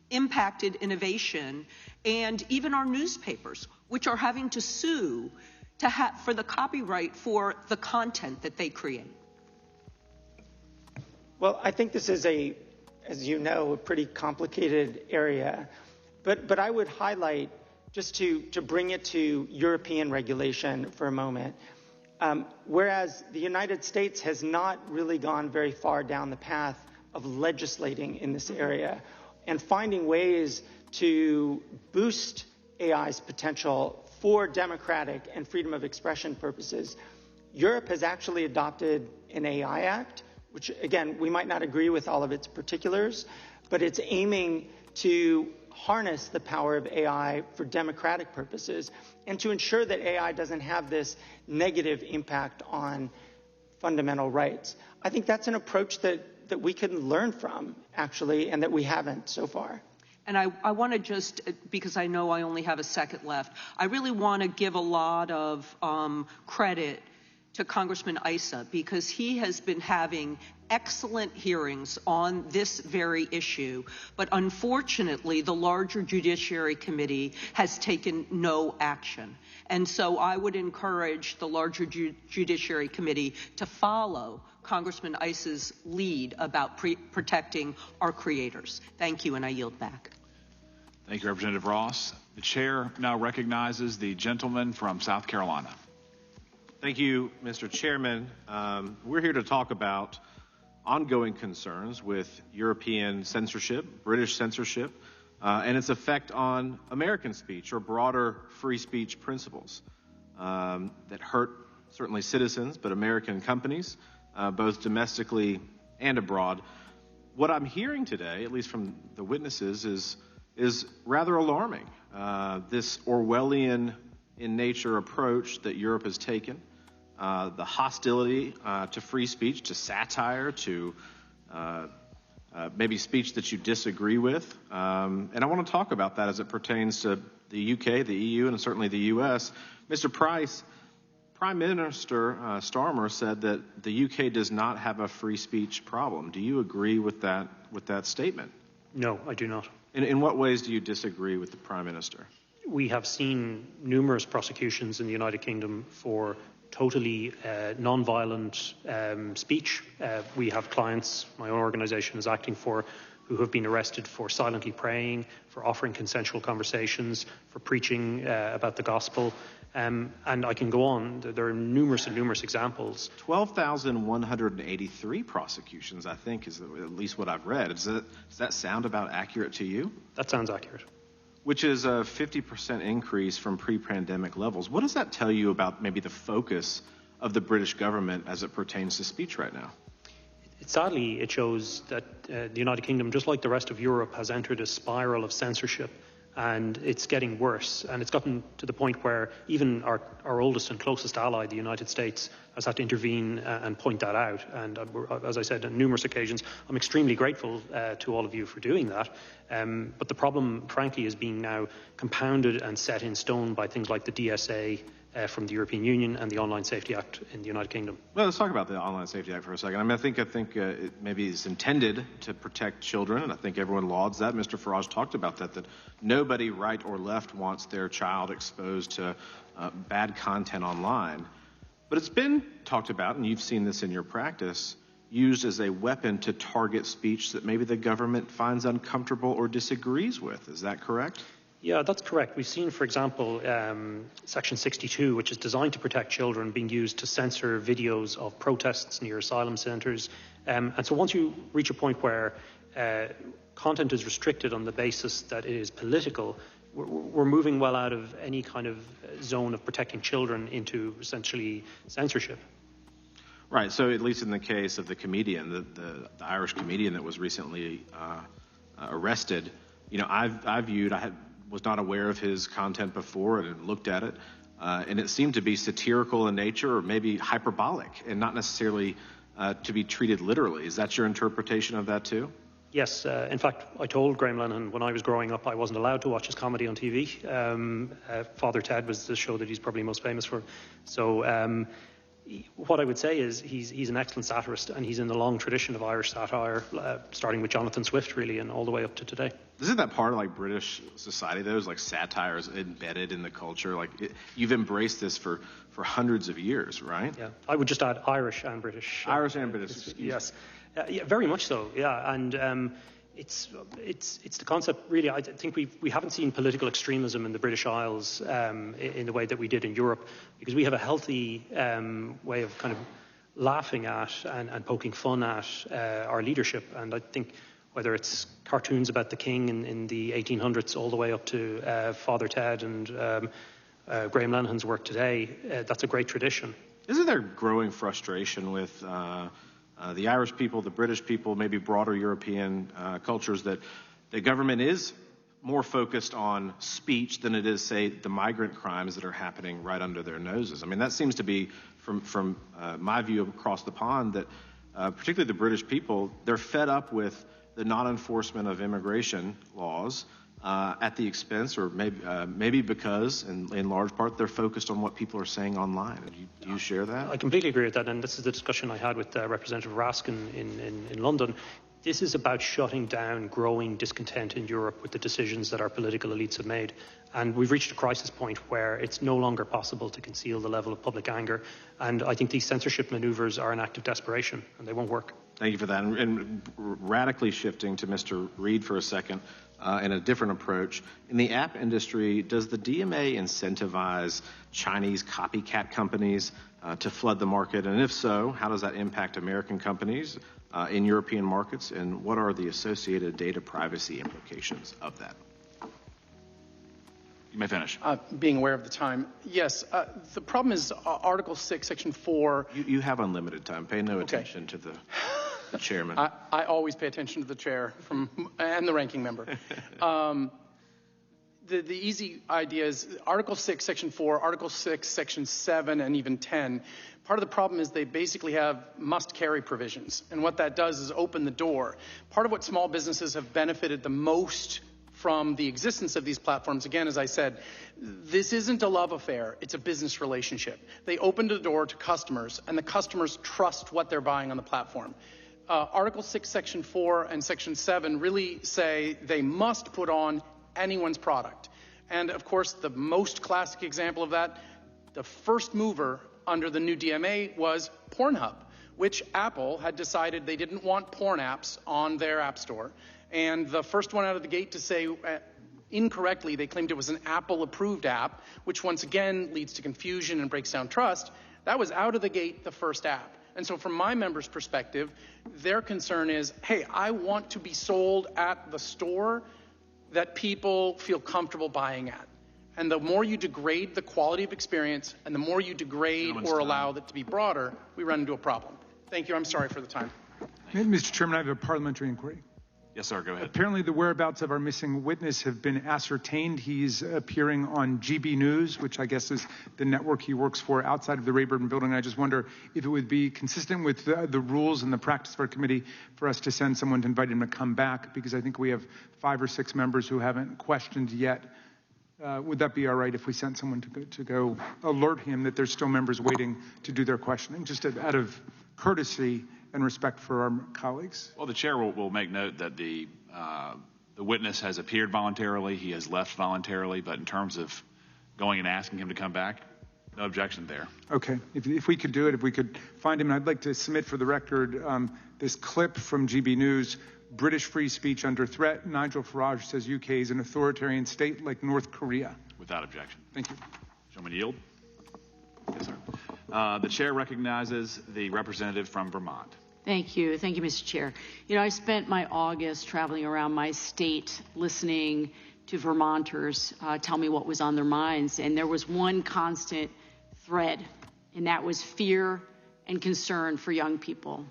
impacted innovation and even our newspapers, which are having to sue for the copyright for the content that they create? Well, I think this is as you know, a pretty complicated area. But I would highlight, just to bring it to European regulation for a moment, whereas the United States has not really gone very far down the path of legislating in this area and finding ways to boost AI's potential for democratic and freedom of expression purposes, Europe has actually adopted an AI Act, which, again, we might not agree with all of its particulars, but it's aiming to harness the power of AI for democratic purposes and to ensure that AI doesn't have this negative impact on fundamental rights. I think that's an approach that we can learn from, actually, and that we haven't so far. And I want to just, because I know I only have a second left, I really want to give a lot of credit to Congressman Issa, because he has been having excellent hearings on this very issue. But unfortunately, the larger Judiciary Committee has taken no action. And so I would encourage the larger Judiciary Committee to follow Congressman Issa's lead about protecting our creators. Thank you, and I yield back. Thank you, Representative Ross. The chair now recognizes the gentleman from South Carolina. Thank you, Mr. Chairman. We're here to talk about ongoing concerns with European censorship, British censorship, and its effect on American speech or broader free speech principles that hurt certainly citizens, but American companies, both domestically and abroad. What I'm hearing today, at least from the witnesses, is rather alarming. This Orwellian in nature approach that Europe has taken, the hostility to free speech, to satire, to maybe speech that you disagree with. And I want to talk about that as it pertains to the UK, the EU, and certainly the US. Mr. Price, Prime Minister Starmer said that the UK does not have a free speech problem. Do you agree with that statement? No, I do not. In what ways do you disagree with the Prime Minister? We have seen numerous prosecutions in the United Kingdom for totally non-violent speech. We have clients, my own organization is acting for, who have been arrested for silently praying, for offering consensual conversations, for preaching about the gospel. And I can go on. There are numerous and numerous examples. 12,183 prosecutions, I think, is at least what I've read. Does that sound about accurate to you? That sounds accurate. Which is a 50% increase from pre-pandemic levels. What does that tell you about maybe the focus of the British government as it pertains to speech right now? Sadly, it shows that the United Kingdom, just like the rest of Europe, has entered a spiral of censorship, and it's getting worse. And it's gotten to the point where even our oldest and closest ally, the United States, has had to intervene and point that out. And as I said on numerous occasions, I'm extremely grateful to all of you for doing that. But the problem, frankly, is being now compounded and set in stone by things like the DSA from the European Union and the Online Safety Act in the United Kingdom. Well, let's talk about the Online Safety Act for a second. I mean, I think it maybe is intended to protect children, and I think everyone lauds that. Mr. Farage talked about that nobody, right or left, wants their child exposed to bad content online. But it's been talked about, and you've seen this in your practice, used as a weapon to target speech that maybe the government finds uncomfortable or disagrees with. Is that correct? Yeah, that's correct. We've seen, for example, Section 62, which is designed to protect children, being used to censor videos of protests near asylum centres. And so once you reach a point where content is restricted on the basis that it is political, we're moving well out of any kind of zone of protecting children into essentially censorship. Right. So at least in the case of the comedian, the Irish comedian that was recently arrested, you know, I was not aware of his content before and looked at it, and it seemed to be satirical in nature or maybe hyperbolic and not necessarily to be treated literally. Is that your interpretation of that too? Yes. In fact, I told Graham Lennon when I was growing up I wasn't allowed to watch his comedy on TV. Father Ted was the show that he's probably most famous for. So what I would say is he's an excellent satirist, and he's in the long tradition of Irish satire, starting with Jonathan Swift, really, and all the way up to today. Isn't that part of like British society, though? Is like satire is embedded in the culture. Like you've embraced this for hundreds of years, right? Yeah, I would just add Irish and British. Irish and British. Yes, yeah, very much so. Yeah, and it's the concept. Really, I think we haven't seen political extremism in the British Isles in the way that we did in Europe, because we have a healthy way of kind of laughing at and poking fun at our leadership. And I think whether it's cartoons about the king in the 1800s all the way up to Father Ted and Graham Lenihan's work today, that's a great tradition. Isn't there growing frustration with the Irish people, the British people, maybe broader European cultures, that the government is more focused on speech than it is, say, the migrant crimes that are happening right under their noses? I mean, that seems to be, from my view across the pond, that particularly the British people, they're fed up with the non-enforcement of immigration laws at the expense, or maybe because, in large part, they're focused on what people are saying online. Do you share that? I completely agree with that, and this is the discussion I had with Representative Raskin in London. This is about shutting down growing discontent in Europe with the decisions that our political elites have made. And we've reached a crisis point where it's no longer possible to conceal the level of public anger. And I think these censorship maneuvers are an act of desperation, and they won't work. Thank you for that. And radically shifting to Mr. Reed for a second, and a different approach. In the app industry, does the DMA incentivize Chinese copycat companies to flood the market? And if so, how does that impact American companies in European markets? And what are the associated data privacy implications of that? You may finish. Being aware of the time, yes. The problem is Article 6, Section 4. You have unlimited time. Pay no attention to the chairman. I always pay attention to the chair and the ranking member. The easy idea is Article 6, Section 4, Article 6, Section 7, and even 10. Part of the problem is they basically have must-carry provisions. And what that does is open the door. Part of what small businesses have benefited the most from the existence of these platforms, again, as I said, this isn't a love affair. It's a business relationship. They opened the door to customers, and the customers trust what they're buying on the platform. Article 6, Section 4, and Section 7 really say they must put on anyone's product. And, of course, the most classic example of that, the first mover under the new DMA was Pornhub, which Apple had decided they didn't want porn apps on their app store. And the first one out of the gate to say incorrectly, they claimed it was an Apple-approved app, which once again leads to confusion and breaks down trust. That was out of the gate the first app. And so from my members' perspective, their concern is, hey, I want to be sold at the store that people feel comfortable buying at. And the more you degrade the quality of experience and the more you degrade or allow that to be broader, we run into a problem. Thank you. I'm sorry for the time. Mr. Chairman, I have a parliamentary inquiry. Yes, sir. Go ahead. Apparently, the whereabouts of our missing witness have been ascertained. He's appearing on GB News, which I guess is the network he works for outside of the Rayburn building. I just wonder if it would be consistent with the rules and the practice of our committee for us to send someone to invite him to come back, because I think we have 5 or 6 members who haven't questioned yet. Would that be all right if we sent someone to go alert him that there's still members waiting to do their questioning, just out of courtesy and respect for our colleagues? Well, the chair will make note that the witness has appeared voluntarily, he has left voluntarily, but in terms of going and asking him to come back, no objection there. Okay. If we could do it, if we could find him, I'd like to submit for the record this clip from GB News. British free speech under threat. Nigel Farage says UK is an authoritarian state like North Korea. Without objection. Thank you. Gentleman yield. Yes, sir. The chair recognizes the representative from Vermont. Thank you. Thank you, Mr. Chair. You know, I spent my August traveling around my state listening to Vermonters tell me what was on their minds. And there was one constant thread, and that was fear and concern for young people,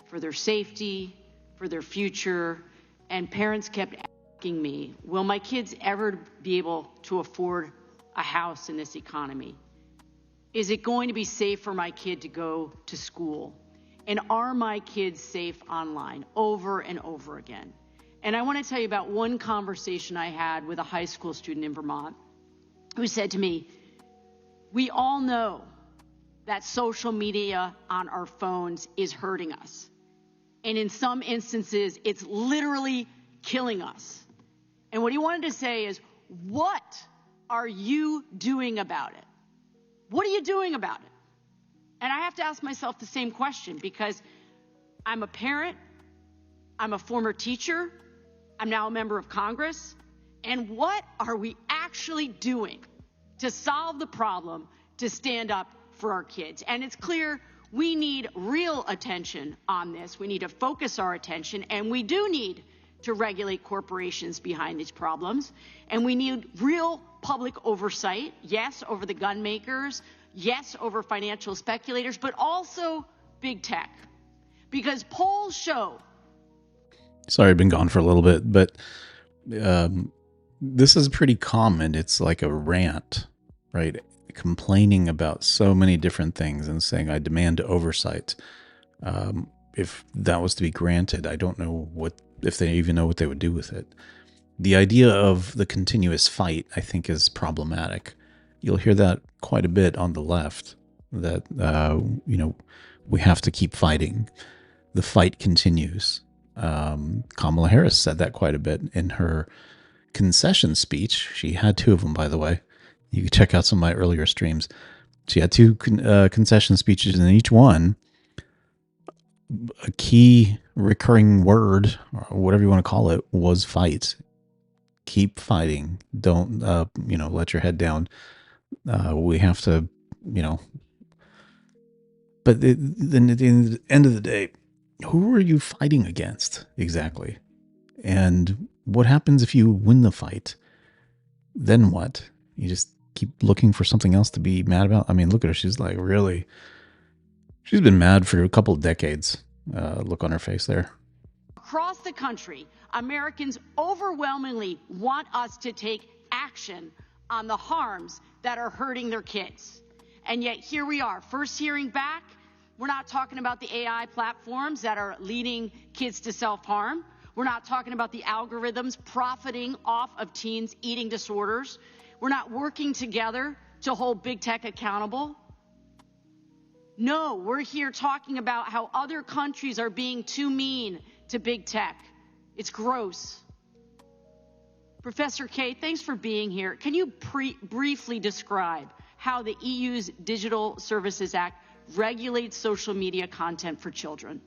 for their safety, for their future. And parents kept asking me, will my kids ever be able to afford a house in this economy? Is it going to be safe for my kid to go to school? And are my kids safe online? Over and over again. And I want to tell you about one conversation I had with a high school student in Vermont who said to me, we all know that social media on our phones is hurting us. And in some instances, it's literally killing us. And what he wanted to say is, what are you doing about it? What are you doing about it? And I have to ask myself the same question, because I'm a parent, I'm a former teacher, I'm now a member of Congress, and what are we actually doing to solve the problem, to stand up for our kids? And it's clear we need real attention on this. We need to focus our attention, and we do need to regulate corporations behind these problems, and we need real public oversight, yes, over the gun makers, yes, over financial speculators, but also big tech. Because polls show... Sorry, I've been gone for a little bit, but this is pretty common. It's like a rant, right? Complaining about so many different things and saying, I demand oversight. If that was to be granted, I don't know if they even know what they would do with it. The idea of the continuous fight, I think, is problematic. You'll hear that quite a bit on the left, that, we have to keep fighting. The fight continues. Kamala Harris said that quite a bit in her concession speech. She had 2 of them, by the way. You can check out some of my earlier streams. She had 2 concession speeches, and in each one, a key recurring word, or whatever you want to call it, was fight. Keep fighting. Don't, let your head down. We have to, But then at the end of the day, who are you fighting against exactly? And what happens if you win the fight? Then what? You just keep looking for something else to be mad about? I mean, look at her. She's like, really, she's been mad for a couple of decades. Look on her face there. Across the country, Americans overwhelmingly want us to take action on the harms that are hurting their kids. And yet here we are, first hearing back. We're not talking about the AI platforms that are leading kids to self-harm. We're not talking about the algorithms profiting off of teens' eating disorders. We're not working together to hold big tech accountable. No, we're here talking about how other countries are being too mean to big tech. It's gross. Professor Kay, thanks for being here. Can you briefly describe how the EU's Digital Services Act regulates social media content for children?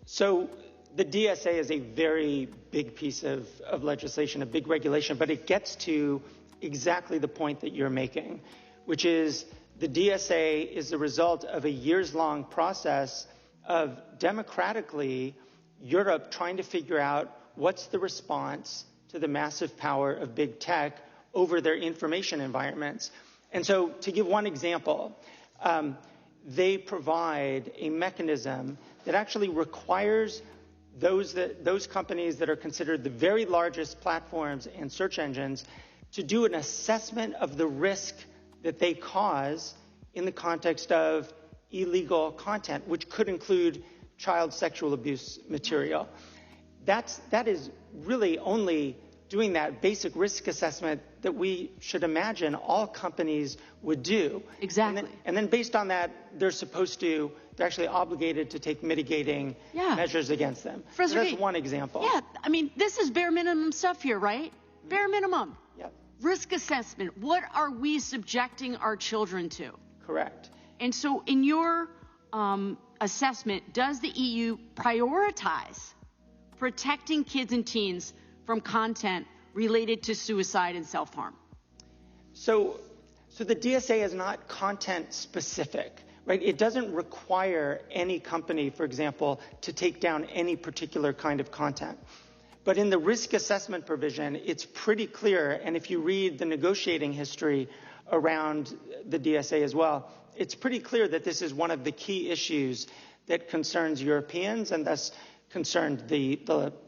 So the DSA is a very big piece of legislation, a big regulation, but it gets to exactly the point that you're making, which is the DSA is the result of a years-long process of democratically Europe trying to figure out what's the response to the massive power of big tech over their information environments. And so to give one example, they provide a mechanism that actually requires those companies that are considered the very largest platforms and search engines to do an assessment of the risk that they cause in the context of illegal content, which could include child sexual abuse material. That is really only doing that basic risk assessment that we should imagine all companies would do. Exactly. And then based on that, they're actually obligated to take mitigating measures against them. So that's one example. Yeah, I mean, this is bare minimum stuff here, right? Bare minimum. Yep. Risk assessment. What are we subjecting our children to? Correct. And so in your assessment, does the EU prioritize protecting kids and teens from content related to suicide and self-harm? So the DSA is not content specific, right? It doesn't require any company, for example, to take down any particular kind of content. But in the risk assessment provision, it's pretty clear, and if you read the negotiating history around the DSA as well, it's pretty clear that this is one of the key issues that concerns Europeans and thus concerned the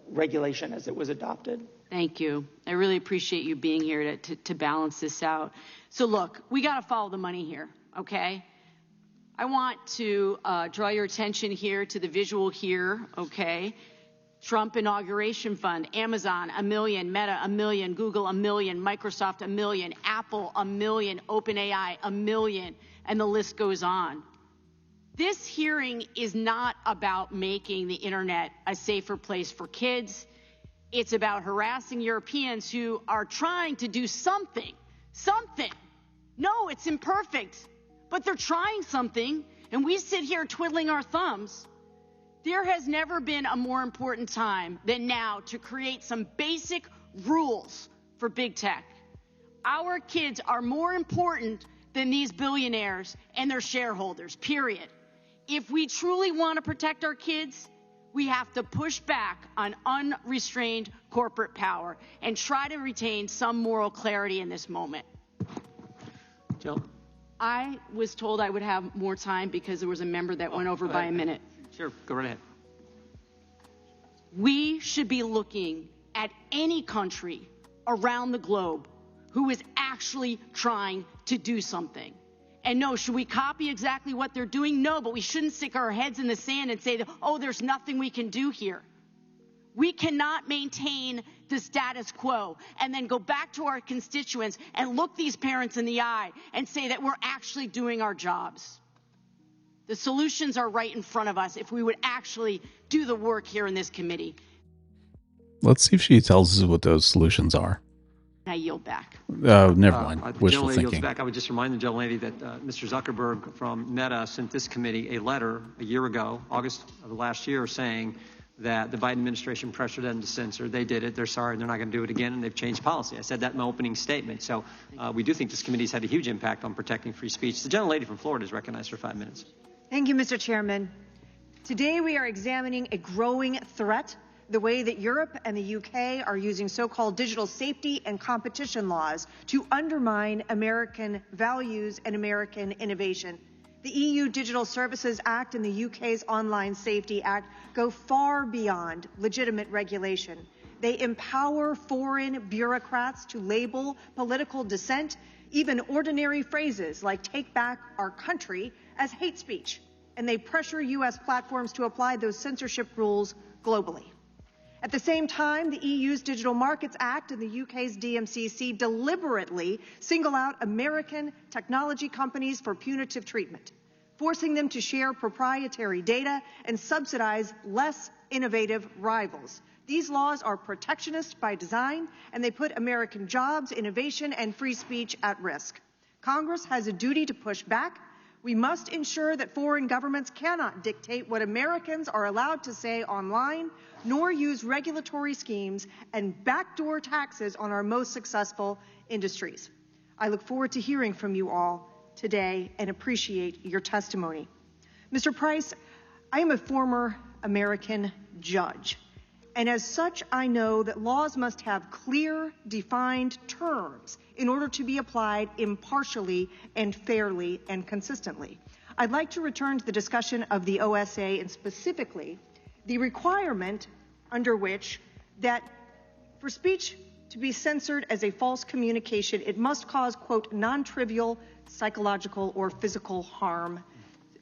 regulation as it was adopted. Thank you. I really appreciate you being here to balance this out. So look, we got to follow the money here, okay? I want to draw your attention here to the visual here, okay? Trump inauguration fund, Amazon, $1 million, Meta, $1 million, Google, $1 million, Microsoft, $1 million, Apple, $1 million, OpenAI, $1 million, and the list goes on. This hearing is not about making the internet a safer place for kids. It's about harassing Europeans who are trying to do something. No, it's imperfect, but they're trying something, and we sit here twiddling our thumbs. There has never been a more important time than now to create some basic rules for big tech. Our kids are more important than these billionaires and their shareholders, period. If we truly want to protect our kids, we have to push back on unrestrained corporate power and try to retain some moral clarity in this moment. Jill? I was told I would have more time because there was a member that went over by a minute. Sure, go right ahead. We should be looking at any country around the globe who is actually trying to do something. And no, should we copy exactly what they're doing? No, but we shouldn't stick our heads in the sand and say, that, oh, there's nothing we can do here. We cannot maintain the status quo and then go back to our constituents and look these parents in the eye and say that we're actually doing our jobs. The solutions are right in front of us if we would actually do the work here in this committee. Let's see if she tells us what those solutions are. I yield back. Never mind. Wishful Yields thinking. back. I would just remind the gentlelady that Mr. Zuckerberg from Meta sent this committee a letter a year ago, August of last year, saying that the Biden administration pressured them to censor. They did it. They're sorry. They're not going to do it again, and they've changed policy. I said that in my opening statement. So we do think this committee's had a huge impact on protecting free speech. The gentlelady from Florida is recognized for 5 minutes. Thank you, Mr. Chairman. Today we are examining a growing threat, the way that Europe and the UK are using so-called digital safety and competition laws to undermine American values and American innovation. The EU Digital Services Act and the UK's Online Safety Act go far beyond legitimate regulation. They empower foreign bureaucrats to label political dissent, even ordinary phrases like "take back our country," as hate speech. And they pressure U.S. platforms to apply those censorship rules globally. At the same time, the EU's Digital Markets Act and the UK's DMCC deliberately single out American technology companies for punitive treatment, forcing them to share proprietary data and subsidize less innovative rivals. These laws are protectionist by design, and they put American jobs, innovation, and free speech at risk. Congress has a duty to push back. We must ensure that foreign governments cannot dictate what Americans are allowed to say online, nor use regulatory schemes and backdoor taxes on our most successful industries. I look forward to hearing from you all today and appreciate your testimony. Mr. Price, I am a former American judge, and as such, I know that laws must have clear, defined terms in order to be applied impartially and fairly and consistently. I'd like to return to the discussion of the OSA and specifically the requirement under which that for speech to be censored as a false communication, it must cause, quote, non-trivial psychological or physical harm.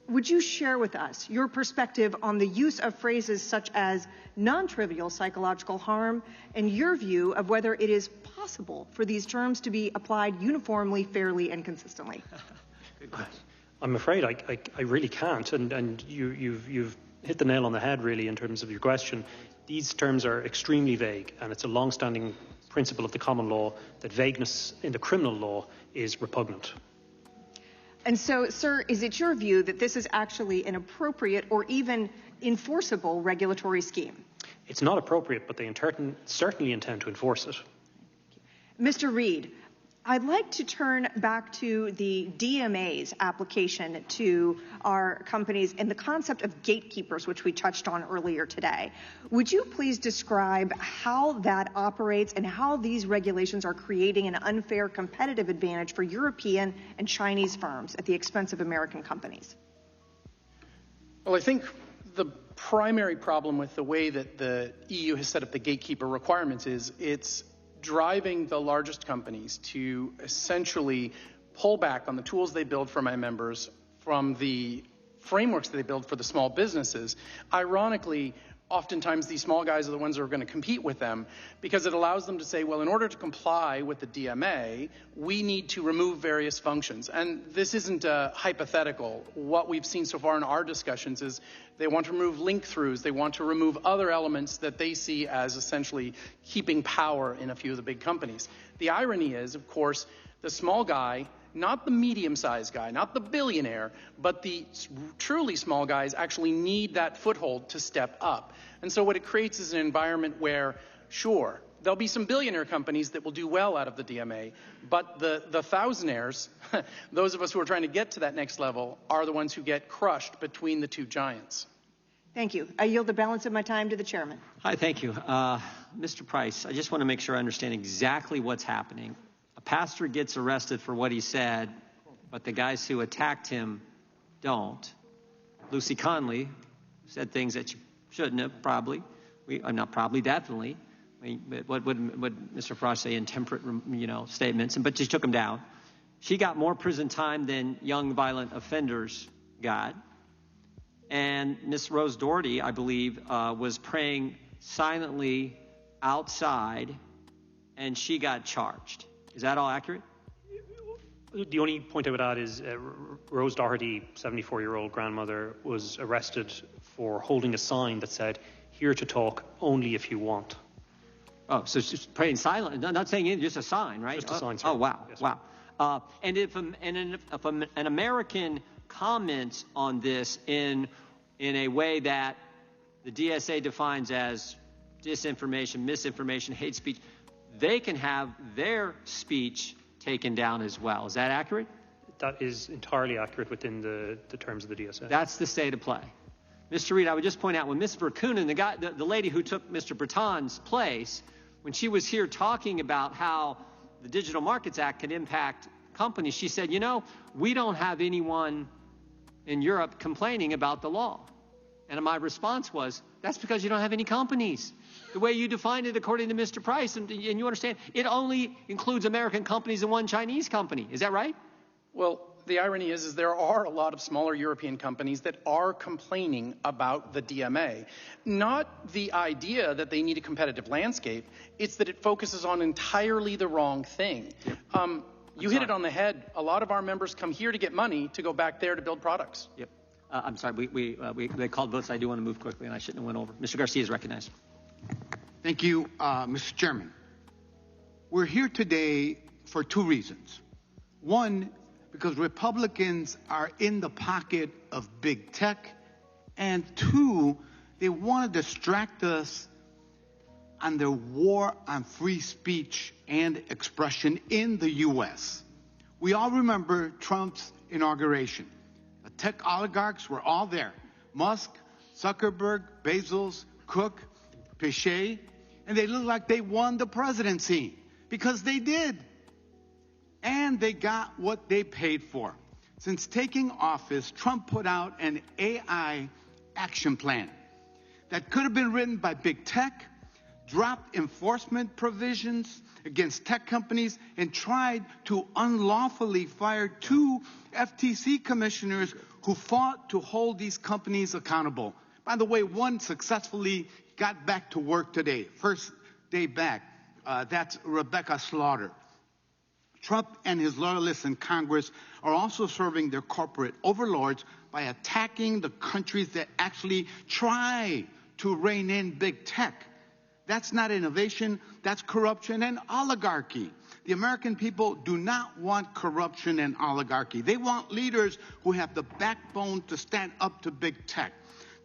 Would you share with us your perspective on the use of phrases such as non-trivial psychological harm and your view of whether it is possible for these terms to be applied uniformly, fairly, and consistently? Good question. I'm afraid I really can't, and you've hit the nail on the head, really, in terms of your question. These terms are extremely vague, and it's a long-standing principle of the common law that vagueness in the criminal law is repugnant. And so, sir, is it your view that this is actually an appropriate or even enforceable regulatory scheme? It's not appropriate, but they certainly intend to enforce it. Mr. Reed, I'd like to turn back to the DMA's application to our companies and the concept of gatekeepers, which we touched on earlier today. Would you please describe how that operates and how these regulations are creating an unfair competitive advantage for European and Chinese firms at the expense of American companies? Well, I think the primary problem with the way that the EU has set up the gatekeeper requirements is it's driving the largest companies to essentially pull back on the tools they build for my members from the frameworks that they build for the small businesses. Ironically, oftentimes these small guys are the ones that are going to compete with them because it allows them to say, well, in order to comply with the DMA, we need to remove various functions. And this isn't hypothetical. What we've seen so far in our discussions is they want to remove link-throughs. They want to remove other elements that they see as essentially keeping power in a few of the big companies. The irony is, of course, the small guy, not the medium-sized guy, not the billionaire, but the truly small guys actually need that foothold to step up. And so what it creates is an environment where, sure, there'll be some billionaire companies that will do well out of the DMA, but the thousandaires, those of us who are trying to get to that next level, are the ones who get crushed between the two giants. Thank you. I yield the balance of my time to the chairman. Hi, thank you. Mr. Price, I just want to make sure I understand exactly what's happening. A pastor gets arrested for what he said, but the guys who attacked him don't. Lucy Conley said things that she shouldn't have, probably. Not probably, definitely. I mean, what would Mr. Farage say? Intemperate, statements, but she took him down. She got more prison time than young violent offenders got. And Miss Rose Doherty, I believe, was praying silently outside, and she got charged. Is that all accurate? The only point I would add is Rose Doherty, 74-year-old grandmother, was arrested for holding a sign that said, "Here to talk only if you want." Oh, so she's praying silent, not saying anything, just a sign, right? Just a sign, sir. Oh, wow, Yes, wow. And if an American comments on this in a way that the DSA defines as disinformation, misinformation, hate speech, they can have their speech taken down as well. Is that accurate? That is entirely accurate within the terms of the DSA. That's the state of play. Mr. Reed, I would just point out when Ms. Verkunen, the lady who took Mr. Breton's place, when she was here talking about how the Digital Markets Act could impact companies, she said, we don't have anyone in Europe complaining about the law. And my response was, that's because you don't have any companies. The way you define it, according to Mr. Price, and you understand, it only includes American companies and one Chinese company. Is that right? Well, the irony is there are a lot of smaller European companies that are complaining about the DMA. Not the idea that they need a competitive landscape, it's that it focuses on entirely the wrong thing. You hit it on the head. A lot of our members come here to get money to go back there to build products. Yep. I'm sorry, they called votes. I do want to move quickly, and I shouldn't have went over. Mr. Garcia is recognized. Thank you, Mr. Chairman. We're here today for two reasons. One, because Republicans are in the pocket of big tech, and two, they want to distract us on their war on free speech and expression in the U.S. We all remember Trump's inauguration. The tech oligarchs were all there. Musk, Zuckerberg, Bezos, Cook, Pichet, and they looked like they won the presidency because they did. And they got what they paid for. Since taking office, Trump put out an AI action plan that could have been written by big tech, dropped enforcement provisions against tech companies, and tried to unlawfully fire 2 FTC commissioners who fought to hold these companies accountable. By the way, one successfully got back to work today, first day back. That's Rebecca Slaughter. Trump and his loyalists in Congress are also serving their corporate overlords by attacking the countries that actually try to rein in big tech. That's not innovation, that's corruption and oligarchy. The American people do not want corruption and oligarchy. They want leaders who have the backbone to stand up to big tech,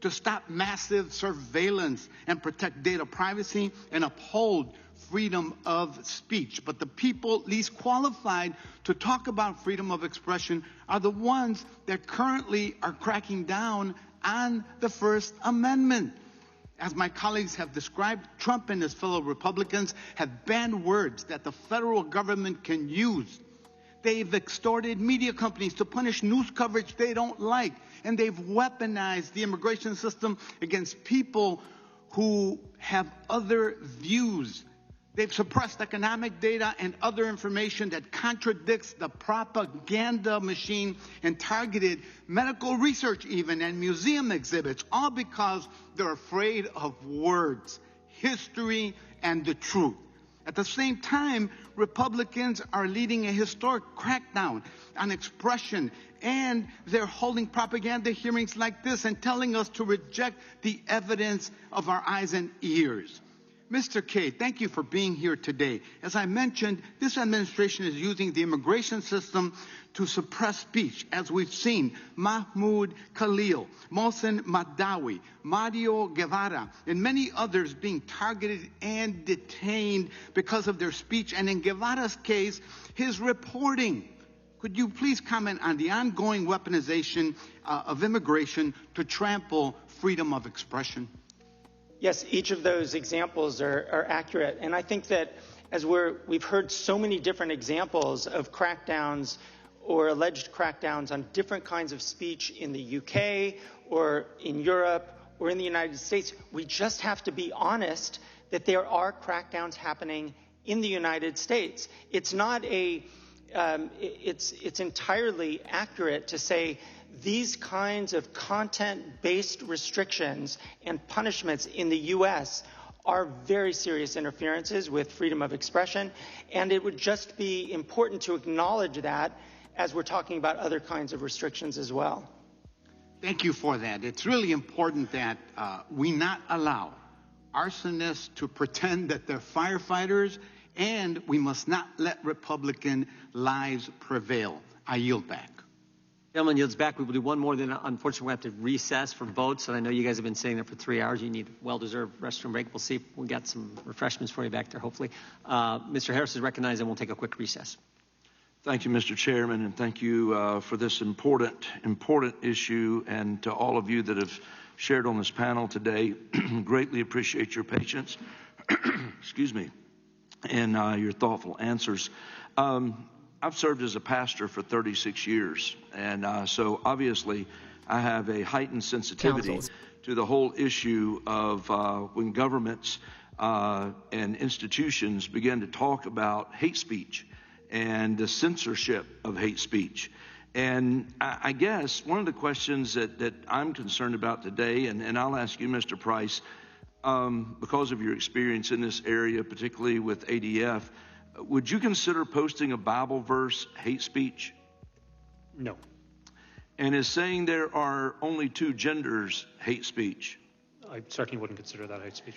to stop massive surveillance and protect data privacy and uphold freedom of speech. But the people least qualified to talk about freedom of expression are the ones that currently are cracking down on the First Amendment. As my colleagues have described, Trump and his fellow Republicans have banned words that the federal government can use. They've extorted media companies to punish news coverage they don't like, and they've weaponized the immigration system against people who have other views. They've suppressed economic data and other information that contradicts the propaganda machine and targeted medical research even and museum exhibits, all because they're afraid of words, history, and the truth. At the same time, Republicans are leading a historic crackdown on expression, and they're holding propaganda hearings like this and telling us to reject the evidence of our eyes and ears. Mr. Kaye, thank you for being here today. As I mentioned, this administration is using the immigration system to suppress speech, as we've seen Mahmoud Khalil, Mohsen Madawi, Mario Guevara, and many others being targeted and detained because of their speech, and in Guevara's case, his reporting. Could you please comment on the ongoing weaponization of immigration to trample freedom of expression? Yes, each of those examples are accurate. And I think that as we've heard so many different examples of crackdowns or alleged crackdowns on different kinds of speech in the UK or in Europe or in the United States, we just have to be honest that there are crackdowns happening in the United States. It's not it's entirely accurate to say these kinds of content-based restrictions and punishments in the U.S. are very serious interferences with freedom of expression, and it would just be important to acknowledge that as we're talking about other kinds of restrictions as well. Thank you for that. It's really important that we not allow arsonists to pretend that they're firefighters, and we must not let Republican lies prevail. I yield back. Gentleman yields back. We will do one more, then unfortunately we have to recess for votes. And I know you guys have been sitting there for 3 hours. You need a well-deserved restroom break. We'll see if we got some refreshments for you back there, hopefully. Mr. Harris is recognized, and we'll take a quick recess. Thank you, Mr. Chairman, and thank you for this important issue, and to all of you that have shared on this panel today. Greatly appreciate your patience, excuse me, and your thoughtful answers. I've served as a pastor for 36 years, and so obviously I have a heightened sensitivity to the whole issue of when governments and institutions begin to talk about hate speech and the censorship of hate speech. And I guess one of the questions that I'm concerned about today, and I'll ask you, Mr. Price, because of your experience in this area, particularly with ADF, would you consider posting a Bible verse hate speech? No. And is saying there are only two genders hate speech? I certainly wouldn't consider that hate speech.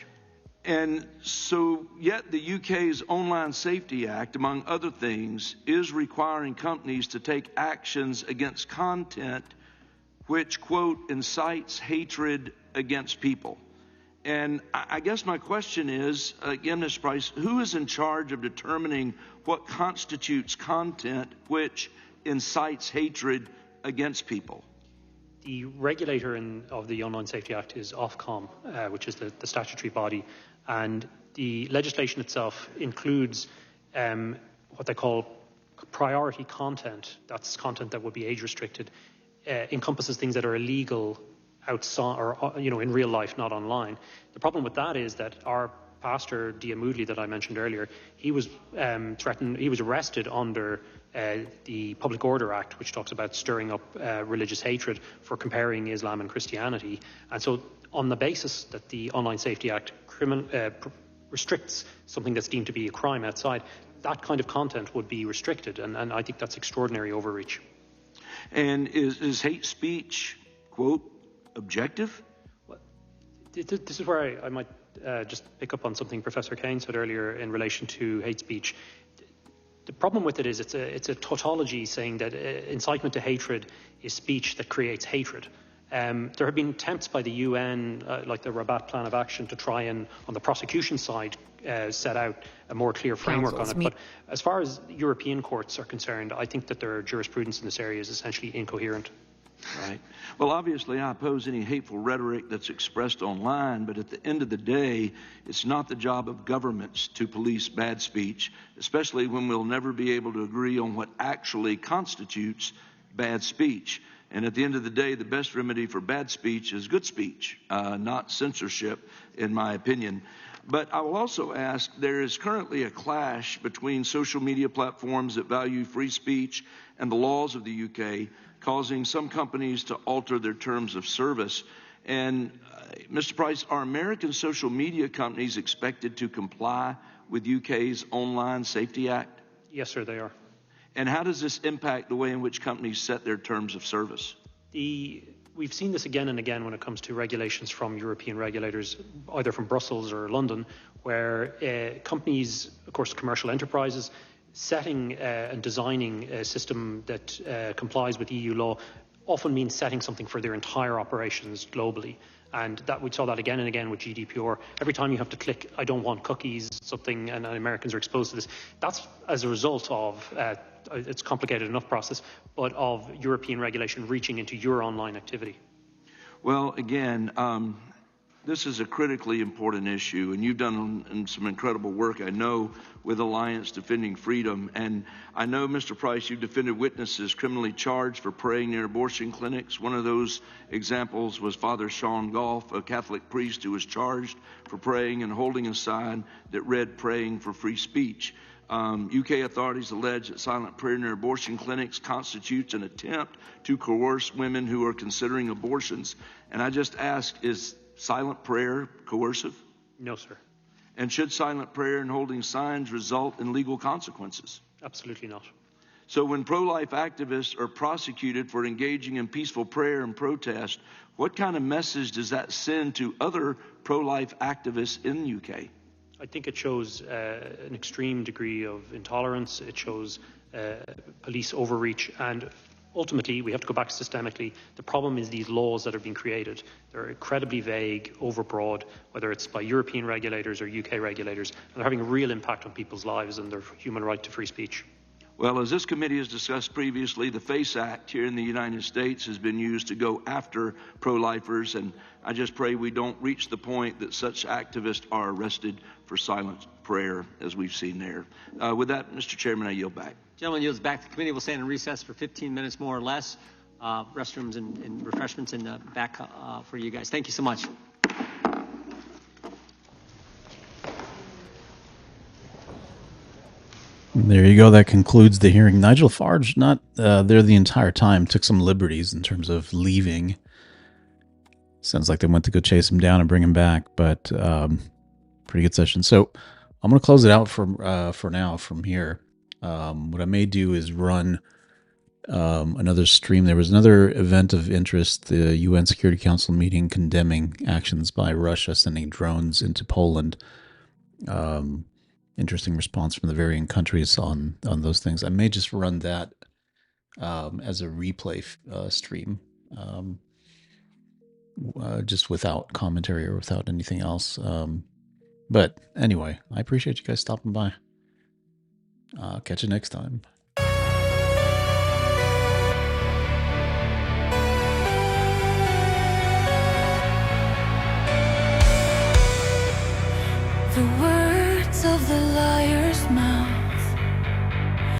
And so yet the UK's Online Safety Act, among other things, is requiring companies to take actions against content which, quote, incites hatred against people. And I guess my question is, again, Mr. Price, who is in charge of determining what constitutes content which incites hatred against people? The regulator of the Online Safety Act is Ofcom, which is the statutory body, and the legislation itself includes what they call priority content. That's content that would be age restricted, encompasses things that are illegal outside or in real life, not online. The problem with that is that our pastor Dia Moodley that I mentioned earlier, he was threatened. He was arrested under the Public Order Act, which talks about stirring up religious hatred for comparing Islam and Christianity. And so, on the basis that the Online Safety Act restricts something that's deemed to be a crime outside, that kind of content would be restricted, and I think that's extraordinary overreach. And is hate speech, quote, objective? Well, this is where I might just pick up on something Professor Kane said earlier in relation to hate speech. The problem with it is it's a tautology saying that incitement to hatred is speech that creates hatred. There have been attempts by the UN, like the Rabat Plan of Action, to try and, on the prosecution side, set out a more clear framework on it. But as far as European courts are concerned, I think that their jurisprudence in this area is essentially incoherent. Right. Well, obviously, I oppose any hateful rhetoric that's expressed online, but at the end of the day, it's not the job of governments to police bad speech, especially when we'll never be able to agree on what actually constitutes bad speech. And at the end of the day, the best remedy for bad speech is good speech, not censorship, in my opinion. But I will also ask, there is currently a clash between social media platforms that value free speech and the laws of the UK, causing some companies to alter their terms of service. And Mr. Price, are American social media companies expected to comply with UK's Online Safety Act? Yes, sir, they are. And how does this impact the way in which companies set their terms of service? We've seen this again and again when it comes to regulations from European regulators, either from Brussels or London, where companies, of course, commercial enterprises, setting and designing a system that complies with EU law often means setting something for their entire operations globally. And that we saw that again and again with GDPR. Every time you have to click, I don't want cookies, something, and Americans are exposed to this. That's as a result of, it's a complicated enough process, but of European regulation reaching into your online activity. Well, again, this is a critically important issue, and you've done some incredible work, I know, with Alliance Defending Freedom. And I know, Mr. Price, you've defended witnesses criminally charged for praying near abortion clinics. One of those examples was Father Sean Goff, a Catholic priest who was charged for praying and holding a sign that read "Praying for Free Speech." UK authorities allege that silent prayer near abortion clinics constitutes an attempt to coerce women who are considering abortions. And I just ask, is silent prayer coercive? No, sir. And should silent prayer and holding signs result in legal consequences? Absolutely not. So when pro-life activists are prosecuted for engaging in peaceful prayer and protest, what kind of message does that send to other pro-life activists in the UK? I think it shows an extreme degree of intolerance. It shows police overreach, and ultimately, we have to go back systemically. The problem is these laws that are being created. They're incredibly vague, overbroad, whether it's by European regulators or UK regulators, and they're having a real impact on people's lives and their human right to free speech. Well, as this committee has discussed previously, the FACE Act here in the United States has been used to go after pro-lifers, and I just pray we don't reach the point that such activists are arrested for silent prayer, as we've seen there. With that, Mr. Chairman, I yield back. Gentleman yields back. The committee will stand in recess for 15 minutes more or less. Restrooms and refreshments in the back for you guys. Thank you so much. There you go. That concludes the hearing. Nigel Farage, not there the entire time, took some liberties in terms of leaving. Sounds like they went to go chase him down and bring him back, but pretty good session. So I'm going to close it out for now from here. What I may do is run another stream. There was another event of interest, the UN Security Council meeting condemning actions by Russia sending drones into Poland. Interesting response from the varying countries on those things. I may just run that as a replay stream, just without commentary or without anything else. But anyway, I appreciate you guys stopping by. Catch you next time. The words of the light.